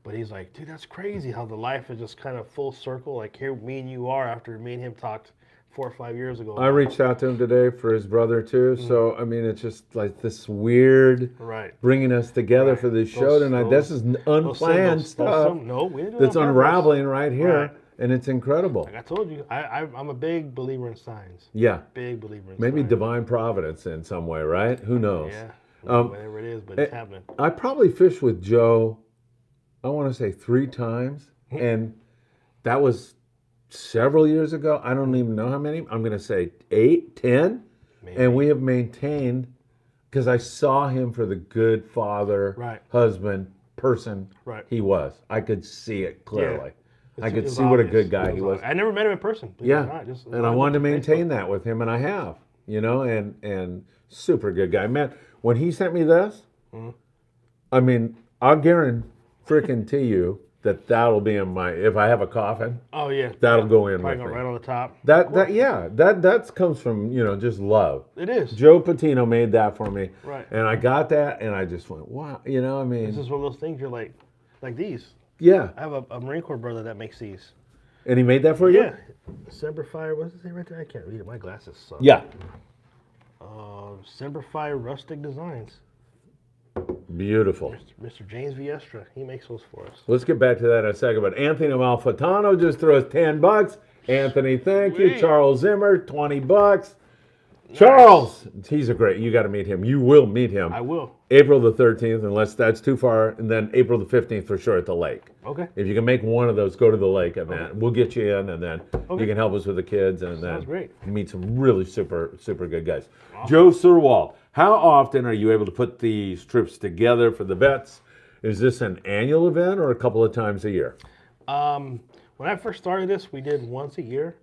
Speaker 2: but he's like, "Dude, that's crazy how the life is just kind of full circle. Like here, me and you are after me and him talked 4 or 5 years ago."
Speaker 1: I reached out to him today for his brother too. So I mean, it's just like this weird
Speaker 2: Right.
Speaker 1: bringing us together
Speaker 2: Right.
Speaker 1: for this show tonight. This is unplanned stuff
Speaker 2: No, we didn't do it
Speaker 1: that's
Speaker 2: on purpose.
Speaker 1: unraveling right here,
Speaker 2: Right.
Speaker 1: and it's incredible.
Speaker 2: Like I told you, I'm a big believer in signs.
Speaker 1: Yeah,
Speaker 2: Big believer in
Speaker 1: maybe
Speaker 2: signs.
Speaker 1: divine providence in some way, right? Who knows?
Speaker 2: Yeah. Whatever it is, but it's happening.
Speaker 1: I probably fished with Joe, I want to say 3 times, and that was several years ago. I don't even know how many. I'm going to say 8, 10.
Speaker 2: Maybe.
Speaker 1: And we have maintained, because I saw him for the good father,
Speaker 2: Right.
Speaker 1: husband, person
Speaker 2: Right.
Speaker 1: he was. I could see it clearly. I
Speaker 2: It
Speaker 1: could
Speaker 2: was
Speaker 1: see what a
Speaker 2: obvious.
Speaker 1: good guy
Speaker 2: It
Speaker 1: he was.
Speaker 2: obvious. I never met him in person. believe it or
Speaker 1: Yeah,
Speaker 2: not, just
Speaker 1: and I wanted to maintain that with him, and I have, and super good guy. Man, when he sent me this, I mean, I'll guarantee you that'll be in my, if I have a coffin,
Speaker 2: Oh yeah.
Speaker 1: that'll go in
Speaker 2: Probably
Speaker 1: with
Speaker 2: go
Speaker 1: me.
Speaker 2: right on the top.
Speaker 1: That comes from, just love.
Speaker 2: It is.
Speaker 1: Joe Patino made that for me.
Speaker 2: Right.
Speaker 1: And I got that, and I just went, wow, I
Speaker 2: This
Speaker 1: mean,
Speaker 2: is one of those things you're like these.
Speaker 1: yeah.
Speaker 2: I have a Marine Corps brother that makes these.
Speaker 1: And he made that for you?
Speaker 2: Yeah. Semper Fire. What does it say right there? I can't read it. My glasses suck.
Speaker 1: Yeah.
Speaker 2: Semper Fire Rustic Designs.
Speaker 1: Beautiful.
Speaker 2: Mr. James Viestra. He makes those for us.
Speaker 1: Let's get back to that in a second. But Anthony Malfitano just threw us $10. Anthony, thank you.
Speaker 2: Sweet.
Speaker 1: Charles Zimmer, $20. Charles, he's a great. You got to meet him. You will meet him.
Speaker 2: I will.
Speaker 1: April the 13th, unless that's too far, and then April the 15th for sure at the lake.
Speaker 2: Okay.
Speaker 1: If you can make one of those, go to the lake event. We'll get you in, and then
Speaker 2: Okay.
Speaker 1: you can help us with the kids, and
Speaker 2: Sounds
Speaker 1: then
Speaker 2: great.
Speaker 1: meet some really super good guys. Joe Surwald, how often are you able to put these trips together for the vets? Is this an annual event or a couple of times a year?
Speaker 2: When I first started this, we did once a year.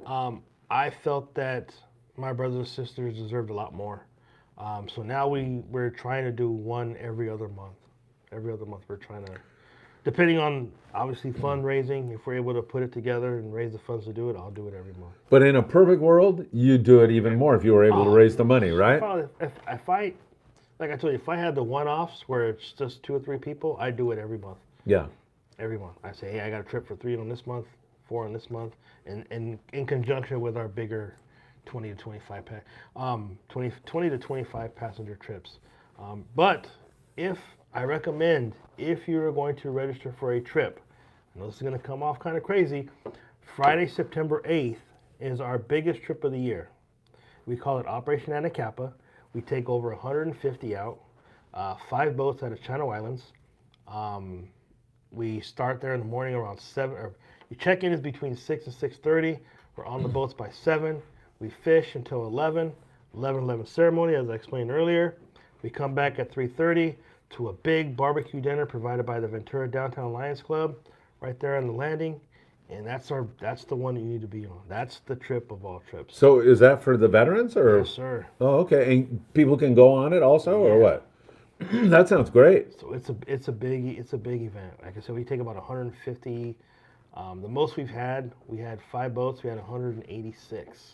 Speaker 2: I felt that my brothers and sisters deserved a lot more. So now we're trying to do one every other month. Every other month we're trying to, depending on obviously fundraising, if we're able to put it together and raise the funds to do it, I'll do it every month.
Speaker 1: But in a perfect world, you'd do it even more if you were able to raise the money, right?
Speaker 2: If I, like I told you, if I had the one-offs where it's just 2 or 3 people, I'd do it every month.
Speaker 1: Yeah.
Speaker 2: Every month. I say, hey, I got a trip for 3 on this month, 4 on this month, and in conjunction with our bigger 20 to 25 20 to 25 passenger trips. But I recommend if you're going to register for a trip, I know this is going to come off kind of crazy, Friday, September 8th is our biggest trip of the year. We call it Operation Anacapa. We take over 150 out, 5 boats out of Channel Islands. We start there in the morning around 7, or you check in is between 6 and 6:30. We're on the boats by 7. We fish until 11 ceremony, as I explained earlier. We come back at 3:30 to a big barbecue dinner provided by the Ventura Downtown Lions Club right there on the landing. And that's the one you need to be on. That's the trip of all trips.
Speaker 1: So is that for the veterans or?
Speaker 2: Yes, sir.
Speaker 1: Oh, okay. And people can go on it also, or what? That sounds great.
Speaker 2: So it's a big event. Like I said, we take about 150. The most we had 5 boats. We had 186.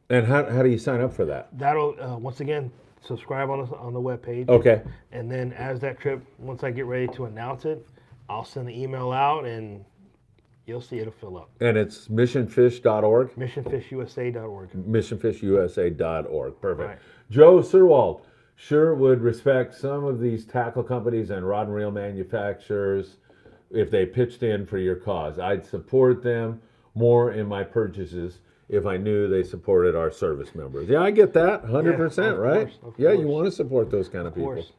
Speaker 1: And how do you sign up for that?
Speaker 2: That'll once again subscribe on the webpage.
Speaker 1: Okay.
Speaker 2: And then as that trip, once I get ready to announce it, I'll send the email out and you'll see it'll fill up.
Speaker 1: And it's missionfish.org?
Speaker 2: Missionfishusa.org.
Speaker 1: Missionfishusa.org. Perfect.
Speaker 2: Right.
Speaker 1: Joe Surwald sure would respect some of these tackle companies and rod and reel manufacturers if they pitched in for your cause. I'd support them more in my purchases if I knew they supported our service members. Yeah, I get that, 100%,
Speaker 2: of
Speaker 1: right?
Speaker 2: course, of
Speaker 1: Yeah, you
Speaker 2: course.
Speaker 1: want to support those kind of
Speaker 2: Of course.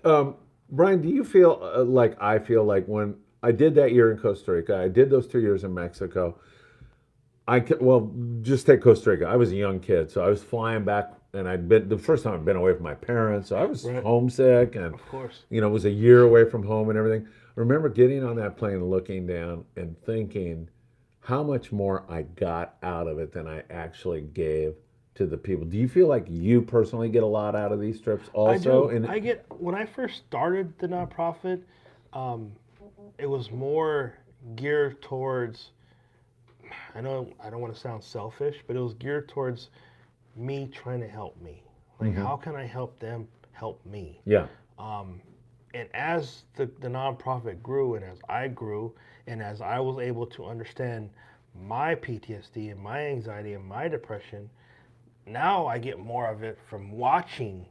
Speaker 1: people. Brian, do you feel like I feel like when I did that year in Costa Rica, I did those 2 years in Mexico. Well, just take Costa Rica. I was a young kid, so I was flying back, and I'd been the first time I'd been away from my parents, so I was
Speaker 2: Right.
Speaker 1: homesick, and
Speaker 2: Of course.
Speaker 1: it was a year away from home and everything. I remember getting on that plane, and looking down, and thinking how much more I got out of it than I actually gave to the people. Do you feel like you personally get a lot out of these trips
Speaker 2: I
Speaker 1: also?
Speaker 2: do. I get when I first started the nonprofit, um, it was more geared towards. I know I don't want to sound selfish, but it was geared towards me trying to help me. Like, how can I help them help me?
Speaker 1: Yeah,
Speaker 2: And as the nonprofit grew, and as I grew, and as I was able to understand my PTSD and my anxiety and my depression, now I get more of it from watching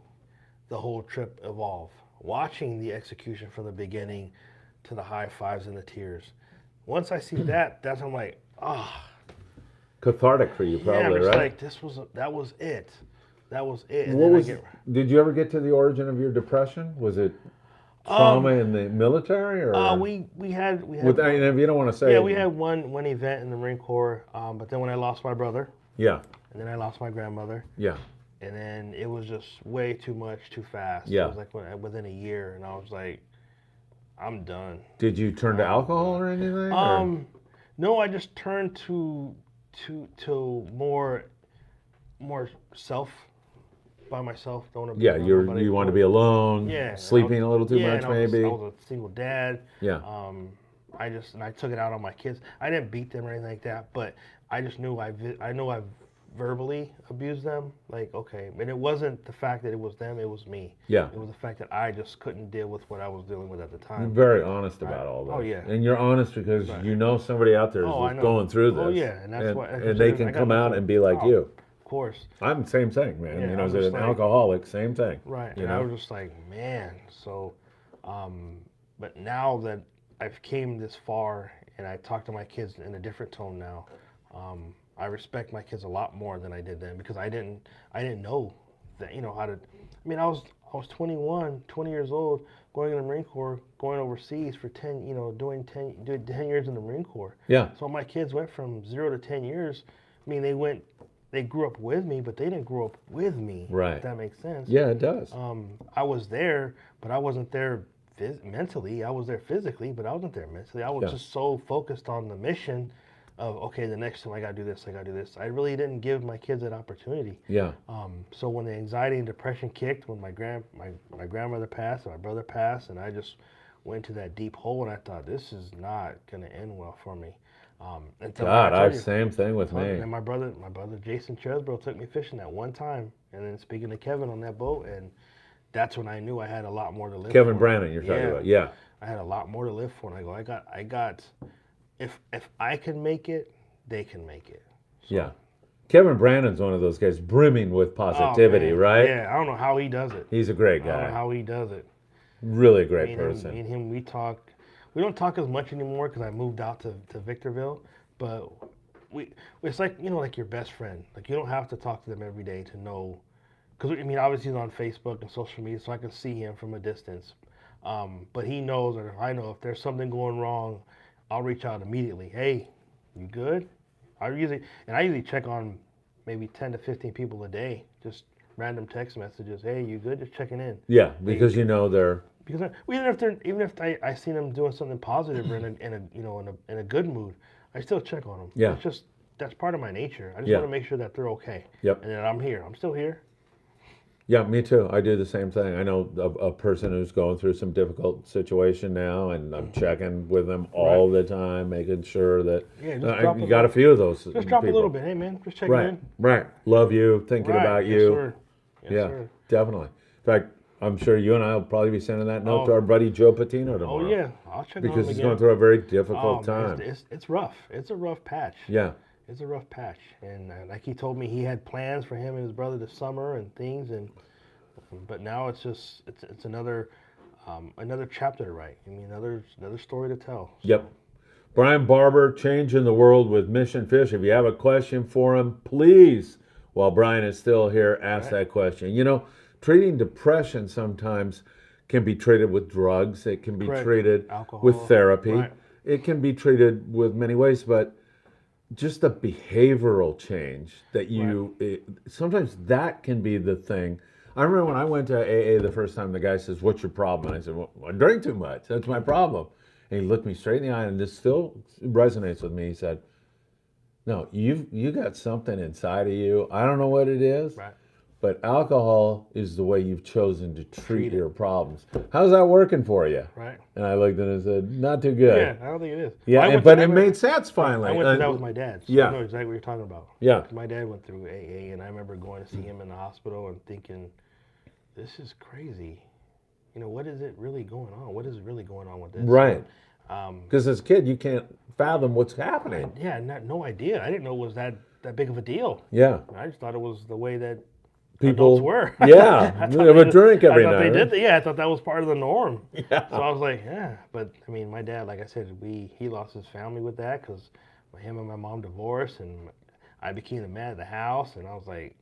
Speaker 2: the whole trip evolve, watching the execution from the beginning to the high fives and the tears. Once I see that, that's when I'm like, ah,
Speaker 1: cathartic for you,
Speaker 2: yeah,
Speaker 1: probably,
Speaker 2: it's
Speaker 1: right?
Speaker 2: like that was it, that was it. And
Speaker 1: What
Speaker 2: then
Speaker 1: was? Did you ever get to the origin of your depression? Was it trauma in the military, or
Speaker 2: we had
Speaker 1: with? And if you don't want to say,
Speaker 2: yeah, we had one event in the Marine Corps, but then when I lost my brother,
Speaker 1: yeah,
Speaker 2: and then I lost my grandmother,
Speaker 1: yeah,
Speaker 2: and then it was just way too much, too fast.
Speaker 1: Yeah.
Speaker 2: It was like within a year, and I was like, I'm done.
Speaker 1: Did you turn to alcohol or anything? or-
Speaker 2: No, I just turned to more self by myself. Don't want to be
Speaker 1: yeah,
Speaker 2: around
Speaker 1: you
Speaker 2: nobody.
Speaker 1: want to be alone.
Speaker 2: Yeah, and
Speaker 1: sleeping a little too much,
Speaker 2: and I was,
Speaker 1: maybe.
Speaker 2: I was a single dad.
Speaker 1: Yeah,
Speaker 2: I took it out on my kids. I didn't beat them or anything like that, but I just knew I know I verbally abused them. Like, okay, and it wasn't the fact that it was them; it was me.
Speaker 1: yeah.
Speaker 2: It was the fact that I just couldn't deal with what I was dealing with at the
Speaker 1: You're
Speaker 2: time.
Speaker 1: very honest about all this.
Speaker 2: Oh, yeah.
Speaker 1: And you're honest because you know somebody out there is
Speaker 2: Oh, I
Speaker 1: just
Speaker 2: know.
Speaker 1: going through this.
Speaker 2: Oh, yeah, and that's why-
Speaker 1: and they can
Speaker 2: I got
Speaker 1: come out
Speaker 2: nothing-
Speaker 1: and be like
Speaker 2: oh,
Speaker 1: you.
Speaker 2: Of course.
Speaker 1: I'm the same thing, man.
Speaker 2: Yeah,
Speaker 1: As
Speaker 2: I'm just
Speaker 1: an
Speaker 2: like-
Speaker 1: alcoholic, same thing.
Speaker 2: Right.
Speaker 1: You
Speaker 2: And I
Speaker 1: know?
Speaker 2: was just like, man. So, but now that I've came this far and I talk to my kids in a different tone now, I respect my kids a lot more than I did then because I didn't know that how to. I mean, I was 21, 20 years old, going in the Marine Corps, going overseas for 10, doing 10 years in the Marine Corps.
Speaker 1: Yeah.
Speaker 2: So my kids went from 0 to 10 years. I mean, they grew up with me, but they didn't grow up with me.
Speaker 1: Right.
Speaker 2: If that makes sense.
Speaker 1: Yeah, it does.
Speaker 2: I was there, but I wasn't there mentally. I was there physically, but I wasn't there mentally. I was
Speaker 1: Yeah.
Speaker 2: just so focused on the mission of, okay, the next time I got to do this, I got to do this. I really didn't give my kids that opportunity.
Speaker 1: Yeah.
Speaker 2: So when the anxiety and depression kicked, when my grandmother passed, and my brother passed, and I just went into that deep hole, and I thought, this is not going to end well for me. Until
Speaker 1: God,
Speaker 2: I told you,
Speaker 1: same thing with me.
Speaker 2: and my brother Jason Chesbro took me fishing that one time, and then speaking to Kevin on that boat, and that's when I knew I had a lot more to live for.
Speaker 1: Kevin Brannon, you're talking about. Yeah.
Speaker 2: I had a lot more to live for, and I got, if I can make it, they can make it. So,
Speaker 1: Yeah. Kevin Brannon's one of those guys brimming with positivity,
Speaker 2: man.
Speaker 1: right?
Speaker 2: Yeah, I don't know how he does it.
Speaker 1: He's a great
Speaker 2: I don't know
Speaker 1: guy.
Speaker 2: how he does it.
Speaker 1: Really great
Speaker 2: Me
Speaker 1: person.
Speaker 2: and him, we talk. We don't talk as much anymore because I moved out to Victorville, but it's like like your best friend. Like, you don't have to talk to them every day to know, because I mean, obviously he's on Facebook and social media, so I can see him from a distance. But he knows, or I know, if there's something going wrong, I'll reach out immediately. Hey, you good? I usually check on maybe 10 to 15 people a day, just random text messages. Hey, you good? Just checking in.
Speaker 1: Yeah, because they're.
Speaker 2: Because even if I seen them doing something positive or in a good mood, I still check on them.
Speaker 1: Yeah.
Speaker 2: It's just, that's part of my nature. I just
Speaker 1: Yeah.
Speaker 2: want to make sure that they're okay.
Speaker 1: Yep.
Speaker 2: And that I'm here. I'm still here.
Speaker 1: Yeah, me too. I do the same thing. I know a person who's going through some difficult situation now, and I'm checking with them all the time, making sure that
Speaker 2: Yeah, just drop
Speaker 1: you
Speaker 2: a
Speaker 1: got a
Speaker 2: little-
Speaker 1: few of those.
Speaker 2: Just drop
Speaker 1: people.
Speaker 2: a little bit. Hey, man, just checking
Speaker 1: Right,
Speaker 2: in.
Speaker 1: right. Love you, thinking
Speaker 2: Right.
Speaker 1: about
Speaker 2: Yes,
Speaker 1: you.
Speaker 2: sir. Yes,
Speaker 1: Yeah,
Speaker 2: sir.
Speaker 1: definitely. In fact, I'm sure you and I will probably be sending that note to
Speaker 2: Oh.
Speaker 1: our buddy Joe Patino tomorrow.
Speaker 2: Oh, yeah. I'll check on
Speaker 1: Because
Speaker 2: them
Speaker 1: he's
Speaker 2: again.
Speaker 1: going through a very difficult
Speaker 2: Oh, man,
Speaker 1: time.
Speaker 2: it's rough. It's a rough patch.
Speaker 1: Yeah,
Speaker 2: It's a rough patch. And like he told me, he had plans for him and his brother this summer and things, but now it's just another chapter to write. I mean, another story to tell.
Speaker 1: yep. Brian Barber, Changing the World with Mission Fish. If you have a question for him, please, while Brian is still here, ask that question. You know, treating depression sometimes can be treated with drugs. It can be treated
Speaker 2: Alcohol.
Speaker 1: with therapy.
Speaker 2: Right.
Speaker 1: It can be treated with many ways, but just the behavioral change that sometimes that can be the thing. I remember when I went to AA the first time, the guy says, "What's your problem?" And I said, "Well, I drink too much. That's my problem." And he looked me straight in the eye, and this still resonates with me. He said, "No, you got something inside of you. I don't know what it is,
Speaker 2: Right.
Speaker 1: but alcohol is the way you've chosen to treat your problems. How's that working for you?"
Speaker 2: Right.
Speaker 1: And I looked at him and said, "Not too good."
Speaker 2: Yeah, I don't think it is.
Speaker 1: Yeah, but it made sense finally.
Speaker 2: I went through that with my dad, so
Speaker 1: yeah.
Speaker 2: I know exactly what you're talking about.
Speaker 1: Yeah.
Speaker 2: My dad went through AA, and I remember going to see him in the hospital and thinking, this is crazy. You know, what is it really going on? What is really going on with this?
Speaker 1: Right. Because as a kid, you can't fathom what's happening.
Speaker 2: Yeah, no idea. I didn't know it was that big of a deal.
Speaker 1: Yeah.
Speaker 2: I just thought it was the way that
Speaker 1: People
Speaker 2: adults were.
Speaker 1: Yeah, they would drink every night.
Speaker 2: They did. Yeah, I thought that was part of the norm.
Speaker 1: Yeah.
Speaker 2: So I was like, yeah. But I mean, my dad, like I said, he lost his family with that because him and my mom divorced, and I became the man of the house, and I was like,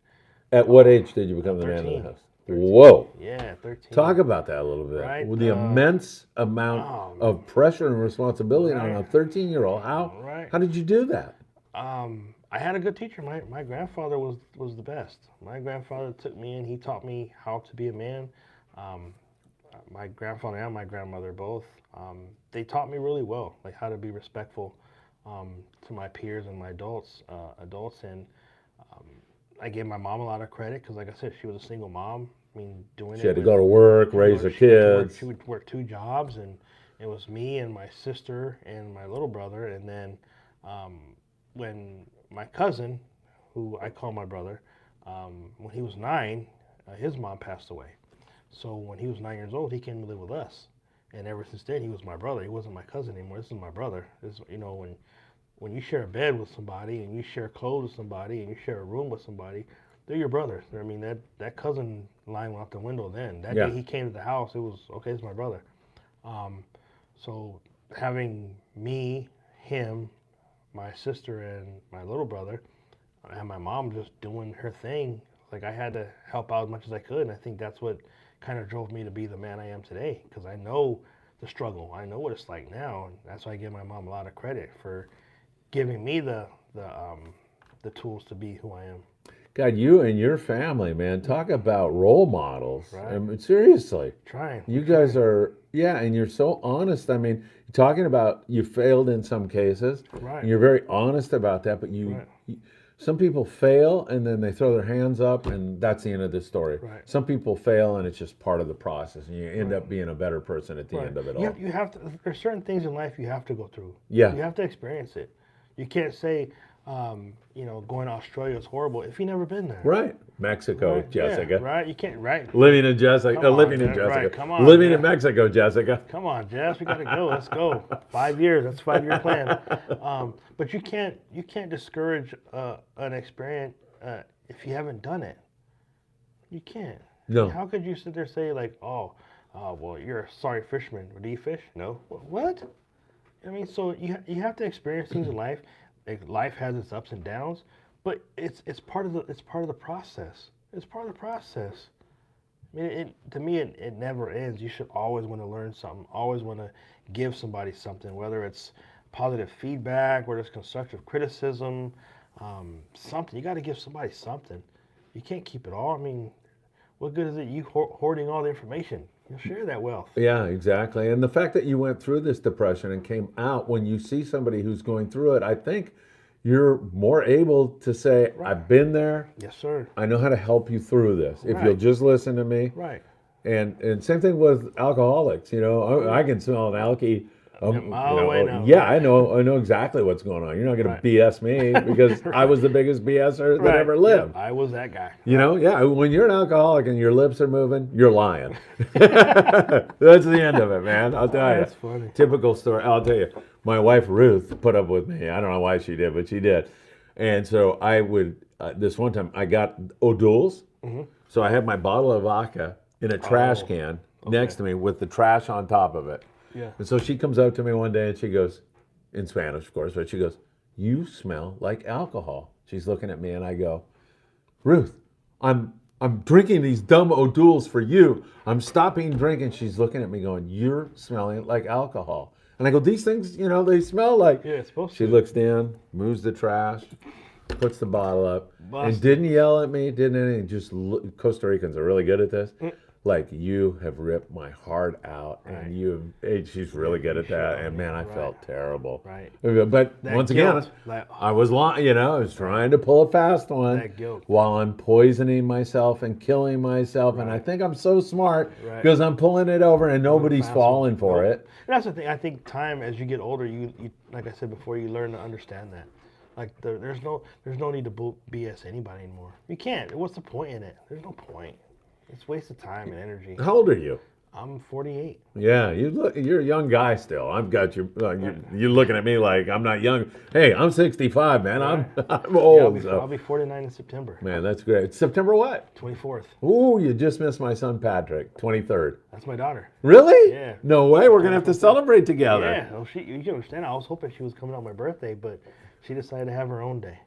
Speaker 1: At what age did you become the man of
Speaker 2: 13.
Speaker 1: the house? Whoa.
Speaker 2: yeah, 13.
Speaker 1: Talk about that a little bit.
Speaker 2: Right,
Speaker 1: With the immense amount of pressure and responsibility on a 13-year-old. How did you do that?
Speaker 2: I had a good teacher. My grandfather was the best. My grandfather took me in. He taught me how to be a man. My grandfather and my grandmother both. They taught me really well, like how to be respectful to my peers and my adults. And I gave my mom a lot of credit because, like I said, she was a single mom. I mean, doing
Speaker 1: She had to go to work, raise her kids.
Speaker 2: She would work 2 jobs, and it was me and my sister and my little brother. And then when my cousin, who I call my brother, when he was 9, his mom passed away. So when he was 9 years old, he came to live with us. And ever since then, he was my brother. He wasn't my cousin anymore. This is my brother. This, you know, when you share a bed with somebody and you share clothes with somebody and you share a room with somebody, they're your brother. I mean, that cousin line went out the window then. That day he came to the house, it was, okay, it's my brother. So having me, him, my sister, and my little brother, and my mom just doing her thing, like I had to help out as much as I could. And I think that's what kind of drove me to be the man I am today, because I know the struggle. I know what it's like now. And that's why I give my mom a lot of credit for giving me the tools to be who I am.
Speaker 1: God, you and your family, man, talk about role models.
Speaker 2: Right.
Speaker 1: I mean, seriously.
Speaker 2: Trying.
Speaker 1: You guys are, and you're so honest. I mean, you're talking about you failed in some cases.
Speaker 2: Right.
Speaker 1: And you're very honest about that, but some people fail and then they throw their hands up and that's the end of the story.
Speaker 2: Right.
Speaker 1: Some people fail and it's just part of the process and you end up being a better person at the end of it all.
Speaker 2: You have to, there's certain things in life you have to go through.
Speaker 1: Yeah.
Speaker 2: You have to experience it. You can't say, going to Australia is horrible if you've never been there.
Speaker 1: Right. Mexico,
Speaker 2: Right?
Speaker 1: Jessica.
Speaker 2: Yeah, right? You can't, right?
Speaker 1: Living in Jessica.
Speaker 2: Come on,
Speaker 1: living in
Speaker 2: Jeff.
Speaker 1: Jessica.
Speaker 2: Right, come on,
Speaker 1: living in
Speaker 2: Jeff.
Speaker 1: Mexico, Jessica.
Speaker 2: Come on, Jess, we got to go. Let's go. 5 years. That's a 5-year plan. But you can't discourage an experience if you haven't done it. You can't.
Speaker 1: No.
Speaker 2: How could you sit there and say like, well, you're a sorry fisherman. Do you fish? No. What? I mean, so you have to experience things in life. Like, life has its ups and downs, but it's part of the process. It's part of the process. I mean, to me, it never ends. You should always want to learn something. Always want to give somebody something, whether it's positive feedback, whether it's constructive criticism, something. You got to give somebody something. You can't keep it all. I mean, what good is it you hoarding all the information? You'll share that wealth.
Speaker 1: Yeah, exactly. And the fact that you went through this depression and came out, when you see somebody who's going through it, I think you're more able to say, I've been there.
Speaker 2: Yes, sir.
Speaker 1: I know how to help you through this. If you'll just listen to me.
Speaker 2: Right.
Speaker 1: And same thing with alcoholics. I can smell an alky.
Speaker 2: Mile away now.
Speaker 1: Yeah, I know exactly what's going on. You're not going to BS me because I was the biggest BSer that ever lived.
Speaker 2: Yeah, I was that guy.
Speaker 1: When you're an alcoholic and your lips are moving, you're lying. That's the end of it, man. I'll tell you.
Speaker 2: That's funny.
Speaker 1: Typical story. I'll tell you. My wife Ruth put up with me. I don't know why she did, but she did. And so I would. This one time I got O'Doul's. Mm-hmm. So I had my bottle of vodka in a trash can next to me with the trash on top of it.
Speaker 2: Yeah.
Speaker 1: And so she comes up to me one day and she goes, in Spanish, of course, but she goes, "You smell like alcohol." She's looking at me, and I go, "Ruth, I'm drinking these dumb O'Douls for you. I'm stopping drinking." She's looking at me going, "You're smelling like alcohol." And I go, "These things, they smell like..."
Speaker 2: Yeah, it's supposed
Speaker 1: She
Speaker 2: to.
Speaker 1: looks down, moves the trash, puts the bottle up, and
Speaker 2: Busted.
Speaker 1: didn't yell at me, didn't anything. Just Costa Ricans are really good at this. Like, "You have ripped my heart out,"
Speaker 2: Right.
Speaker 1: and she's really good at that. And man, I
Speaker 2: Right.
Speaker 1: felt terrible.
Speaker 2: Right.
Speaker 1: But
Speaker 2: That
Speaker 1: once
Speaker 2: guilt,
Speaker 1: again,
Speaker 2: like,
Speaker 1: I was I was trying to pull a fast one
Speaker 2: That guilt.
Speaker 1: while I'm poisoning myself and killing myself. And I think I'm so smart
Speaker 2: Right.
Speaker 1: because I'm pulling it over and nobody's
Speaker 2: fast
Speaker 1: falling
Speaker 2: one.
Speaker 1: for
Speaker 2: Nope.
Speaker 1: it.
Speaker 2: And that's the thing. I think time, as you get older, you like I said before, you learn to understand that. Like there's no need to BS anybody anymore. You can't. What's the point in it? There's no point. It's a waste of time and energy.
Speaker 1: How old are you?
Speaker 2: I'm 48.
Speaker 1: Yeah, you're a young guy still. I've got you. You're looking at me like I'm not young. Hey, I'm 65, man. I'm
Speaker 2: Yeah,
Speaker 1: old.
Speaker 2: I'll be 49 in September.
Speaker 1: Man, that's great. September what?
Speaker 2: 24th.
Speaker 1: Ooh, you just missed my son Patrick, 23rd.
Speaker 2: That's my daughter.
Speaker 1: Really?
Speaker 2: Yeah.
Speaker 1: No way. We're gonna have to celebrate together.
Speaker 2: Yeah. Oh, you can understand. I was hoping she was coming on my birthday, but she decided to have her own day.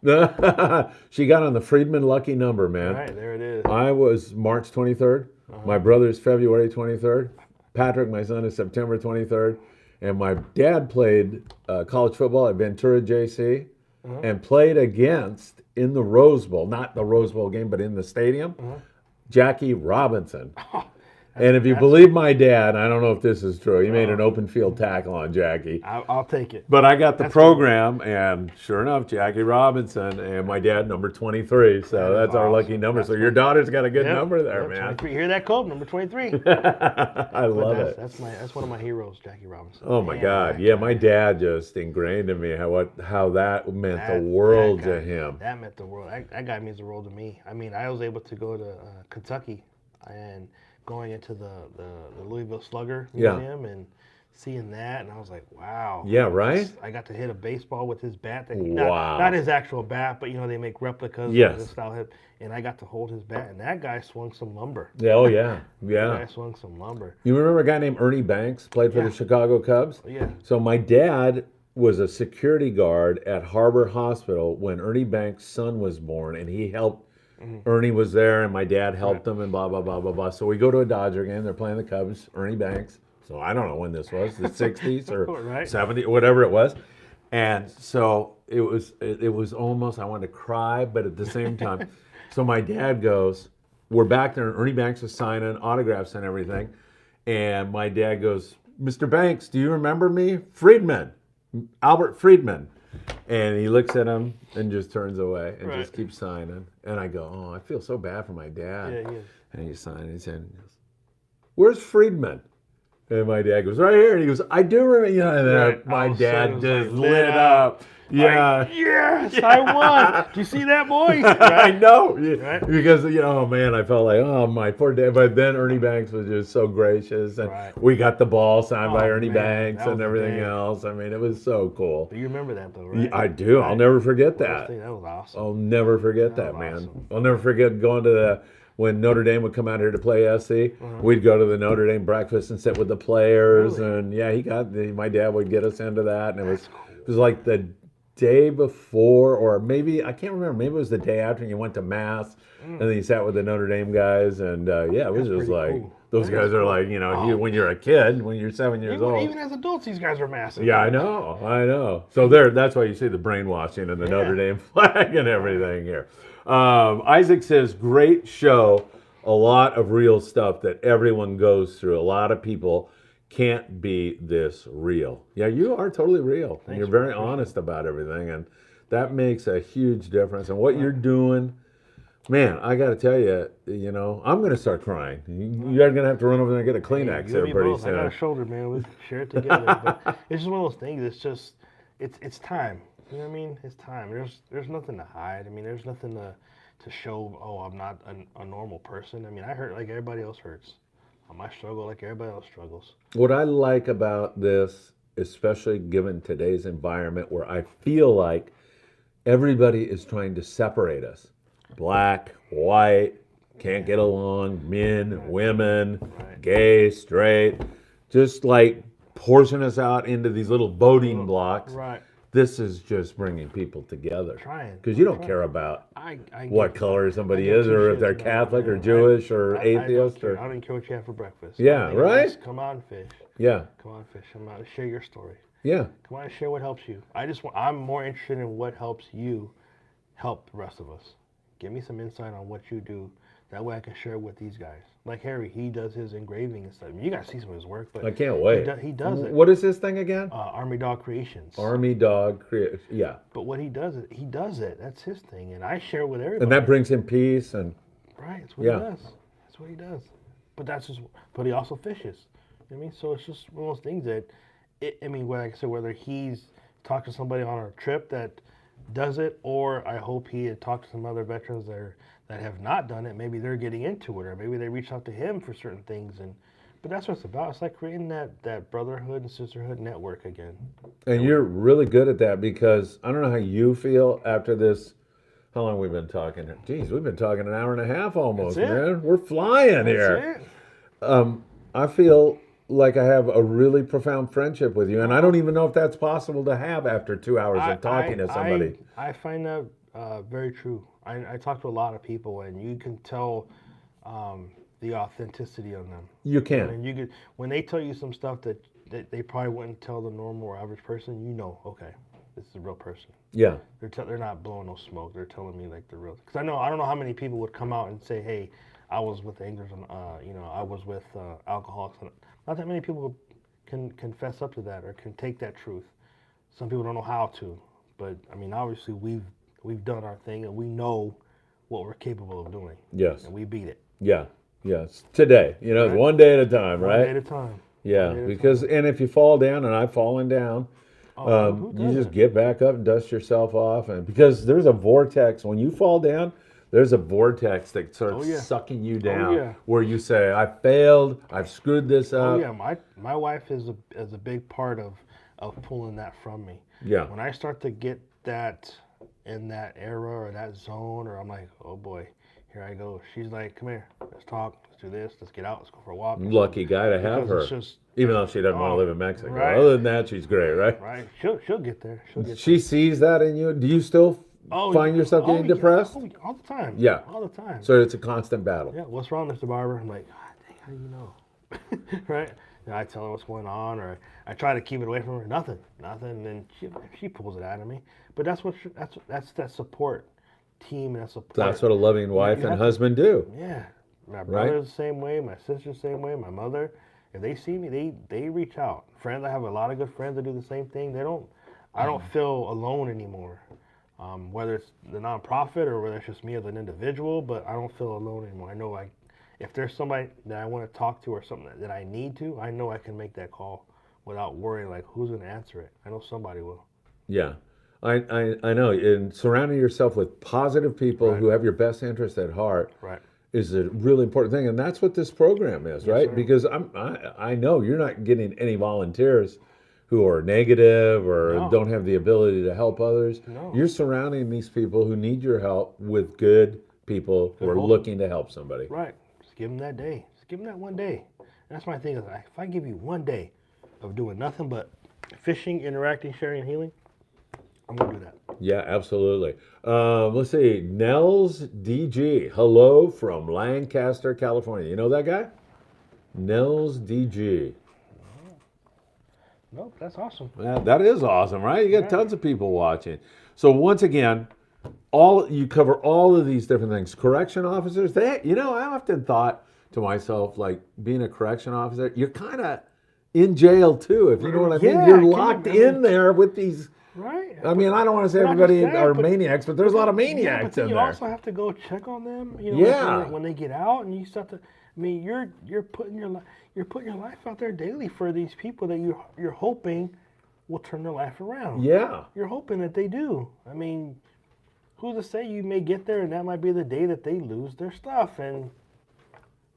Speaker 1: She got on the Friedman lucky number, man.
Speaker 2: All right, there it is.
Speaker 1: I was March 23rd. My brother's February 23rd. Patrick, my son, is September 23rd. And my dad played college football at Ventura JC and played against, in the Rose Bowl, not the Rose Bowl game, but in the stadium, Jackie Robinson. And if you believe my dad, I don't know if this is true, he made an open field tackle on Jackie.
Speaker 2: I'll take it.
Speaker 1: But I got the program, and sure enough, Jackie Robinson and my dad, number 23. So that's our lucky number. So your daughter's got a good number there, man.
Speaker 2: 23. Hear that, Cope? Number 23.
Speaker 1: I love it.
Speaker 2: That's one of my heroes, Jackie Robinson.
Speaker 1: Oh my
Speaker 2: Man,
Speaker 1: God!
Speaker 2: that
Speaker 1: Yeah,
Speaker 2: guy.
Speaker 1: my dad just ingrained in me how that meant the world to him.
Speaker 2: That meant the world. That guy means the world to me. I mean, I was able to go to Kentucky and going into the Louisville Slugger Museum and seeing that, and I was like, wow.
Speaker 1: Yeah, right?
Speaker 2: I got to hit a baseball with his bat.
Speaker 1: Wow.
Speaker 2: Not his actual bat, but they make replicas
Speaker 1: Yes.
Speaker 2: of his style hip, and I got to hold his bat, and that guy swung some lumber.
Speaker 1: Yeah, oh yeah,
Speaker 2: That
Speaker 1: yeah.
Speaker 2: guy swung some lumber.
Speaker 1: You remember a guy named Ernie Banks played for the Chicago Cubs?
Speaker 2: Yeah.
Speaker 1: So my dad was a security guard at Harbor Hospital when Ernie Banks' son was born, and he helped. Ernie was there, and my dad helped him, and blah, blah, blah, blah, blah. So we go to a Dodger game. They're playing the Cubs, Ernie Banks. So I don't know when this was, the 60s or
Speaker 2: Right.
Speaker 1: 70s, whatever it was. And so it was almost, I wanted to cry, but at the same time. So my dad goes, we're back there, and Ernie Banks is signing autographs and everything. And my dad goes, "Mr. Banks, do you remember me? Friedman, Albert Friedman." And he looks at him and just turns away and just keeps signing. And I go, "Oh, I feel so bad for my dad."
Speaker 2: Yeah, yeah.
Speaker 1: And he's signing. He said, "Where's Friedman?" And my dad goes, "Right here." And he goes, "I do remember." And then
Speaker 2: Right.
Speaker 1: my
Speaker 2: All of a sudden
Speaker 1: dad
Speaker 2: it was
Speaker 1: just
Speaker 2: like
Speaker 1: lit up. Yeah.
Speaker 2: Like, yes, I won. Do you see that, boys?
Speaker 1: I know.
Speaker 2: Right.
Speaker 1: Because, oh man, I felt like, oh, my poor dad. But then Ernie Banks was just so gracious. And we got the ball signed by Ernie
Speaker 2: man,
Speaker 1: Banks
Speaker 2: that
Speaker 1: and
Speaker 2: was
Speaker 1: everything
Speaker 2: big.
Speaker 1: else. I mean, it was so cool.
Speaker 2: But you remember that, though, right?
Speaker 1: I do. I'll never forget that.
Speaker 2: That was awesome.
Speaker 1: I'll never forget that,
Speaker 2: was
Speaker 1: man.
Speaker 2: awesome.
Speaker 1: I'll never forget going to when Notre Dame would come out here to play SC, we'd go to the Notre Dame breakfast and sit with the players.
Speaker 2: Really?
Speaker 1: And my dad would get us into that. And it was like the day before, or maybe, I can't remember, maybe it was the day after, and you went to Mass, and then you sat with the Notre Dame guys. And it was just like,
Speaker 2: cool.
Speaker 1: those guys are like, when you're a kid, when you're 7 years old.
Speaker 2: Even as adults, these guys are massive.
Speaker 1: Yeah, I know. So that's why you see the brainwashing and the Notre Dame flag and everything here. Isaac says, great show. A lot of real stuff that everyone goes through. A lot of people can't be this real. Yeah, you are totally real. And you're very honest about everything. And that makes a huge difference. And what you're doing, man, I got to tell you, I'm going to start crying. You're going to have to run over there and get a Kleenex there pretty soon.
Speaker 2: I got a shoulder, man. We'll share it together. But it's just one of those things. It's just, it's time. You know what I mean? It's time. There's nothing to hide. I mean, there's nothing to show, oh, I'm not a normal person. I mean, I hurt like everybody else hurts. I struggle like everybody else struggles.
Speaker 1: What I like about this, especially given today's environment where I feel like everybody is trying to separate us. Black, white, can't get along, men, women, gay, straight, just like portion us out into these little voting blocks.
Speaker 2: Right.
Speaker 1: This is just bringing people together.
Speaker 2: Trying.
Speaker 1: Because you don't care about
Speaker 2: I
Speaker 1: what
Speaker 2: give-
Speaker 1: color somebody
Speaker 2: give
Speaker 1: is,
Speaker 2: two
Speaker 1: or if
Speaker 2: shits
Speaker 1: they're
Speaker 2: about it,
Speaker 1: Catholic or
Speaker 2: man.
Speaker 1: Jewish or
Speaker 2: I don't
Speaker 1: atheist.
Speaker 2: care.
Speaker 1: Or
Speaker 2: I don't care what you have for breakfast.
Speaker 1: Yeah,
Speaker 2: I think
Speaker 1: right?
Speaker 2: just come out and fish.
Speaker 1: Yeah,
Speaker 2: Come on, fish. Come out and share your story.
Speaker 1: yeah.
Speaker 2: Come on and share what helps you. I'm more interested in what helps you help the rest of us. Give me some insight on what you do. That way I can share it with these guys. Like Harry, he does his engraving and stuff. You guys see some of his work, but
Speaker 1: I can't wait.
Speaker 2: he does it.
Speaker 1: What is this thing again?
Speaker 2: Army Dog Creations.
Speaker 1: Army Dog Creation. Yeah.
Speaker 2: But what he does it. That's his thing, and I share it with everybody.
Speaker 1: And that brings him peace and
Speaker 2: Right, that's what
Speaker 1: Yeah.
Speaker 2: he does. That's what he does. But he also fishes. You know what I mean? So it's just one of those things that, like I said, whether he's talked to somebody on a trip that does it, or I hope he had talked to some other veterans that have not done it. Maybe they're getting into it, or maybe they reached out to him for certain things. But that's what it's about. It's like creating that brotherhood and sisterhood network again.
Speaker 1: And you're really good at that, because I don't know how you feel after this. How long have we been talking? Geez, we've been talking an hour and a half almost,
Speaker 2: That's it.
Speaker 1: man. We're flying here.
Speaker 2: That's it.
Speaker 1: I feel like I have a really profound friendship with you, and I don't even know if that's possible to have after 2 hours of talking to somebody.
Speaker 2: I find that very true. I talk to a lot of people, and you can tell the authenticity on them.
Speaker 1: You can.
Speaker 2: And when they tell you some stuff that they probably wouldn't tell the normal or average person, you know, okay, this is a real person.
Speaker 1: Yeah.
Speaker 2: They're not blowing no smoke. They're telling me like the real. Because I don't know how many people would come out and say, hey, I was with anglers, and I was with alcoholics. Not that many people can confess up to that or can take that truth. Some people don't know how to, but I mean, obviously we've done our thing, and we know what we're capable of doing.
Speaker 1: Yes.
Speaker 2: And we beat it.
Speaker 1: Yeah. Yes. Today, it's one day at a time, right?
Speaker 2: One day at a time.
Speaker 1: Yeah, because and if you fall down, and I've fallen down, you just
Speaker 2: doesn't?
Speaker 1: get back up and dust yourself off, and because there's a vortex when you fall down, there's a vortex that starts sucking you down, where you say, "I failed, I've screwed this up."
Speaker 2: Oh yeah, my wife is a big part of pulling that from me.
Speaker 1: Yeah.
Speaker 2: When I start to get that in that era or that zone, or I'm like, oh boy, here I go. She's like, come here, let's talk, let's do this, let's get out, let's go for a walk.
Speaker 1: Lucky guy to have her. Even though she doesn't want to live in Mexico.
Speaker 2: Right.
Speaker 1: Other than that, she's great, right?
Speaker 2: Right. She'll get there.
Speaker 1: She sees that in you. Do you still find yourself getting depressed?
Speaker 2: All the time.
Speaker 1: Yeah.
Speaker 2: All the time.
Speaker 1: So it's a constant battle.
Speaker 2: Yeah. What's wrong, Mr. Barber? I'm like, God dang, how do you know? Right. And I tell her what's going on, or I try to keep it away from her. Nothing. And then she pulls it out of me. But that's that support team and that support.
Speaker 1: That's what a loving wife and husband do.
Speaker 2: Yeah. My brother's the same way. My sister's the same way. My mother. If they see me, they reach out. Friends, I have a lot of good friends that do the same thing. I don't feel alone anymore. Whether it's the nonprofit or whether it's just me as an individual, but I don't feel alone anymore. I know if there's somebody that I want to talk to or something that I need to, I know I can make that call without worrying like who's going to answer it. I know somebody will.
Speaker 1: Yeah. I know. And surrounding yourself with positive people who have your best interest at heart is a really important thing. And that's what this program is, right?
Speaker 2: Sir.
Speaker 1: Because I know you're not getting any volunteers who are negative or don't have the ability to help others.
Speaker 2: No.
Speaker 1: You're surrounding these people who need your help with good people who are looking to help somebody.
Speaker 2: Right. Just give them that day. Just give them that one day. That's my thing. Is if I give you one day of doing nothing but fishing, interacting, sharing, and healing, I'm going to do that.
Speaker 1: Yeah, absolutely. Let's see. Nels DG. Hello from Lancaster, California. You know that guy? Nels DG.
Speaker 2: Nope, that's awesome.
Speaker 1: That is awesome, right? You got tons of people watching. So once again, you cover all of these different things. Correction officers, I often thought to myself, like being a correction officer, you're kind of in jail too, if you know what I mean.
Speaker 2: Yeah,
Speaker 1: You're locked in there with these.
Speaker 2: Right.
Speaker 1: I mean, I don't want to say
Speaker 2: Not
Speaker 1: everybody
Speaker 2: just that,
Speaker 1: are
Speaker 2: but-
Speaker 1: maniacs, but there's a lot of maniacs
Speaker 2: but then
Speaker 1: in
Speaker 2: you
Speaker 1: there.
Speaker 2: also have to go check on them.
Speaker 1: Yeah.
Speaker 2: When they get out, and you start to. I mean, you're putting your life out there daily for these people that you're hoping will turn their life around.
Speaker 1: Yeah.
Speaker 2: You're hoping that they do. I mean, who's to say you may get there and that might be the day that they lose their stuff, and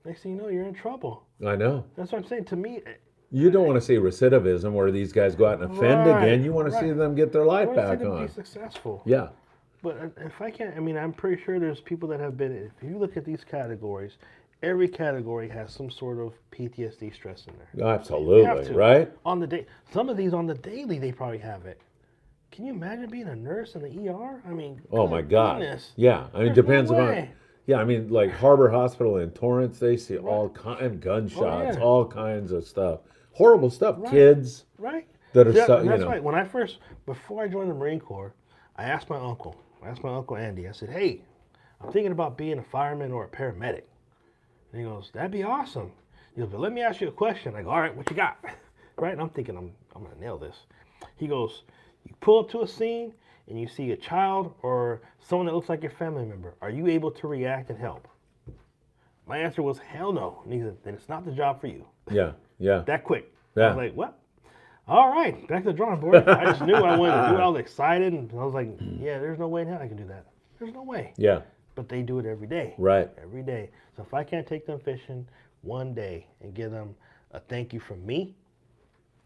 Speaker 2: next thing you know, you're in trouble.
Speaker 1: I know.
Speaker 2: That's what I'm saying. To me,
Speaker 1: You don't want to see recidivism where these guys go out and offend again. You want to see them get their life
Speaker 2: I want to
Speaker 1: back
Speaker 2: see them
Speaker 1: on.
Speaker 2: be successful.
Speaker 1: Yeah.
Speaker 2: But if I can't, I mean, I'm pretty sure there's people that have been, if you look at these categories, every category has some sort of PTSD stress in there. You have
Speaker 1: Absolutely,
Speaker 2: to.
Speaker 1: right?
Speaker 2: On the day, some of these on the daily, they probably have it. Can you imagine being a nurse in the ER? I mean,
Speaker 1: Oh
Speaker 2: good
Speaker 1: my God.
Speaker 2: goodness.
Speaker 1: Yeah, I mean,
Speaker 2: There's
Speaker 1: depends
Speaker 2: no
Speaker 1: upon.
Speaker 2: way.
Speaker 1: Yeah, I mean, like Harbor Hospital in Torrance, they see
Speaker 2: Right.
Speaker 1: all kind gunshots,
Speaker 2: yeah.
Speaker 1: all kinds of stuff, horrible stuff.
Speaker 2: Right.
Speaker 1: Kids
Speaker 2: Right.
Speaker 1: that are
Speaker 2: See,
Speaker 1: so,
Speaker 2: and
Speaker 1: you
Speaker 2: that's
Speaker 1: know,
Speaker 2: right. Before I joined the Marine Corps, I asked my uncle. I asked my uncle Andy. I said, "Hey, I'm thinking about being a fireman or a paramedic." And he goes, "That'd be awesome." He goes, "But let me ask you a question." I go, "All right, what you got?" Right? And I'm thinking, I'm gonna nail this. He goes, "You pull up to a scene and you see a child or someone that looks like your family member. Are you able to react and help?" My answer was, "Hell no." And he said, "Then it's not the job for you."
Speaker 1: yeah, yeah,
Speaker 2: That quick. I
Speaker 1: yeah,
Speaker 2: was like, "What?" All right, back to the drawing board. I just knew what I wanted to do. I was excited, and I was like, "Yeah, there's no way in hell I can do that. There's no way."
Speaker 1: yeah,
Speaker 2: But they do it every day.
Speaker 1: right.
Speaker 2: Every day. So if I can't take them fishing one day and give them a thank you from me,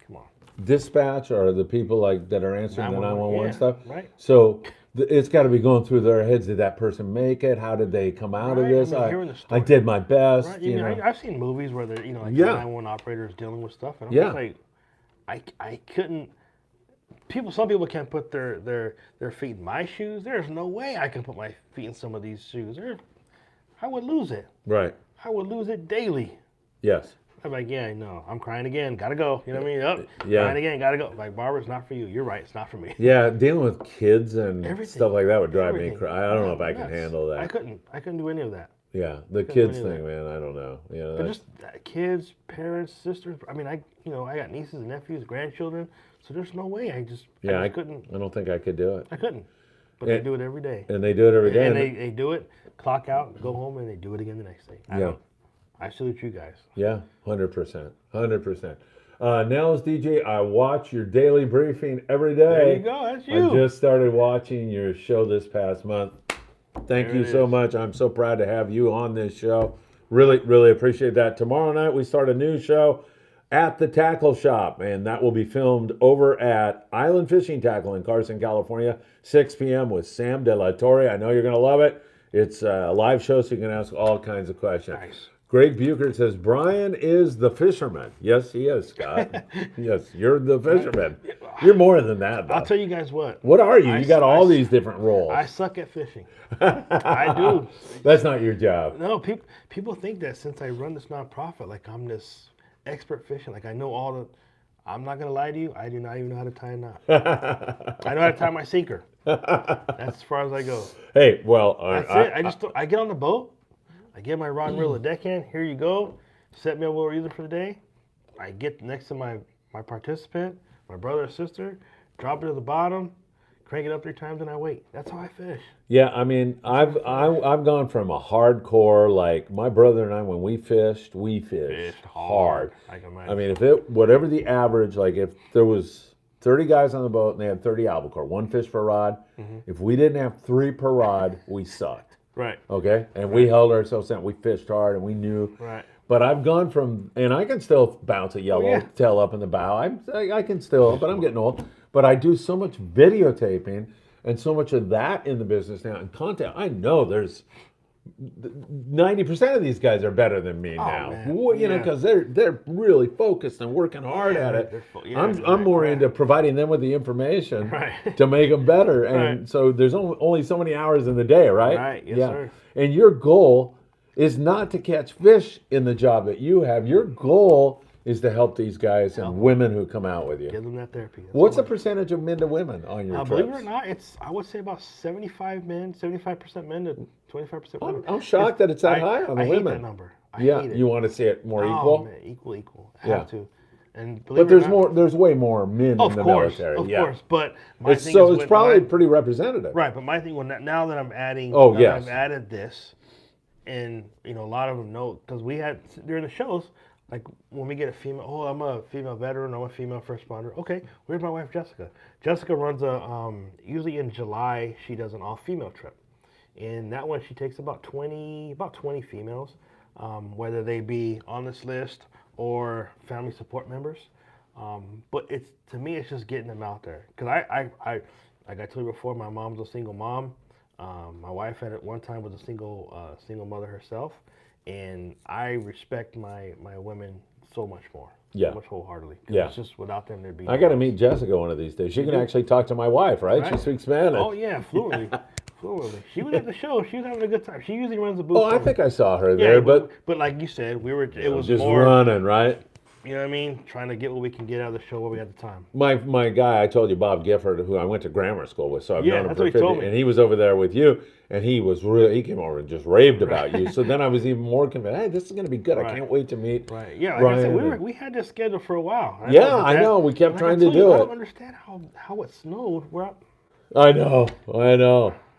Speaker 2: come on.
Speaker 1: Dispatch are the people like that are answering the
Speaker 2: 911,
Speaker 1: 911
Speaker 2: yeah,
Speaker 1: stuff.
Speaker 2: right.
Speaker 1: So it's got to be going through their heads. Did that person make it? How did they come out of
Speaker 2: Right,
Speaker 1: this?
Speaker 2: I mean, hearing the
Speaker 1: I
Speaker 2: story.
Speaker 1: did my best.
Speaker 2: Right?
Speaker 1: You know.
Speaker 2: I've seen movies where they're, like
Speaker 1: Yeah.
Speaker 2: the 911 operators dealing with stuff, and I'm
Speaker 1: Yeah.
Speaker 2: just like, I couldn't. Some people can't put their feet in my shoes. There's no way I can put my feet in some of these shoes. I would lose it.
Speaker 1: Right.
Speaker 2: I would lose it daily.
Speaker 1: Yes.
Speaker 2: I'm like, yeah, no, I'm crying again. Gotta go. You know what I mean? Up.
Speaker 1: Yeah.
Speaker 2: Crying again. Gotta go. Like, Barbara, it's not for you. You're right. It's not for me.
Speaker 1: Yeah, dealing with kids and
Speaker 2: Everything.
Speaker 1: stuff like that would drive me
Speaker 2: Everything.
Speaker 1: crazy. I don't know if I can
Speaker 2: Nuts.
Speaker 1: handle that.
Speaker 2: I couldn't do any of that.
Speaker 1: Yeah, the
Speaker 2: do
Speaker 1: kids
Speaker 2: any of
Speaker 1: thing, man. I don't know. You know,
Speaker 2: But
Speaker 1: that's,
Speaker 2: just kids, parents, sisters. I mean, I got nieces and nephews, grandchildren. So there's no way. I just couldn't.
Speaker 1: I don't think I could do it.
Speaker 2: I couldn't. But they do it every day.
Speaker 1: And they do it every day.
Speaker 2: And they do it, clock out, go home, and they do it again the next day. I salute you guys.
Speaker 1: Yeah, 100%. 100%. Nels DJ, I watch your daily briefing every day.
Speaker 2: There you go. That's you.
Speaker 1: I just started watching your show this past month. Thank
Speaker 2: There
Speaker 1: you
Speaker 2: it
Speaker 1: so
Speaker 2: is.
Speaker 1: much. I'm so proud to have you on this show. Really, really appreciate that. Tomorrow night we start a new show at the Tackle Shop, and that will be filmed over at Island Fishing Tackle in Carson, California, 6 p.m. with Sam De La Torre. I know you're going to love it. It's a live show, so you can ask all kinds of questions.
Speaker 2: Nice.
Speaker 1: Greg Buchert says, Brian is the fisherman. Yes, he is, Scott. Yes, you're the fisherman. You're more than that, though.
Speaker 2: I'll tell you guys what.
Speaker 1: What are you? You got all these different roles.
Speaker 2: I suck at fishing. I do.
Speaker 1: That's not your job.
Speaker 2: No, people think that since I run this nonprofit, like I'm this expert fishing. Like I know all the. I'm not gonna lie to you. I do not even know how to tie a knot. I know how to tie my sinker. That's as far as I go.
Speaker 1: Hey, well,
Speaker 2: That's it. I get on the boat. I get my rod and reel, a deckhand. Here you go. Set me up what we're using for the day. I get next to my participant, my brother or sister, drop it to the bottom, crank it up 3 times, and I wait. That's how I fish.
Speaker 1: yeah, I mean, I've gone from a hardcore, like my brother and I, when we fished hard.
Speaker 2: I can imagine.
Speaker 1: I mean, whatever the average, like if there was 30 guys on the boat and they had 30 albacore, one fish per rod. If we didn't have 3 per rod, we sucked.
Speaker 2: Right.
Speaker 1: Okay, and we held ourselves in. We fished hard, and we knew.
Speaker 2: Right.
Speaker 1: But I've gone from, and I can still bounce a yellow tail up in the bow. I can still, but I'm getting old. But I do so much videotaping and so much of that in the business now and content. I know there's 90% of these guys are better than me now.
Speaker 2: man.
Speaker 1: You know, because they're really focused and working hard at it. I'm more into providing them with the information to make them better. And so there's only so many hours in the day, right?
Speaker 2: Right. Yes, sir.
Speaker 1: And your goal is not to catch fish in the job that you have. Your goal is to help these guys and women who come out with you.
Speaker 2: Give them that therapy.
Speaker 1: What's the percentage of men to women on your trips?
Speaker 2: Believe it or not, I would say about 75 men, 75% men to 25% women.
Speaker 1: I'm shocked that it's that high on the
Speaker 2: I
Speaker 1: women.
Speaker 2: hate that number. I hate it.
Speaker 1: You want to see it more
Speaker 2: Oh,
Speaker 1: equal?
Speaker 2: man, equal. I
Speaker 1: Yeah.
Speaker 2: have to. And believe
Speaker 1: But
Speaker 2: it or not,
Speaker 1: there's way more men in the military.
Speaker 2: Of course. But my
Speaker 1: It's
Speaker 2: thing is
Speaker 1: it's
Speaker 2: when
Speaker 1: probably pretty representative.
Speaker 2: right. But my thing now that I'm adding,
Speaker 1: Oh,
Speaker 2: now
Speaker 1: yes.
Speaker 2: that I've added this, and a lot of them know because we had during the shows. Like when we get a female, oh, I'm a female veteran, I'm a female first responder. Okay, where's my wife Jessica? Jessica runs usually in July she does an all-female trip, and that one she takes about 20 females, whether they be on this list or family support members. But to me it's just getting them out there because I like I told you before, my mom's a single mom. My wife at one time was a single mother herself. and I respect my women so much more.
Speaker 1: Yeah.
Speaker 2: So much wholeheartedly. 'Cause
Speaker 1: Yeah.
Speaker 2: It's just without them, there'd be.
Speaker 1: I
Speaker 2: no
Speaker 1: got to
Speaker 2: us.
Speaker 1: meet Jessica one of these days. She can actually talk to my wife, right? She
Speaker 2: Right.
Speaker 1: speaks Spanish.
Speaker 2: Oh yeah, fluently. Fluently. She was at the show. She was having a good time. She usually runs the booth.
Speaker 1: Oh, I
Speaker 2: for me.
Speaker 1: think I saw her
Speaker 2: Yeah,
Speaker 1: there, but
Speaker 2: but like you said, we were. It was
Speaker 1: just
Speaker 2: more.
Speaker 1: running, right?
Speaker 2: You know what I mean? Trying to get what we can get out of the show while we had the time.
Speaker 1: My guy, I told you, Bob Gifford, who I went to grammar school with, so I've
Speaker 2: Yeah,
Speaker 1: known him
Speaker 2: that's
Speaker 1: for
Speaker 2: what he told
Speaker 1: 50,
Speaker 2: me.
Speaker 1: and he was over there with you, and he was he came over and just raved about you. So then I was even more convinced. Hey, this is going to be good. I
Speaker 2: Right.
Speaker 1: can't wait to meet.
Speaker 2: Right. Yeah. Like
Speaker 1: Brian
Speaker 2: I said,
Speaker 1: and-
Speaker 2: we had this scheduled for a while.
Speaker 1: Yeah, I know. We kept
Speaker 2: like
Speaker 1: trying
Speaker 2: I
Speaker 1: to
Speaker 2: told
Speaker 1: do
Speaker 2: you, I
Speaker 1: it.
Speaker 2: don't understand how it snowed. We're up.
Speaker 1: I know.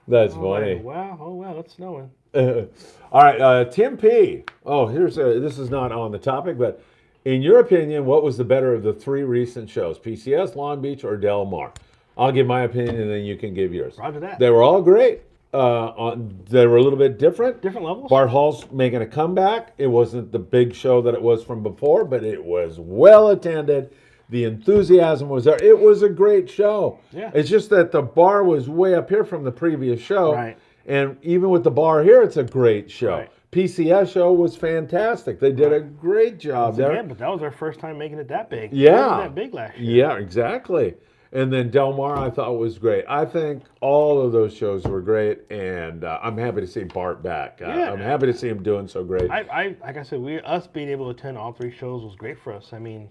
Speaker 1: That's funny.
Speaker 2: Like, wow. Oh wow, it's snowing.
Speaker 1: All right, Tim P. Oh, this is not on the topic, but in your opinion, what was the better of the three recent shows, PCS, Long Beach, or Del Mar? I'll give my opinion, and then you can give yours.
Speaker 2: Roger that.
Speaker 1: They were all great. They were a little bit different.
Speaker 2: Different levels.
Speaker 1: Bart Hall's making a comeback. It wasn't the big show that it was from before, but it was well attended. The enthusiasm was there. It was a great show.
Speaker 2: Yeah.
Speaker 1: It's just that the bar was way up here from the previous show.
Speaker 2: Right.
Speaker 1: And even with the bar here, it's a great show.
Speaker 2: Right.
Speaker 1: PCS show was fantastic. They did a great job there.
Speaker 2: Again, but that was our first time making it that big.
Speaker 1: Yeah.
Speaker 2: It wasn't that big last year.
Speaker 1: Yeah, exactly. And then Del Mar, I thought was great. I think all of those shows were great, and I'm happy to see Bart back.
Speaker 2: Yeah.
Speaker 1: I'm happy to see him doing so great.
Speaker 2: I like I said, us being able to attend all three shows was great for us. I mean,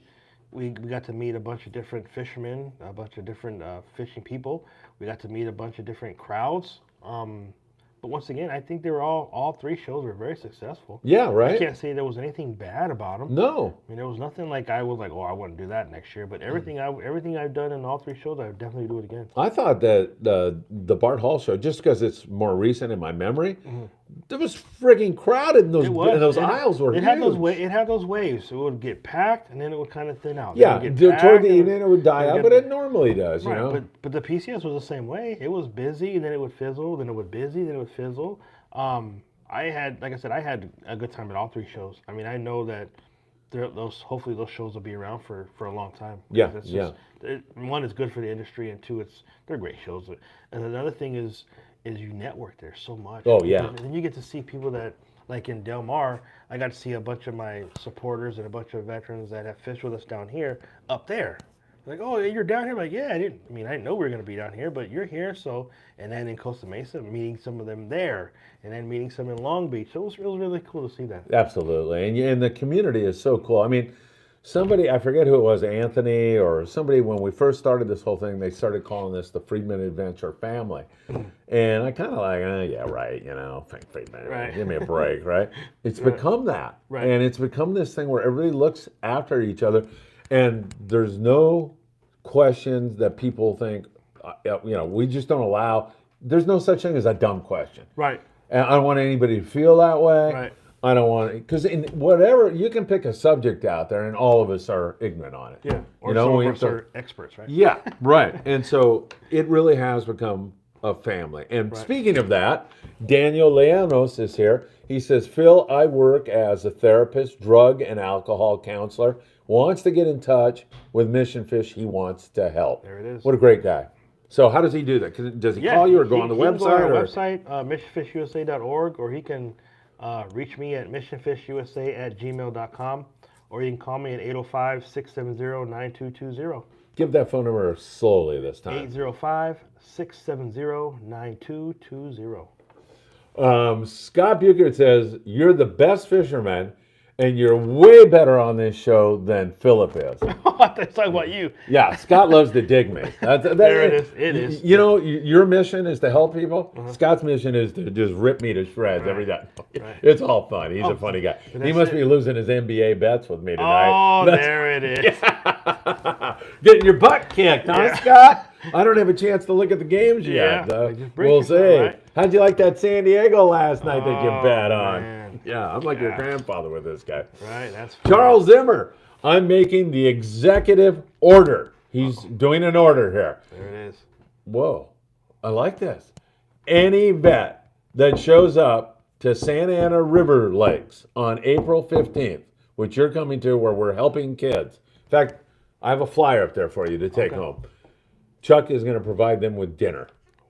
Speaker 2: we got to meet a bunch of different fishermen, a bunch of different fishing people. We got to meet a bunch of different crowds. But once again, I think they were all three shows were very successful.
Speaker 1: Yeah,
Speaker 2: I
Speaker 1: right?
Speaker 2: can't say there was anything bad about them.
Speaker 1: No.
Speaker 2: I mean, there was nothing like I was like, oh, I wouldn't do that next year. But everything I've done in all three shows, I would definitely do it again.
Speaker 1: I thought that the Bart Hall show, just because it's more recent in my memory, it was frigging crowded in those,
Speaker 2: It was.
Speaker 1: and those
Speaker 2: It had-
Speaker 1: aisles were
Speaker 2: it
Speaker 1: huge.
Speaker 2: had those it had those waves. It would get packed and then it would kind of thin out.
Speaker 1: Yeah,
Speaker 2: It would get
Speaker 1: toward
Speaker 2: packed,
Speaker 1: the
Speaker 2: and
Speaker 1: evening it would die
Speaker 2: it
Speaker 1: out,
Speaker 2: would
Speaker 1: but
Speaker 2: get-
Speaker 1: it normally does, you
Speaker 2: Right,
Speaker 1: know?
Speaker 2: but the PCS was the same way. It was busy, and then it would fizzle, then it would busy, then it would fizzle. I had a good time at all three shows. I mean, I know that hopefully those shows will be around for a long time.
Speaker 1: Yeah,
Speaker 2: It's
Speaker 1: yeah.
Speaker 2: One, it's good for the industry, and two, they're great shows. And another thing is you network there so much.
Speaker 1: Oh, yeah.
Speaker 2: And then you get to see people that, like in Del Mar, I got to see a bunch of my supporters and a bunch of veterans that have fished with us down here up there. Like, oh, you're down here? I'm like, yeah, I didn't know we were going to be down here, but you're here, so. And then in Costa Mesa, meeting some of them there, and then meeting some in Long Beach. So it was really cool to see that.
Speaker 1: Absolutely. And the community is so cool. I mean, somebody, I forget who it was, Anthony or somebody, when we first started this whole thing, they started calling this the Friedman Adventure Family. And I kind of like, yeah, right, Friedman,
Speaker 2: Right.
Speaker 1: give me a break, right? It's become that.
Speaker 2: Right.
Speaker 1: And it's become this thing where everybody looks after each other. And there's no questions that people think, we just don't allow. There's no such thing as a dumb question.
Speaker 2: Right.
Speaker 1: And I don't want anybody to feel that way.
Speaker 2: Right.
Speaker 1: I don't want because in whatever you can pick a subject out there, and all of us are ignorant on it.
Speaker 2: Yeah. Or
Speaker 1: some
Speaker 2: some of us are experts, right?
Speaker 1: Yeah, right. And so it really has become a family. And speaking of that, Daniel Leanos is here. He says, Phil, I work as a therapist, drug and alcohol counselor. Wants to get in touch with Mission Fish. He wants to help.
Speaker 2: There it is.
Speaker 1: What a great guy. So how does he do that? Does he call you or go on the
Speaker 2: he can
Speaker 1: website?
Speaker 2: go on our
Speaker 1: or?
Speaker 2: website, missionfishusa.org, or he can reach me at missionfishusa@gmail.com, or you can call me at 805-670-9220.
Speaker 1: Give that phone number slowly this time.
Speaker 2: 805-670-9220.
Speaker 1: Scott Buchert says, you're the best fisherman, and you're way better on this show than Philip is.
Speaker 2: Let's talk about you.
Speaker 1: Yeah, Scott loves to dig me.
Speaker 2: There it is. It is.
Speaker 1: You know, your mission is to help people. Scott's mission is to just rip me to shreds every day.
Speaker 2: Right.
Speaker 1: It's all fun. He's a funny guy. He must be losing his NBA bets with me tonight.
Speaker 2: Oh, there it is.
Speaker 1: Getting your butt kicked, huh, Scott? I don't have a chance to look at the games yet.
Speaker 2: Yeah, just break
Speaker 1: We'll
Speaker 2: yourself,
Speaker 1: see.
Speaker 2: right?
Speaker 1: How'd you like that San Diego last night that you bet on?
Speaker 2: man.
Speaker 1: Yeah, I'm like your grandfather with this guy.
Speaker 2: Right, that's
Speaker 1: Charles Zimmer, I'm making the executive order. He's doing an order here.
Speaker 2: There it is.
Speaker 1: Whoa, I like this. Any vet that shows up to Santa Ana River Lakes on April 15th, which you're coming to where we're helping kids. In fact, I have a flyer up there for you to take home. Chuck is going to provide them with dinner.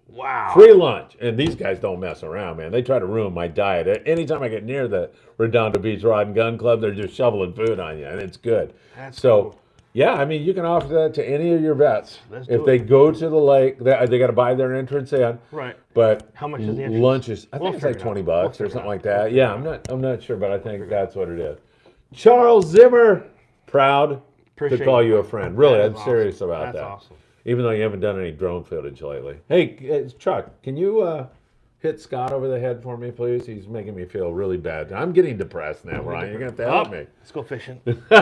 Speaker 2: Wow.
Speaker 1: Free lunch. And these guys don't mess around, man. They try to ruin my diet. Anytime I get near the Redondo Beach Rod and Gun Club, they're just shoveling food on you, and it's good.
Speaker 2: That's
Speaker 1: So,
Speaker 2: cool.
Speaker 1: yeah, I mean, you can offer that to any of your vets.
Speaker 2: Let's
Speaker 1: If
Speaker 2: do
Speaker 1: they
Speaker 2: it.
Speaker 1: go to the lake, they got to buy their entrance in.
Speaker 2: Right.
Speaker 1: But
Speaker 2: How much is the entrance?
Speaker 1: lunch is, I
Speaker 2: We'll
Speaker 1: think it's like
Speaker 2: figure it out.
Speaker 1: $20
Speaker 2: We'll
Speaker 1: or
Speaker 2: figure it
Speaker 1: something
Speaker 2: out.
Speaker 1: like
Speaker 2: We'll
Speaker 1: that.
Speaker 2: figure
Speaker 1: Yeah,
Speaker 2: it
Speaker 1: I'm not sure, but I think that's what it is. Charles Zimmer, proud
Speaker 2: Appreciate
Speaker 1: to call
Speaker 2: it,
Speaker 1: you a
Speaker 2: man.
Speaker 1: friend. Really,
Speaker 2: That
Speaker 1: I'm
Speaker 2: is
Speaker 1: serious
Speaker 2: awesome.
Speaker 1: about
Speaker 2: That's
Speaker 1: that.
Speaker 2: awesome.
Speaker 1: Even though you haven't done any drone footage lately. Hey, Chuck, can you hit Scott over the head for me, please? He's making me feel really bad. I'm getting depressed now, Brian. You're going to have to help me.
Speaker 2: Let's go fishing. Let's go.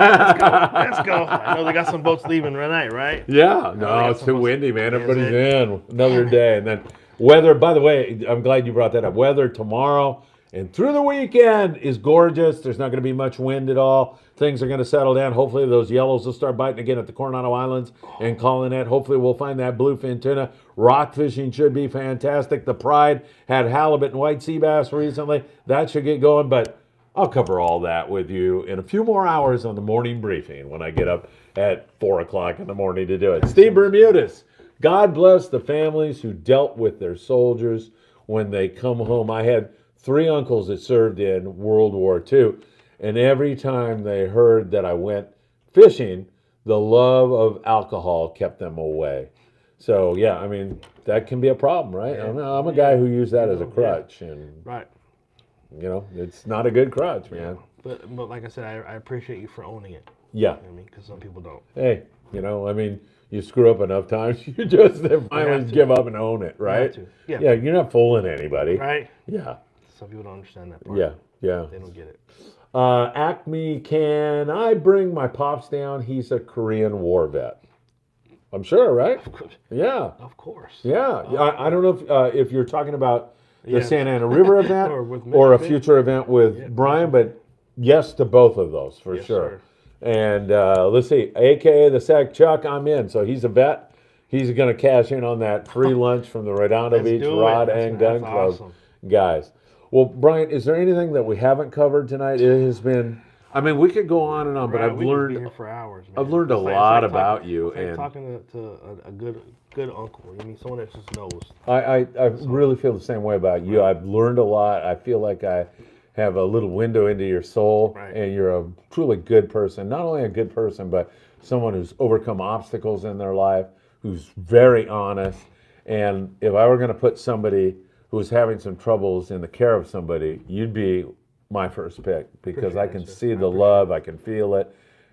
Speaker 2: I know they got some boats leaving tonight, right?
Speaker 1: Yeah, no,
Speaker 2: got
Speaker 1: it's
Speaker 2: some
Speaker 1: too
Speaker 2: folks-
Speaker 1: windy, man.
Speaker 2: Is
Speaker 1: Everybody's
Speaker 2: it?
Speaker 1: in. Another day. And then weather, by the way, I'm glad you brought that up. Weather tomorrow and through the weekend is gorgeous. There's not going to be much wind at all. Things are going to settle down. Hopefully those yellows will start biting again at the Coronado Islands and calling it. Hopefully we'll find that bluefin tuna. Rock fishing should be fantastic. The Pride had halibut and white sea bass recently. That should get going, but I'll cover all that with you in a few more hours on the morning briefing when I get up at 4 o'clock in the morning to do it. Steve Bermudez, God bless the families who dealt with their soldiers when they come home. I had 3 uncles that served in World War II, and every time they heard that I went fishing, the love of alcohol kept them away. So, yeah, I mean, that can be a problem, right?
Speaker 2: Yeah.
Speaker 1: I'm a guy who used that as a
Speaker 2: Yeah.
Speaker 1: crutch, and,
Speaker 2: Right.
Speaker 1: you know, it's not a good crutch, man.
Speaker 2: But like I said, I appreciate you for owning it.
Speaker 1: Yeah.
Speaker 2: I mean, because some people don't.
Speaker 1: Hey, you know, I mean, you screw up enough times, you just finally
Speaker 2: to.
Speaker 1: give up and own it, right?
Speaker 2: to. Yeah.
Speaker 1: Yeah, you're not fooling anybody.
Speaker 2: Right?
Speaker 1: Yeah,
Speaker 2: Some people don't understand that part.
Speaker 1: yeah, yeah.
Speaker 2: They don't get it.
Speaker 1: Acme, can I bring my pops down? He's a Korean war vet. I'm sure, right? Yeah,
Speaker 2: Of course.
Speaker 1: yeah. I don't know if you're talking about the
Speaker 2: Yeah.
Speaker 1: Santa Ana River event
Speaker 2: Or with
Speaker 1: or a
Speaker 2: Mission.
Speaker 1: future event with Brian, but yes to both of those for
Speaker 2: Yes,
Speaker 1: sure.
Speaker 2: sir.
Speaker 1: And let's see, AKA the Sack Chuck, I'm in. So he's a vet. He's going to cash in on that free lunch from the Redondo
Speaker 2: Let's
Speaker 1: Beach
Speaker 2: do it.
Speaker 1: Rod
Speaker 2: That's-
Speaker 1: and Gun
Speaker 2: that's
Speaker 1: Club
Speaker 2: awesome.
Speaker 1: guys. Well, Brian, is there anything that we haven't covered tonight? It has been, I mean, we could go on and on, but
Speaker 2: Right,
Speaker 1: I've
Speaker 2: we could be
Speaker 1: learned
Speaker 2: here for hours, man.
Speaker 1: I've learned a
Speaker 2: It's
Speaker 1: lot
Speaker 2: talking-
Speaker 1: about you,
Speaker 2: it's like
Speaker 1: and
Speaker 2: talking to a good uncle. I mean, someone that just knows.
Speaker 1: I really feel the same way about you. I've learned a lot. I feel like I have a little window into your soul,
Speaker 2: Right.
Speaker 1: and you're a truly good person. Not only a good person, but someone who's overcome obstacles in their life, who's very honest. And if I were going to put somebody who was having some troubles in the care of somebody, you'd be my first pick because I
Speaker 2: Appreciate
Speaker 1: can
Speaker 2: it, sir.
Speaker 1: see the love, I can feel it,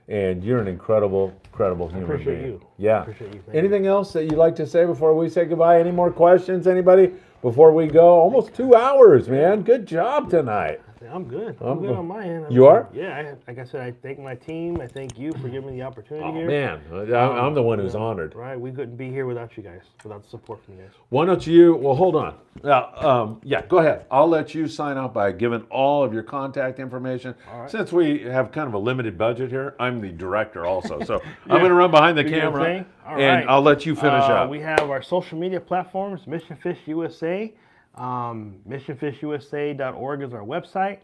Speaker 1: and you're an incredible human
Speaker 2: appreciate
Speaker 1: being.
Speaker 2: you.
Speaker 1: Yeah.
Speaker 2: Appreciate you. Thank
Speaker 1: Anything else that you'd like to say before we say goodbye? Any more questions, anybody? Before we go, almost 2 hours, man. Good job tonight.
Speaker 2: I'm good. I'm good on my end.
Speaker 1: You are?
Speaker 2: Yeah. Like I said, I thank my team. I thank you for giving me the opportunity
Speaker 1: Oh
Speaker 2: here.
Speaker 1: man, I'm the one who's honored.
Speaker 2: Right. We couldn't be here without you guys, without the support from you guys.
Speaker 1: Why don't you? Well, hold on. Yeah, go ahead. I'll let you sign off by giving all of your contact information.
Speaker 2: right.
Speaker 1: Since we have kind of a limited budget here, I'm the director also, so I'm going to run behind the
Speaker 2: Do your
Speaker 1: camera,
Speaker 2: thing? All
Speaker 1: and
Speaker 2: right.
Speaker 1: I'll let you finish up.
Speaker 2: We have our social media platforms, Mission Fish USA. MissionFishUSA.org is our website.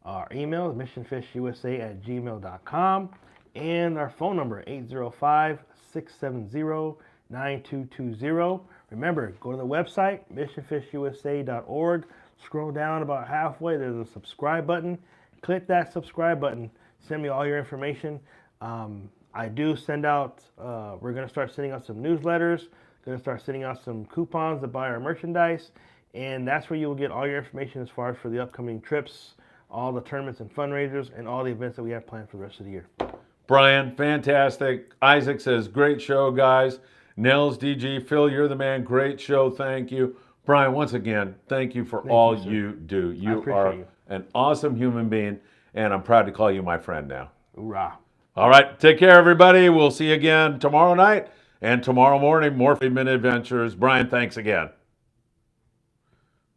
Speaker 2: Our email is missionfishusa@gmail.com. And our phone number, 805-670-9220. Remember, go to the website, missionfishusa.org. Scroll down about halfway. There's a subscribe button. Click that subscribe button. Send me all your information. I do send out, we're going to start sending out some newsletters. Going to start sending out some coupons to buy our merchandise. And that's where you will get all your information as far as for the upcoming trips, all the tournaments and fundraisers, and all the events that we have planned for the rest of the year.
Speaker 1: Brian, fantastic. Isaac says, great show, guys. Nels, DG, Phil, you're the man. Great show. Thank you. Brian, once again, thank you for all
Speaker 2: you, sir.
Speaker 1: you do. You
Speaker 2: appreciate
Speaker 1: are
Speaker 2: you.
Speaker 1: an awesome human being, and I'm proud to call you my friend now.
Speaker 2: Hoorah.
Speaker 1: All right, take care, everybody. We'll see you again tomorrow night and tomorrow morning. More Friedman Adventures. Brian, thanks again.